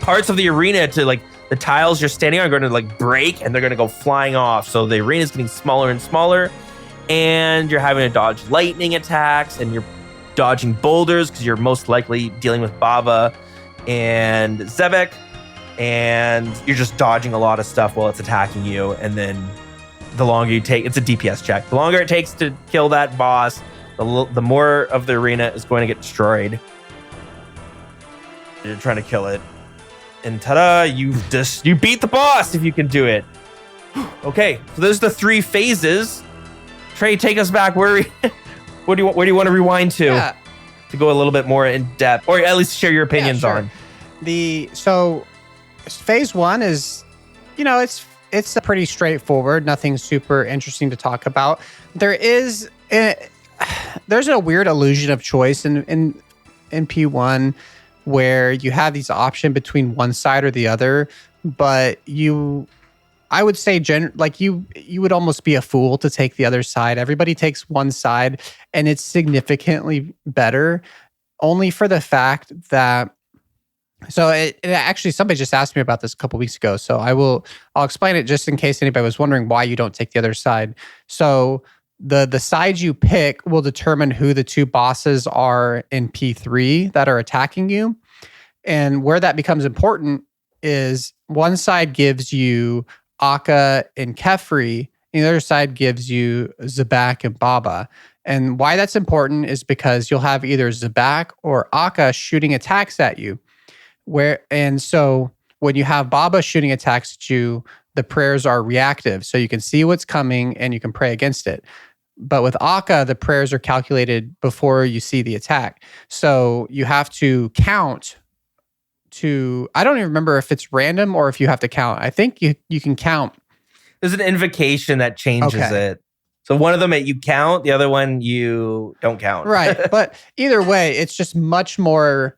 parts of the arena to like, the tiles you're standing on are going to like break, and they're going to go flying off. So the arena is getting smaller and smaller, and you're having to dodge lightning attacks, and you're dodging boulders because you're most likely dealing with Baba and Zebek, and you're just dodging a lot of stuff while it's attacking you. And then the longer you take, it's a DPS check. The longer it takes to kill that boss, the more of the arena is going to get destroyed. You're trying to kill it. And ta-da, you beat the boss if you can do it. Okay, so those are the 3 phases. Trey, take us back. Where do you want to rewind to go a little bit more in depth, or at least share your opinions on? So phase 1 is, it's pretty straightforward. Nothing super interesting to talk about. There's a weird illusion of choice in P1. Where you have these option between one side or the other, but I would say you would almost be a fool to take the other side. Everybody takes one side, and it's significantly better, only for the fact that. So it actually, somebody just asked me about this a couple weeks ago. So I'll explain it just in case anybody was wondering why you don't take the other side. So the side you pick will determine who the 2 bosses are in P3 that are attacking you. And where that becomes important is one side gives you Akka and Kefri, and the other side gives you Zabak and Baba. And why that's important is because you'll have either Zabak or Akka shooting attacks at you. And so when you have Baba shooting attacks at you, the prayers are reactive. So you can see what's coming and you can pray against it. But with Akka, the prayers are calculated before you see the attack. So you have to count I don't even remember if it's random or if you have to count. I think you can count. There's an invocation that changes it. So one of them you count, the other one you don't count. Right. But either way, it's just much more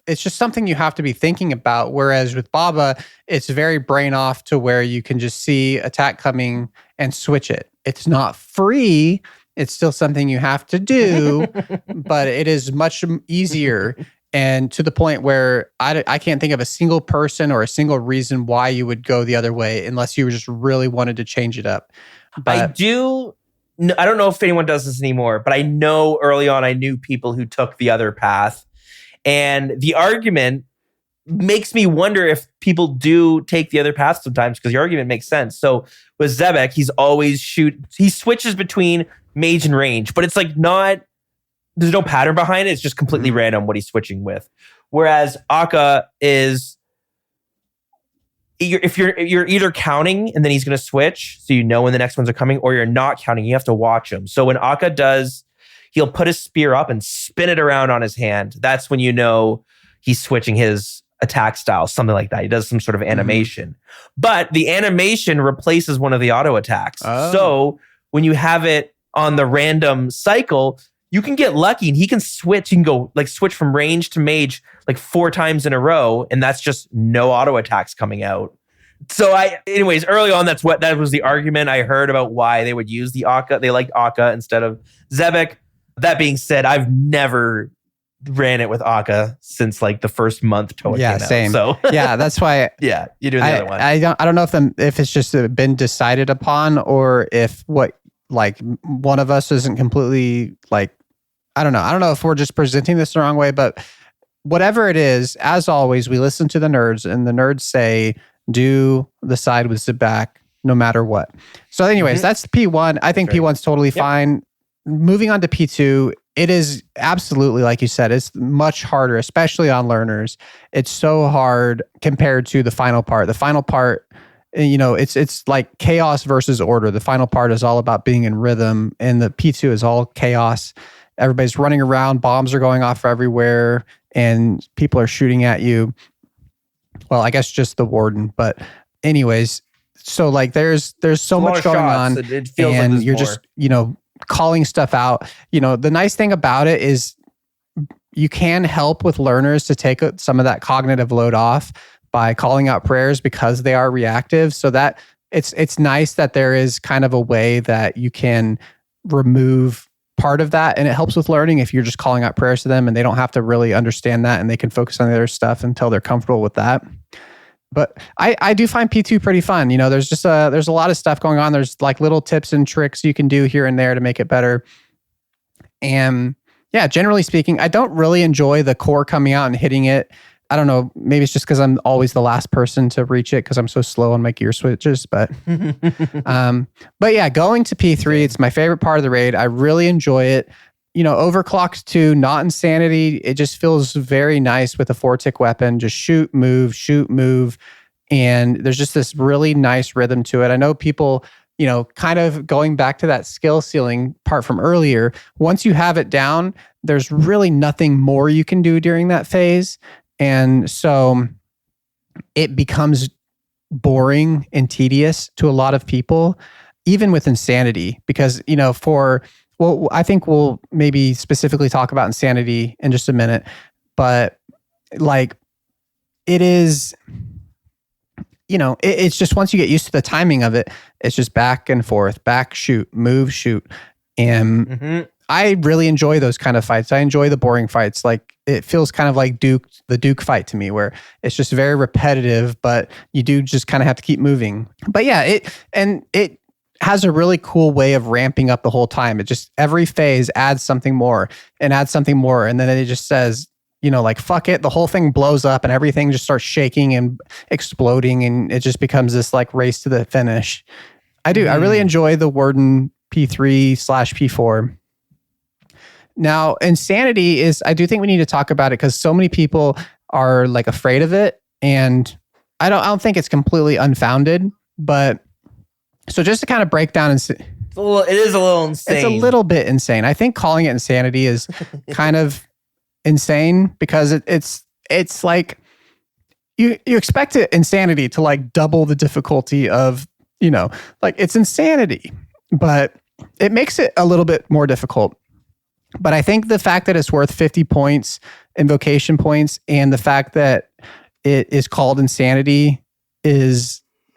it's just something you have to be thinking about. Whereas with Baba, it's very brain off to where you can just see attack coming and switch it. It's not free. It's still something you have to do, but it is much easier. And to the point where I can't think of a single person or a single reason why you would go the other way unless you just really wanted to change it up. But I don't know if anyone does this anymore, but I know early on I knew people who took the other path. And the argument makes me wonder if people do take the other path sometimes, because the argument makes sense. So with Zebek, he switches between mage and range, but it's like there's no pattern behind it. It's just completely random what he's switching with. Whereas Akka is, if you're either counting and then he's going to switch, so you know when the next ones are coming, or you're not counting, you have to watch him. So when Akka does, he'll put his spear up and spin it around on his hand. That's when you know he's switching his attack style, something like that. He does some sort of animation. But the animation replaces one of the auto attacks. Oh. So when you have it on the random cycle, you can get lucky and he can switch. You can go like switch from range to mage like 4 times in a row, and that's just no auto attacks coming out. So anyways, early on, that was the argument I heard about why they would use the Akka. They liked Akka instead of Zebek. That being said, I've never ran it with Akka since like the first month Toa came out. Same. So yeah, that's why. Yeah, you do the other one. I don't know if it's just been decided upon, or if one of us isn't completely like, I don't know. I don't know if we're just presenting this the wrong way, but whatever it is, as always, we listen to the nerds, and the nerds say do the side with zip back no matter what. So anyways, that's P1. I think P1's totally fine. Moving on to P2, it is absolutely, like you said, it's much harder, especially on learners. It's so hard compared to the final part. The final part, it's like chaos versus order. The final part is all about being in rhythm, and the P2 is all chaos. Everybody's running around, bombs are going off everywhere, and people are shooting at you. Well, I guess just the warden, but anyways, so like there's so much going on, it feels and like you're more. just calling stuff out. The nice thing about it is you can help with learners to take some of that cognitive load off by calling out prayers because they are reactive. So that it's nice that there is kind of a way that you can remove part of that, and it helps with learning if you're just calling out prayers to them and they don't have to really understand that, and they can focus on the other stuff until they're comfortable with that. But I do find P2 pretty fun. There's just there's a lot of stuff going on. There's like little tips and tricks you can do here and there to make it better. And yeah, generally speaking, I don't really enjoy the core coming out and hitting it. I don't know. Maybe it's just because I'm always the last person to reach it because I'm so slow on my gear switches. But yeah, going to P3, it's my favorite part of the raid. I really enjoy it. Overclocked to not insanity. It just feels very nice with a 4-tick weapon. Just shoot, move. And there's just this really nice rhythm to it. I know people, kind of going back to that skill ceiling part from earlier, once you have it down, there's really nothing more you can do during that phase. And so it becomes boring and tedious to a lot of people, even with insanity, because, I think we'll maybe specifically talk about insanity in just a minute, but like it is, it's just once you get used to the timing of it, it's just back and forth, back, shoot, move, shoot. And I really enjoy those kind of fights. I enjoy the boring fights. Like it feels kind of like the Duke fight to me, where it's just very repetitive, but you do just kind of have to keep moving. But yeah, it has a really cool way of ramping up the whole time. It just, every phase adds something more and adds something more. And then it just says, like, fuck it. The whole thing blows up and everything just starts shaking and exploding. And it just becomes this like race to the finish. I really enjoy the Warden P3/P4. Now, insanity is, I do think we need to talk about it because so many people are like afraid of it. And I don't think it's completely unfounded, but so just to kind of break down, it is a little insane. It's a little bit insane. I think calling it insanity is kind of insane because it's like you expect insanity to like double the difficulty of, like it's insanity, but it makes it a little bit more difficult. But I think the fact that it's worth 50 points, invocation points, and the fact that it is called insanity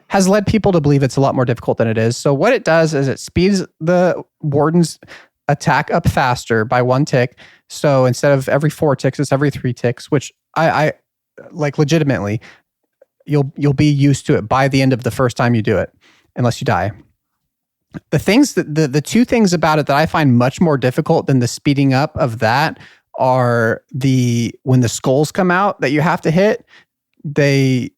has led people to believe it's a lot more difficult than it is. So what it does is it speeds the warden's attack up faster by 1 tick. So instead of every 4 ticks, it's every 3 ticks, which I like legitimately, you'll be used to it by the end of the first time you do it, unless you die. The two things about it that I find much more difficult than the speeding up of that are when the skulls come out that you have to hit, they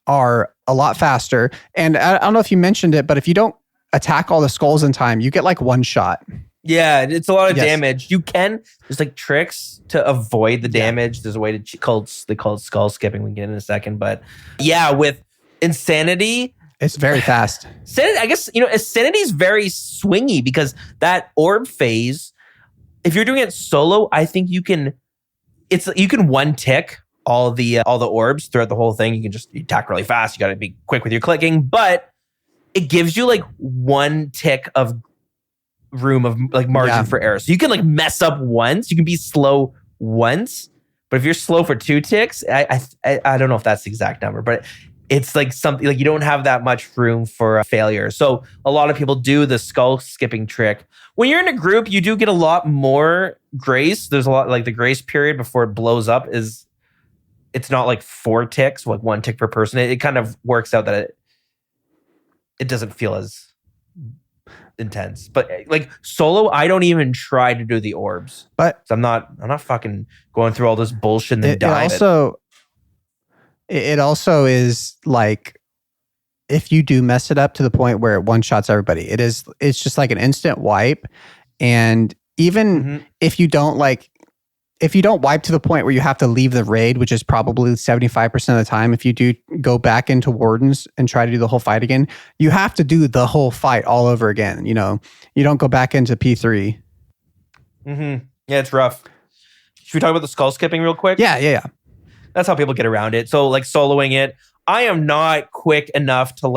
are a lot faster. And I don't know if you mentioned it, but if you don't attack all the skulls in time, you get like 1 shot. Yeah, it's a lot of damage. There's like tricks to avoid the damage. There's a way they call it skull skipping. We can get in a second. But yeah, with insanity, it's very fast. I guess, insanity is very swingy because that orb phase, if you're doing it solo, I think you can 1 tick all the orbs throughout the whole thing. You attack really fast. You got to be quick with your clicking, but it gives you like 1 tick of room of like margin for error. So you can like mess up once. You can be slow once, but if you're slow for 2 ticks, I don't know if that's the exact number, but it's like something like you don't have that much room for failure. So a lot of people do the skull skipping trick. When you're in a group, you do get a lot more grace. There's a lot like the grace period before it blows up it's not like 4 ticks, like 1 tick per person. It kind of works out that it doesn't feel as intense. But like solo, I don't even try to do the orbs. But I'm not fucking going through all this bullshit and then dying. It also is like, if you do mess it up to the point where it one-shots everybody, it's just like an instant wipe. And even if you don't wipe to the point where you have to leave the raid, which is probably 75% of the time, if you do go back into Wardens and try to do the whole fight again, you have to do the whole fight all over again. You don't go back into P3. Yeah, it's rough. Should we talk about the skull skipping real quick? Yeah. That's how people get around it. So like soloing it, I am not quick enough to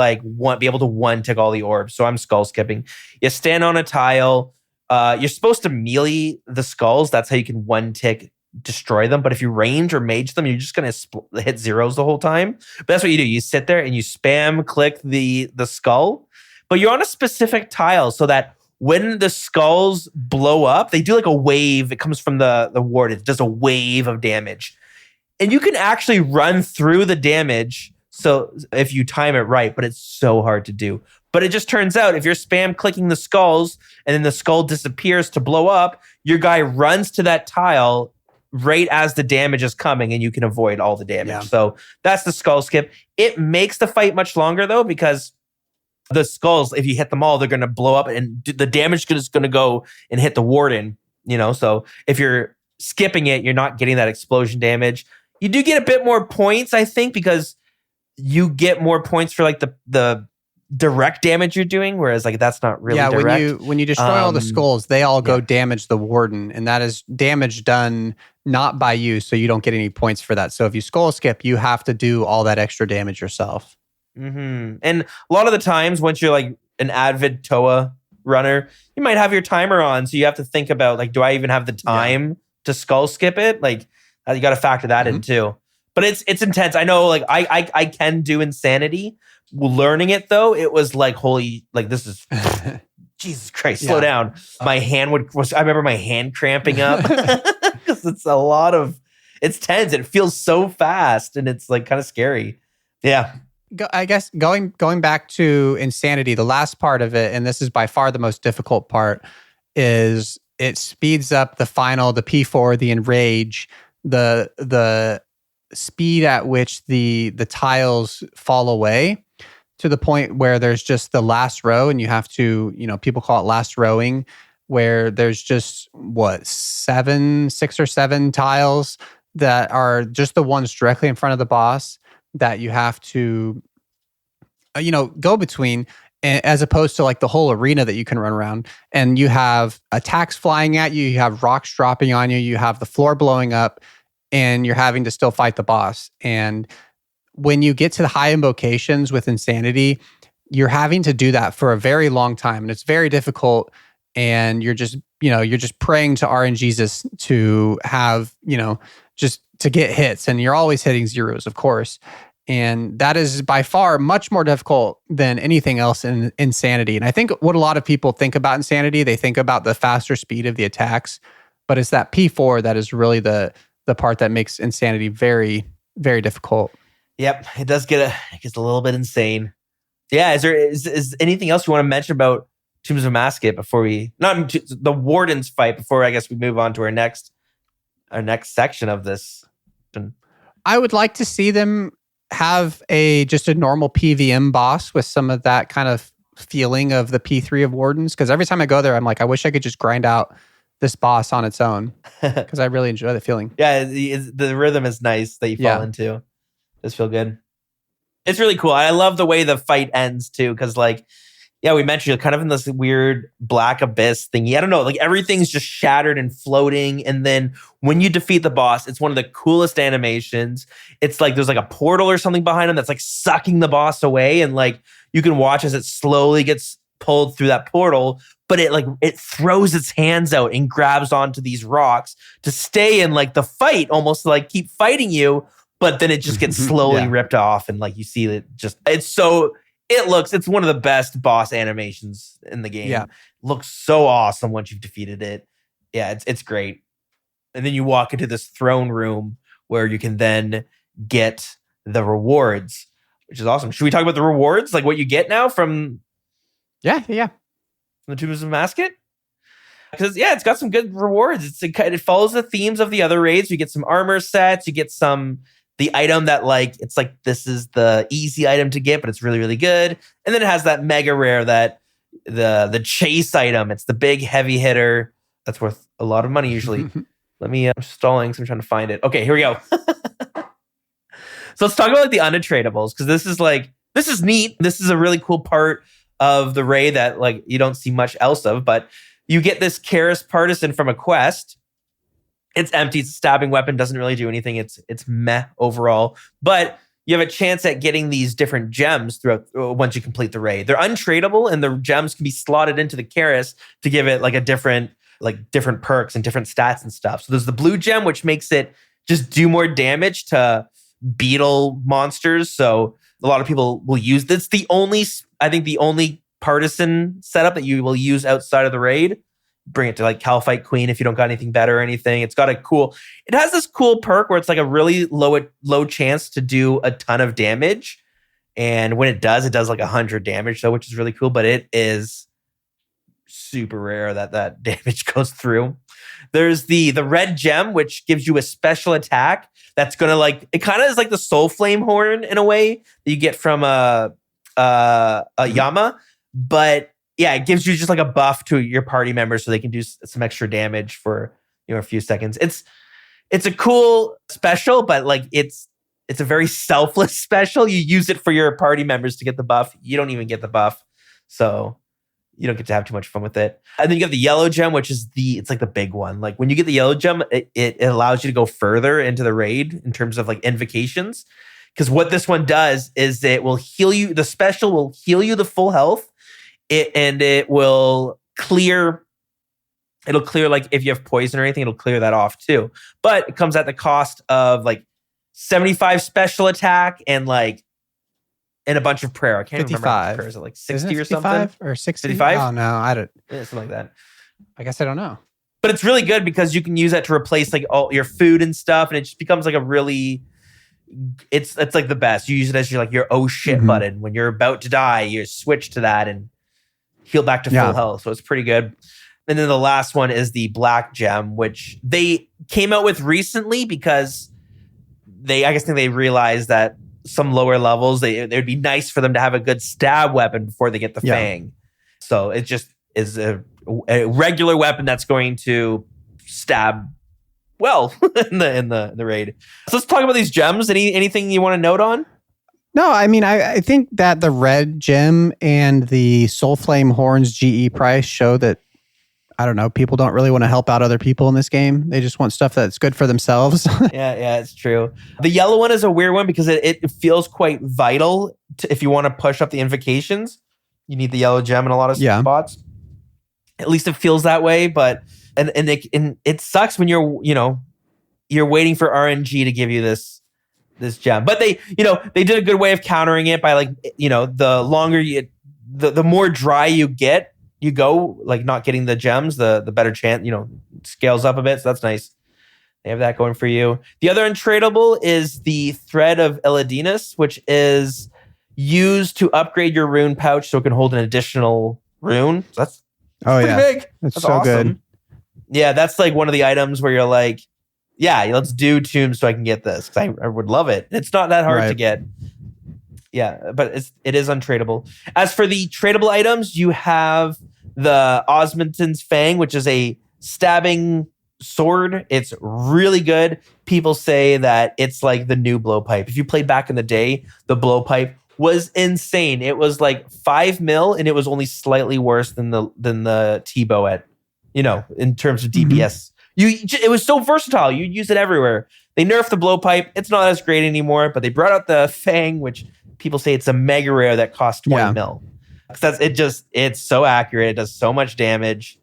be able to one tick all the orbs. So I'm skull skipping. You stand on a tile. You're supposed to melee the skulls. That's how you can one tick destroy them. But if you range or mage them, you're just going to hit zeros the whole time. But that's what you do. You sit there and you spam click the skull. But you're on a specific tile so that when the skulls blow up, they do like a wave. It comes from the ward. It does a wave of damage. And you can actually run through the damage. So if you time it right, but it's so hard to do. But it just turns out if you're spam clicking the skulls and then the skull disappears to blow up, your guy runs to that tile right as the damage is coming and you can avoid all the damage. Yeah. So that's the skull skip. It makes the fight much longer though, because the skulls, if you hit them all, they're going to blow up and the damage is going to go and hit the warden, So if you're skipping it, you're not getting that explosion damage. You do get a bit more points, I think, because you get more points for like the direct damage you're doing, whereas like that's not really direct. When you destroy all the skulls, they all go damage the warden, and that is damage done not by you, so you don't get any points for that. So if you skull skip, you have to do all that extra damage yourself. And a lot of the times, once you're like an avid TOA runner, you might have your timer on, so you have to think about like, do I even have the time to skull skip it? Like, you got to factor that in too. But it's intense. I know, like I can do insanity. Learning it though, it was like holy, like this is Jesus Christ. Slow down. My hand I remember my hand cramping up because it's tense. It feels so fast and it's like kind of scary. Yeah. I guess going back to insanity, the last part of it, and this is by far the most difficult part, is it speeds up the P4, the enrage, the speed at which the tiles fall away to the point where there's just the last row, and you have to, people call it last rowing, where there's just 6 or 7 tiles that are just the ones directly in front of the boss that you have to, go between, as opposed to like the whole arena that you can run around. And you have attacks flying at you, you have rocks dropping on you, you have the floor blowing up, and you're having to still fight the boss. And when you get to the high invocations with insanity, you're having to do that for a very long time. And it's very difficult. And you're just praying to RNGesus to have, just to get hits. And you're always hitting zeros, of course. And that is by far much more difficult than anything else in insanity. And I think what a lot of people think about insanity, they think about the faster speed of the attacks, but it's that P4 that is really the part that makes insanity very, very difficult. Yep, it does it gets a little bit insane. Yeah, is anything else you want to mention about Tombs of Amascut before the Warden's fight, before I guess we move on to our next section of this? I would like to see them have just a normal PvM boss with some of that kind of feeling of the P3 of Wardens, because every time I go there, I'm like, I wish I could just grind out this boss on its own, because I really enjoy the feeling. Yeah, the rhythm is nice that you fall into. It does feel good. It's really cool. I love the way the fight ends too, because we mentioned you're kind of in this weird black abyss thingy. I don't know, like everything's just shattered and floating. And then when you defeat the boss, it's one of the coolest animations. It's like there's like a portal or something behind him that's like sucking the boss away. And like you can watch as it slowly gets pulled through that portal, but it throws its hands out and grabs onto these rocks to stay in like the fight, almost like keep fighting you. But then it just gets slowly ripped off. And like you see it's one of the best boss animations in the game. Yeah. Looks so awesome once you've defeated it. Yeah, it's great. And then you walk into this throne room where you can then get the rewards, which is awesome. Should we talk about the rewards? Like what you get now from from the Tombs of Amascut? Because it's got some good rewards. It follows the themes of the other raids. You get some armor sets, you get some the item that like, it's like, this is the easy item to get, but it's really, really good. And then it has that mega rare, that the chase item. It's the big heavy hitter. That's worth a lot of money usually. Let me, I'm stalling, so I'm trying to find it. Okay, here we go. So let's talk about like the untradables, because this is neat. This is a really cool part of the raid that like you don't see much else of, but you get this Karis Partisan from a quest. It's empty. It's a stabbing weapon. Doesn't really do anything. It's meh overall. But you have a chance at getting these different gems throughout once you complete the raid. They're untradable, and the gems can be slotted into the Karis to give it like a different perks and different stats and stuff. So there's the blue gem, which makes it just do more damage to beetle monsters. So a lot of people will use this. The only partisan setup that you will use outside of the raid. Bring it to like Calphite Queen if you don't got anything better or anything. It has this cool perk where it's like a really low chance to do a ton of damage. And when it does like 100 damage, though, which is really cool, but it is super rare that damage goes through. There's the red gem, which gives you a special attack that's gonna like, it kind of is like the Soul Flame Horn in a way that you get from a Yama, but yeah, it gives you just like a buff to your party members so they can do some extra damage for a few seconds. It's a cool special, but like it's a very selfless special. You use it for your party members to get the buff. You don't even get the buff, so you don't get to have too much fun with it. And then you have the yellow gem, which is it's like the big one. Like when you get the yellow gem, it allows you to go further into the raid in terms of like invocations. Because what this one does is it will heal you. The special will heal you the full health. It will clear. It'll clear like if you have poison or anything, it'll clear that off too. But it comes at the cost of like 75 special attack and a bunch of prayer. I can't 55. remember. Prayer. Is it like 60 or something? 55 or 60? 55? Oh no, I don't. Yeah, something like that. I guess I don't know. But it's really good because you can use that to replace like all your food and stuff, and it just becomes like a really. It's like the best. You use it as your oh shit button when you're about to die. You switch to that and heal back to full health. So it's pretty good. And then the last one is the black gem, which they came out with recently because I think they realized that some lower levels, it would be nice for them to have a good stab weapon before they get the fang. So it just is a regular weapon that's going to stab well in the raid. So let's talk about these gems. Anything you want to note on? No, I mean, I think that the red gem and the Soul Flame Horns GE price show that, I don't know, people don't really want to help out other people in this game. They just want stuff that's good for themselves. Yeah, it's true. The yellow one is a weird one because it feels quite vital if you want to push up the invocations. You need the yellow gem in a lot of spots. At least it feels that way, but and it sucks when you're waiting for RNG to give you this gem. But they did a good way of countering it by the longer the more dry you go, like not getting the gems, the better chance, scales up a bit. So that's nice. They have that going for you. The other untradable is the Thread of Elidinus, which is used to upgrade your rune pouch so it can hold an additional rune. So that's pretty big. That's so awesome. good. Yeah, that's like one of the items where you're like, yeah, let's do Tombs so I can get this because I would love it. It's not that hard to get. Yeah, but it is untradable. As for the tradable items, you have the Osmondton's Fang, which is a stabbing sword. It's really good. People say that it's like the new blowpipe. If you played back in the day, the blowpipe was insane. It was like 5 mil, and it was only slightly worse than the T-bow at, in terms of DPS. It was so versatile. You'd use it everywhere. They nerfed the blowpipe. It's not as great anymore, but they brought out the Fang, which people say it's a mega rare that costs 20 mil. It's so accurate. It does so much damage.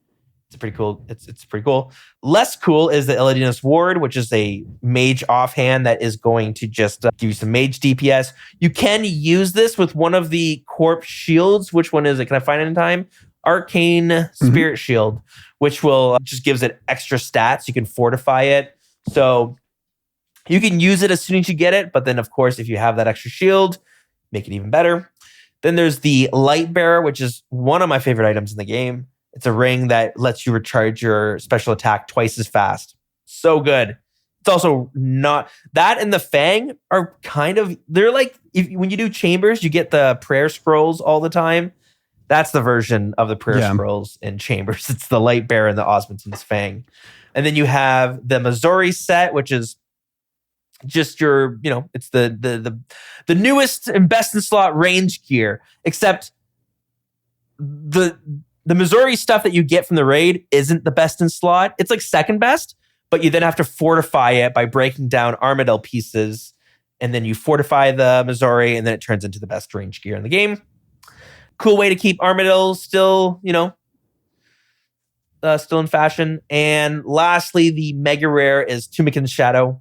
It's pretty cool. It's pretty cool. Less cool is the Elidinus Ward, which is a mage offhand that is going to just give you some mage DPS. You can use this with one of the corpse shields. Which one is it? Can I find it in time? Arcane Spirit Shield, which will just gives it extra stats. You can fortify it. So you can use it as soon as you get it. But then, of course, if you have that extra shield, make it even better. Then there's the Light Bearer, which is one of my favorite items in the game. It's a ring that lets you recharge your special attack twice as fast. So good. It's also not that, and the Fang are kind of, they're like, when you do Chambers, you get the prayer scrolls all the time. That's the version of the prayer scrolls in Chambers. It's the Light Bearer and the Osmond's Fang. And then you have the Missouri set, which is just your, it's the newest and best in slot range gear, except the Missouri stuff that you get from the raid isn't the best in slot. It's like second best, but you then have to fortify it by breaking down Armadyl pieces, and then you fortify the Missouri, and then it turns into the best range gear in the game. Cool way to keep Armadyl still, still in fashion. And lastly, the mega rare is Tumikin's Shadow.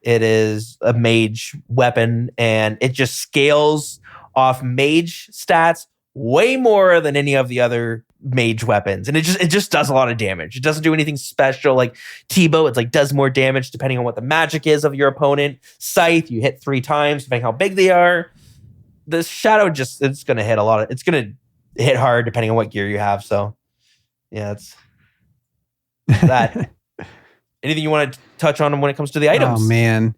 It is a mage weapon, and it just scales off mage stats way more than any of the other mage weapons. And it just does a lot of damage. It doesn't do anything special like T-Bow. It's like does more damage depending on what the magic is of your opponent. Scythe, you hit 3 times depending how big they are. The Shadow it's going to hit it's going to hit hard depending on what gear you have. So yeah, it's that. Anything you want to touch on when it comes to the items? Oh man,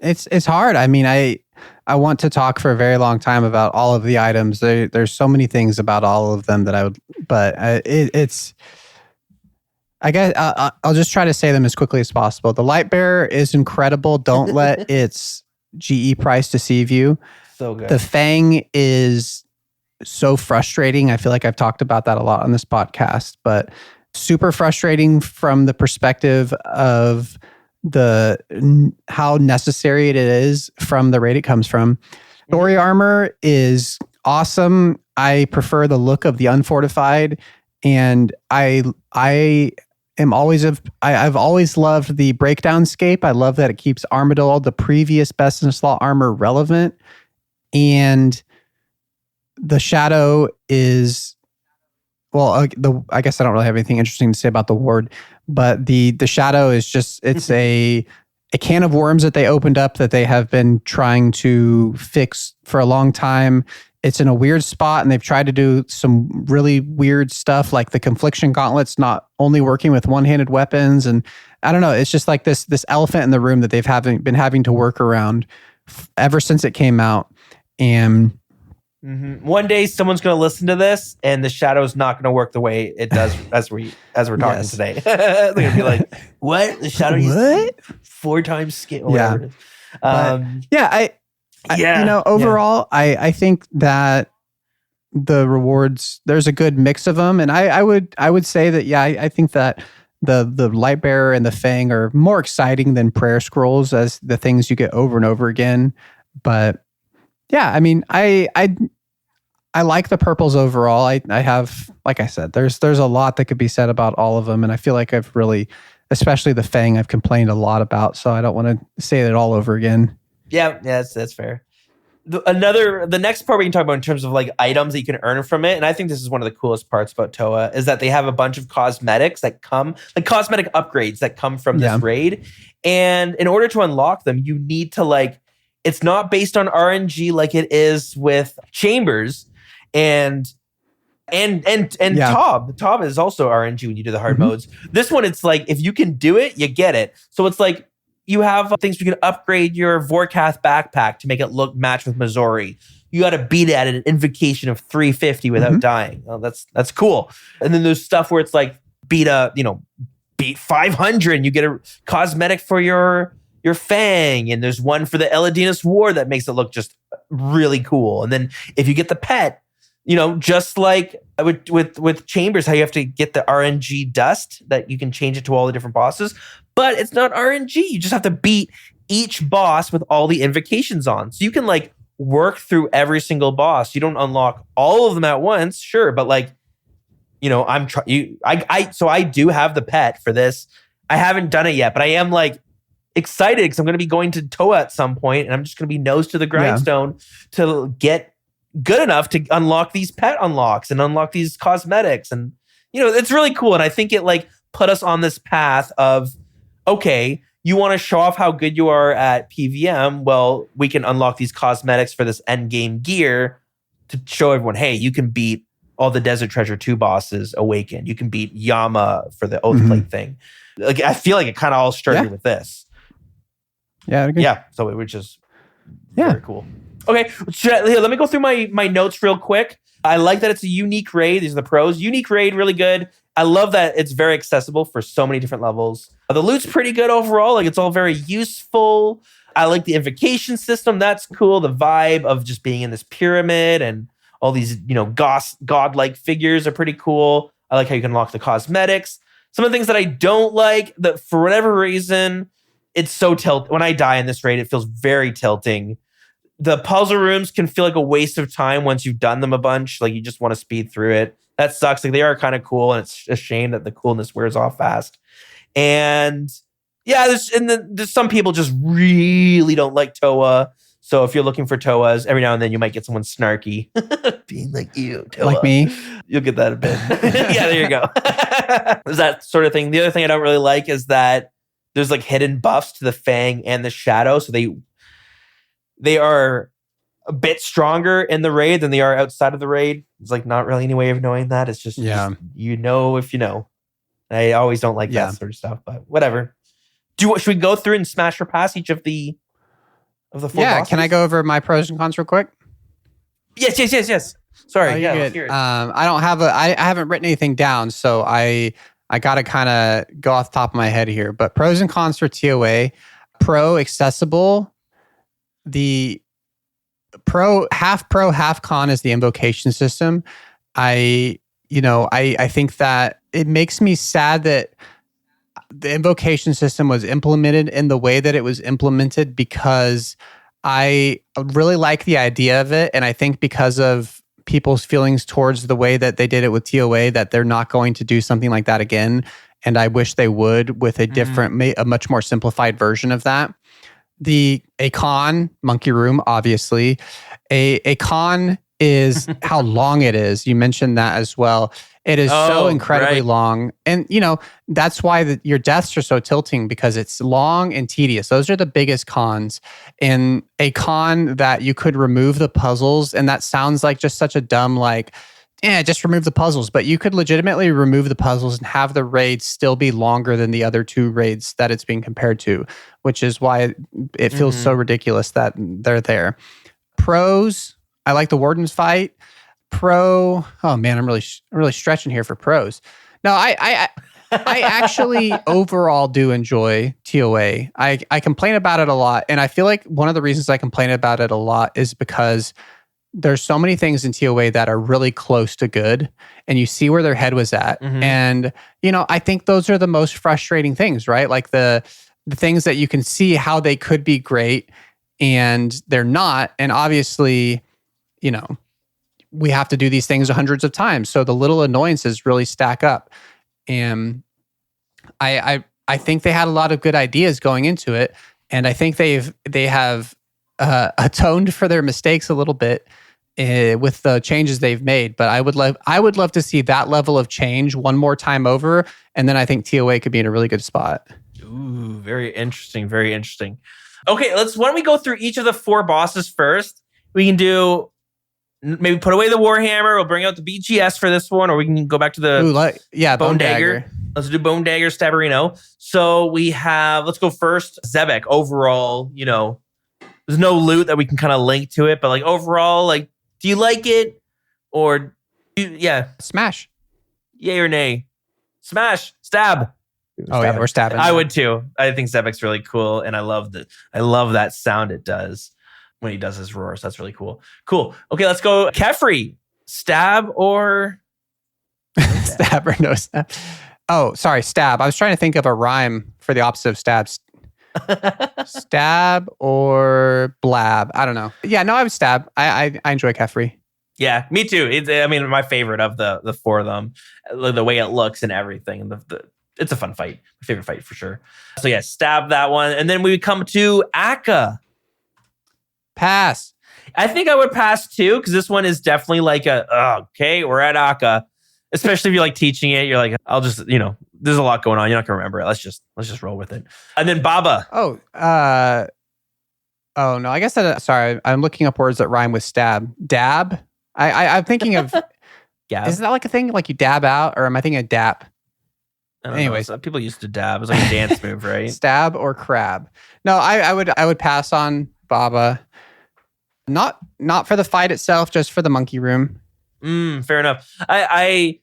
it's hard. I mean, I want to talk for a very long time about all of the items. There's so many things about all of them that I would, but it's. I guess I'll just try to say them as quickly as possible. The Light Bearer is incredible. Don't let its GE price deceive you. So good. The Fang is so frustrating. I feel like I've talked about that a lot on this podcast, but super frustrating from the perspective of how necessary it is from the raid it comes from. Story armor is awesome. I prefer the look of the unfortified, and I've always loved the breakdown scape. I love that it keeps Armadyl, the previous best in slot armor, relevant. And the Shadow is, well, I guess I don't really have anything interesting to say about the ward, but the Shadow is just, it's a can of worms that they opened up that they have been trying to fix for a long time. It's in a weird spot, and they've tried to do some really weird stuff, like the Confliction Gauntlets not only working with one-handed weapons, and I don't know. It's just like this elephant in the room that they've been having to work around ever since it came out. And one day someone's going to listen to this, and the Shadow's not going to work the way it does as we're talking today. They're going to be like, "What? The Shadow used 4 times scale?" Yeah. Overall, I think that the rewards, there's a good mix of them, and I would say that I think that the Light Bearer and the Fang are more exciting than prayer scrolls as the things you get over and over again. But yeah, I mean, I like the purples overall. I have, like I said, there's a lot that could be said about all of them, and I feel like I've really, especially the Fang, I've complained a lot about, so I don't want to say it all over again. Yeah, that's fair. The next part we can talk about in terms of like items that you can earn from it, and I think this is one of the coolest parts about Toa, is that they have a bunch of cosmetics that come, like cosmetic upgrades that come from this raid. And in order to unlock them, you need to it's not based on RNG like it is with Chambers and Tob. Tob is also RNG when you do the hard modes. This one, it's like, if you can do it, you get it. So it's like, you have things you can upgrade your Vorkath backpack to make it match with Missouri. You got to beat it at an invocation of 350 without dying. Oh, that's cool. And then there's stuff where it's like beat 500 and you get a cosmetic for your Fang, and there's one for the Eladinas War that makes it look just really cool. And then if you get the pet, just like with Chambers, how you have to get the RNG dust that you can change it to all the different bosses, but it's not RNG. You just have to beat each boss with all the invocations on. So you can work through every single boss. You don't unlock all of them at once, sure, but so I do have the pet for this. I haven't done it yet, but I am excited because I'm going to be going to Toa at some point, and I'm just going to be nose to the grindstone to get good enough to unlock these pet unlocks and unlock these cosmetics. And it's really cool, and I think it put us on this path of, okay, you want to show off how good you are at PvM, well, we can unlock these cosmetics for this end game gear to show everyone, hey, you can beat all the Desert Treasure 2 bosses awakened. You can beat Yama for the Oath Plate thing. I feel like it kind of all started with this. Yeah, I'd agree. Yeah, so it was just very cool. Okay, here, let me go through my notes real quick. I like that it's a unique raid. These are the pros. Unique raid, really good. I love that it's very accessible for so many different levels. The loot's pretty good overall. Like, it's all very useful. I like the invocation system. That's cool. The vibe of just being in this pyramid and all these, godlike figures are pretty cool. I like how you can unlock the cosmetics. Some of the things that I don't like, that for whatever reason, it's so when I die in this raid, it feels very tilting. The puzzle rooms can feel like a waste of time once you've done them a bunch. Like, you just want to speed through it. That sucks. Like, they are kind of cool, and it's a shame that the coolness wears off fast. And yeah, there's some people just really don't like Toa. So if you're looking for Toas, every now and then you might get someone snarky being like, ew, Toa. Like me. You'll get that a bit. Yeah, there you go. There's that sort of thing. The other thing I don't really like is that there's like hidden buffs to the Fang and the Shadow. So they are a bit stronger in the raid than they are outside of the raid. There's like not really any way of knowing that. It's just, if you know. I always don't like that sort of stuff, but whatever. Should we go through and smash or pass each of the four bosses? Can I go over my pros and cons real quick? Yes. Sorry. Let's hear it. I haven't written anything down, so I got to kind of go off the top of my head here. But pros and cons for TOA. Pro, accessible. The half pro, half con is the invocation system. I think that it makes me sad that the invocation system was implemented in the way that it was implemented, because I really like the idea of it. And I think because of people's feelings towards the way that they did it with TOA, that they're not going to do something like that again. And I wish they would with a different, a much more simplified version of that. A con, Monkey Room, obviously. A con is how long it is. You mentioned that as well. It is so incredibly long. And, that's why your deaths are so tilting, because it's long and tedious. Those are the biggest cons. And a con that you could remove the puzzles, and that sounds like just such a dumb, just remove the puzzles. But you could legitimately remove the puzzles and have the raid still be longer than the other two raids that it's being compared to, which is why it feels so ridiculous that they're there. Pros, I like the Warden's fight. Pro, oh man, I'm really stretching here for pros. No, I actually overall do enjoy TOA. I complain about it a lot, and I feel like one of the reasons I complain about it a lot is because there's so many things in TOA that are really close to good, and you see where their head was at. And I think those are the most frustrating things, right? Like the things that you can see how they could be great and they're not, and obviously, we have to do these things hundreds of times. So the little annoyances really stack up. And I think they had a lot of good ideas going into it. And I think they have atoned for their mistakes a little bit with the changes they've made. But I would love to see that level of change one more time over. And then I think TOA could be in a really good spot. Ooh, very interesting. Very interesting. Okay, why don't we go through each of the four bosses first? We can do... maybe put away the Warhammer. We'll bring out the BGS for this one, or we can go back to the Bone Dagger. Let's do Bone Dagger Stabberino. So let's go first. Zebek, overall, there's no loot that we can kind of link to it, but overall, do you like it? Or, Smash. Yay or nay? Smash. Stab. Yeah, we're stabbing. I would too. I think Zebek's really cool, and I love that sound it does when he does his roar. So that's really cool. Cool. Okay, let's go. Kefri, stab or... Stab or no stab? Oh, sorry, stab. I was trying to think of a rhyme for the opposite of stabs. Stab or blab. I don't know. Yeah, no, I would stab. I enjoy Kefri. Yeah, me too. My favorite of the four of them. The way it looks and everything. It's a fun fight. My favorite fight for sure. So yeah, stab that one. And then we come to Akka. Pass. I think I would pass too, because this one is definitely okay, we're at Akka. Especially if you're teaching it, you're like, I'll just, there's a lot going on. You're not gonna remember it. Let's just roll with it. And then Baba. Oh no, I guess sorry, I'm looking up words that rhyme with stab. Dab. I'm thinking of Gab. Isn't that like a thing? Like you dab out, or am I thinking of dap? Anyways, people used to dab. It was like a dance move, right? Stab or crab? No, I would pass on Baba. Not for the fight itself, just for the monkey room. Fair enough. I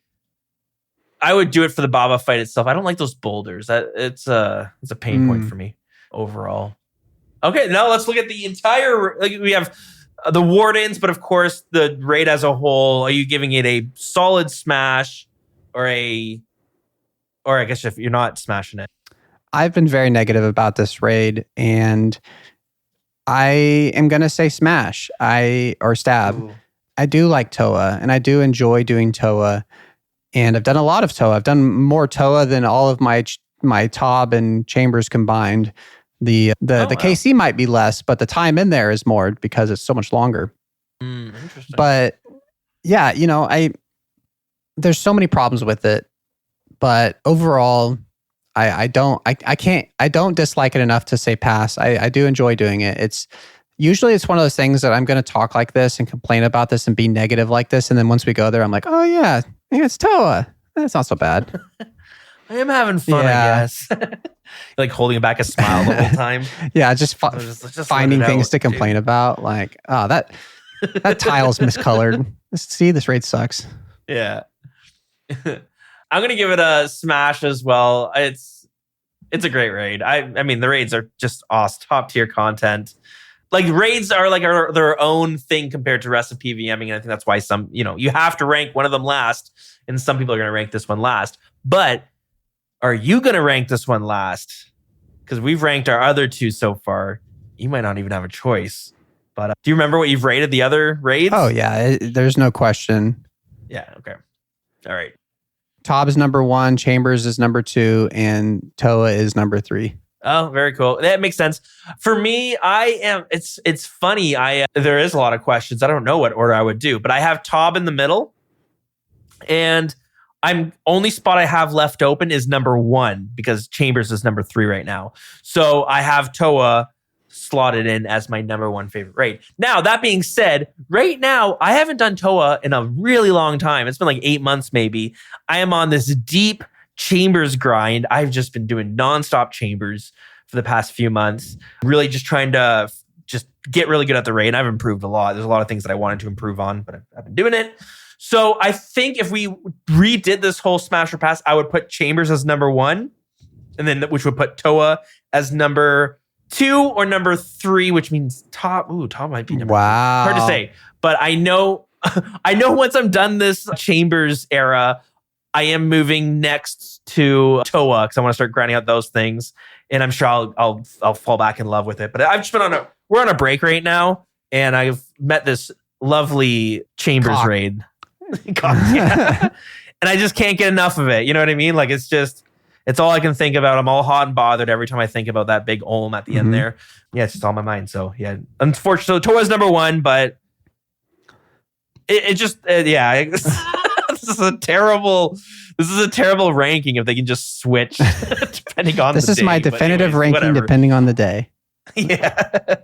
would do it for the Baba fight itself. I don't like those boulders. It's a pain point for me overall. Okay, now let's look at the entire. We have the Wardens, but of course the raid as a whole. Are you giving it a solid smash, or I guess if you're not smashing it? I've been very negative about this raid, and I am gonna say smash. Or stab. Ooh. I do like Toa, and I do enjoy doing Toa, and I've done a lot of Toa. I've done more Toa than all of my Tob and Chambers combined. The KC might be less, but the time in there is more because it's so much longer. Interesting. But yeah, there's so many problems with it, but overall, I don't dislike it enough to say pass. I do enjoy doing it. It's one of those things that I'm going to talk like this and complain about this and be negative like this, and then once we go there, I'm like, oh yeah, it's Toa. That's not so bad. I am having fun, I guess. Like holding back a smile the whole time. Yeah, just finding things to complain about. Like, oh, that tile's miscolored. See, this raid sucks. Yeah. I'm gonna give it a smash as well. It's a great raid. I mean, the raids are just awesome, top tier content. Like raids are like their own thing compared to the rest of PvMing, and I think that's why some, you have to rank one of them last, and some people are gonna rank this one last. But are you gonna rank this one last? Because we've ranked our other two so far. You might not even have a choice. But do you remember what you've rated the other raids? Oh yeah, there's no question. Yeah. Okay. All right. Tob is number 1, Chambers is number 2, and Toa is number 3. Oh, very cool. That makes sense. For me, it's funny. There is a lot of questions. I don't know what order I would do, but I have Tob in the middle, and only spot I have left open is number 1 because Chambers is number 3 right now. So I have Toa slotted in as my number 1 favorite raid. Now, that being said, right now, I haven't done Toa in a really long time. It's been like 8 months maybe. I am on this deep Chambers grind. I've just been doing nonstop Chambers for the past few months. Really just trying to just get really good at the raid. I've improved a lot. There's a lot of things that I wanted to improve on, but I've been doing it. So I think if we redid this whole smash or pass, I would put Chambers as number 1, and then which would put Toa as number 2 or number 3, which means Tob. Ooh, Tob might be number 3. Hard to say, but I know once I'm done this Chambers era, I am moving next to Toa because I want to start grinding out those things, and I'm sure I'll fall back in love with it. But I've just been we're on a break right now, and I've met this lovely Chambers raid. Yeah. And I just can't get enough of it. You know what I mean? Like it's all I can think about. I'm all hot and bothered every time I think about that big Olm at the end there. Yeah, it's just on my mind. So yeah, unfortunately, Toa's number 1, but it just yeah. This is a terrible ranking if they can just switch depending on the day. This is my definitive ranking depending on the day. Yeah.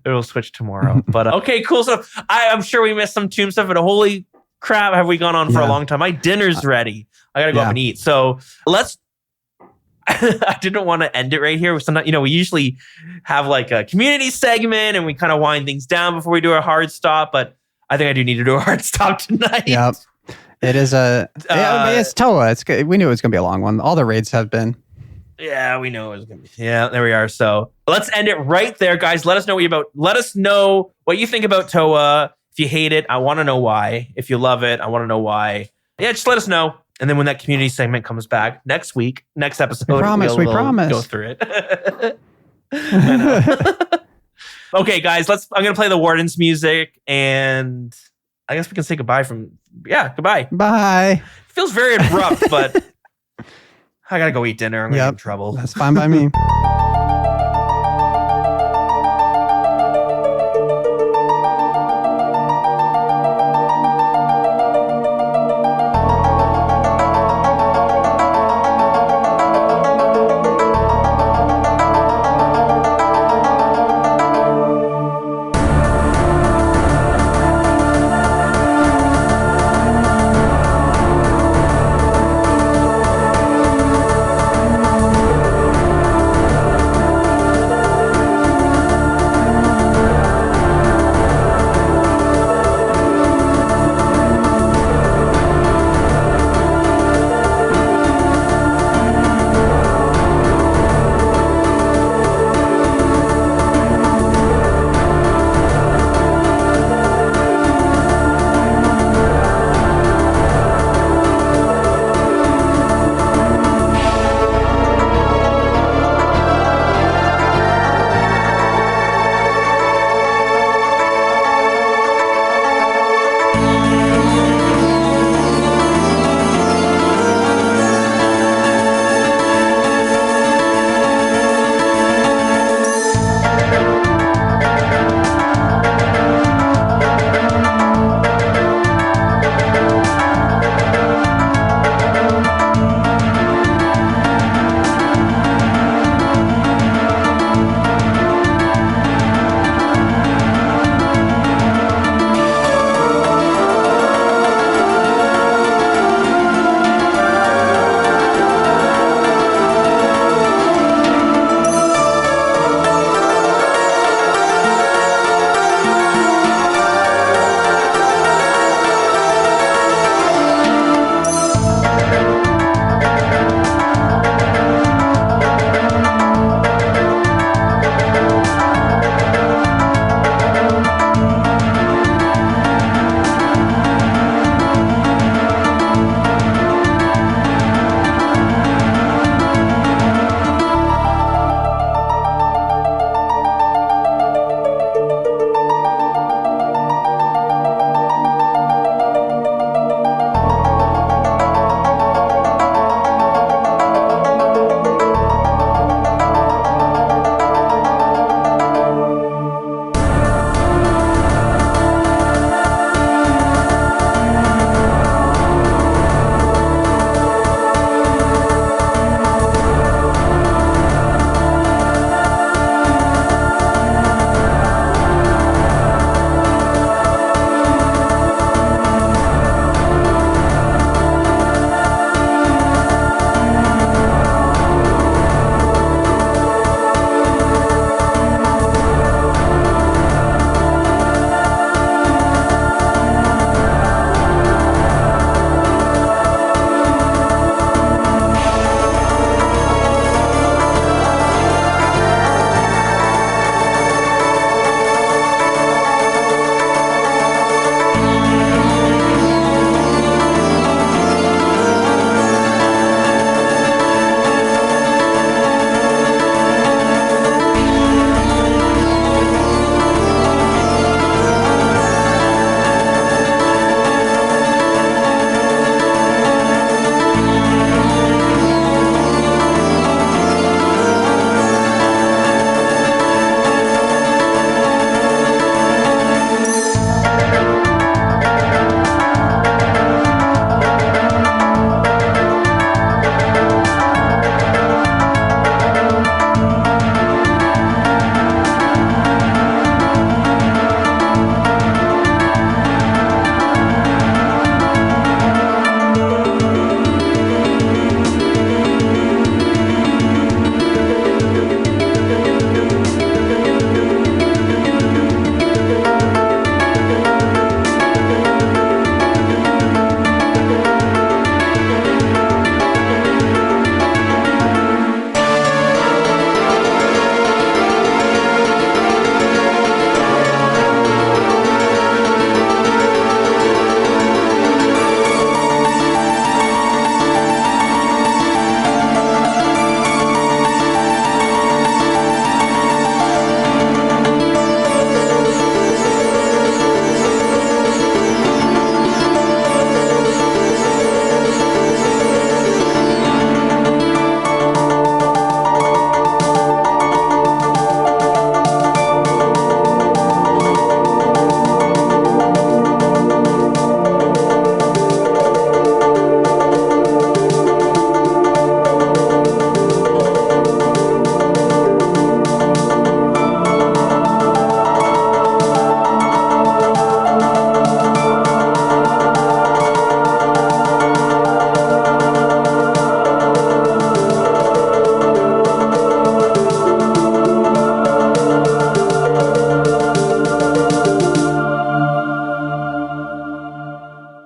It'll switch tomorrow. But okay, cool stuff. I'm sure we missed some Tomb stuff, but holy crap, have we gone on for a long time. My dinner's ready. I gotta go up and eat. So I didn't want to end it right here. Sometimes, we usually have like a community segment and we kind of wind things down before we do a hard stop, but I think I do need to do a hard stop tonight. Yep. It is it's Toa. We knew it was going to be a long one. All the raids have been. Yeah, we know it was going to be. Yeah, there we are. So let's end it right there, guys. Let us know what you think about Toa. If you hate it, I want to know why. If you love it, I want to know why. Yeah, just let us know. And then when that community segment comes back next episode, we promise. Go through it. Okay, guys, I'm going to play the Warden's music, and I guess we can say goodbye goodbye. Bye. Feels very abrupt, but I got to go eat dinner. I'm going to get in trouble. That's fine by me.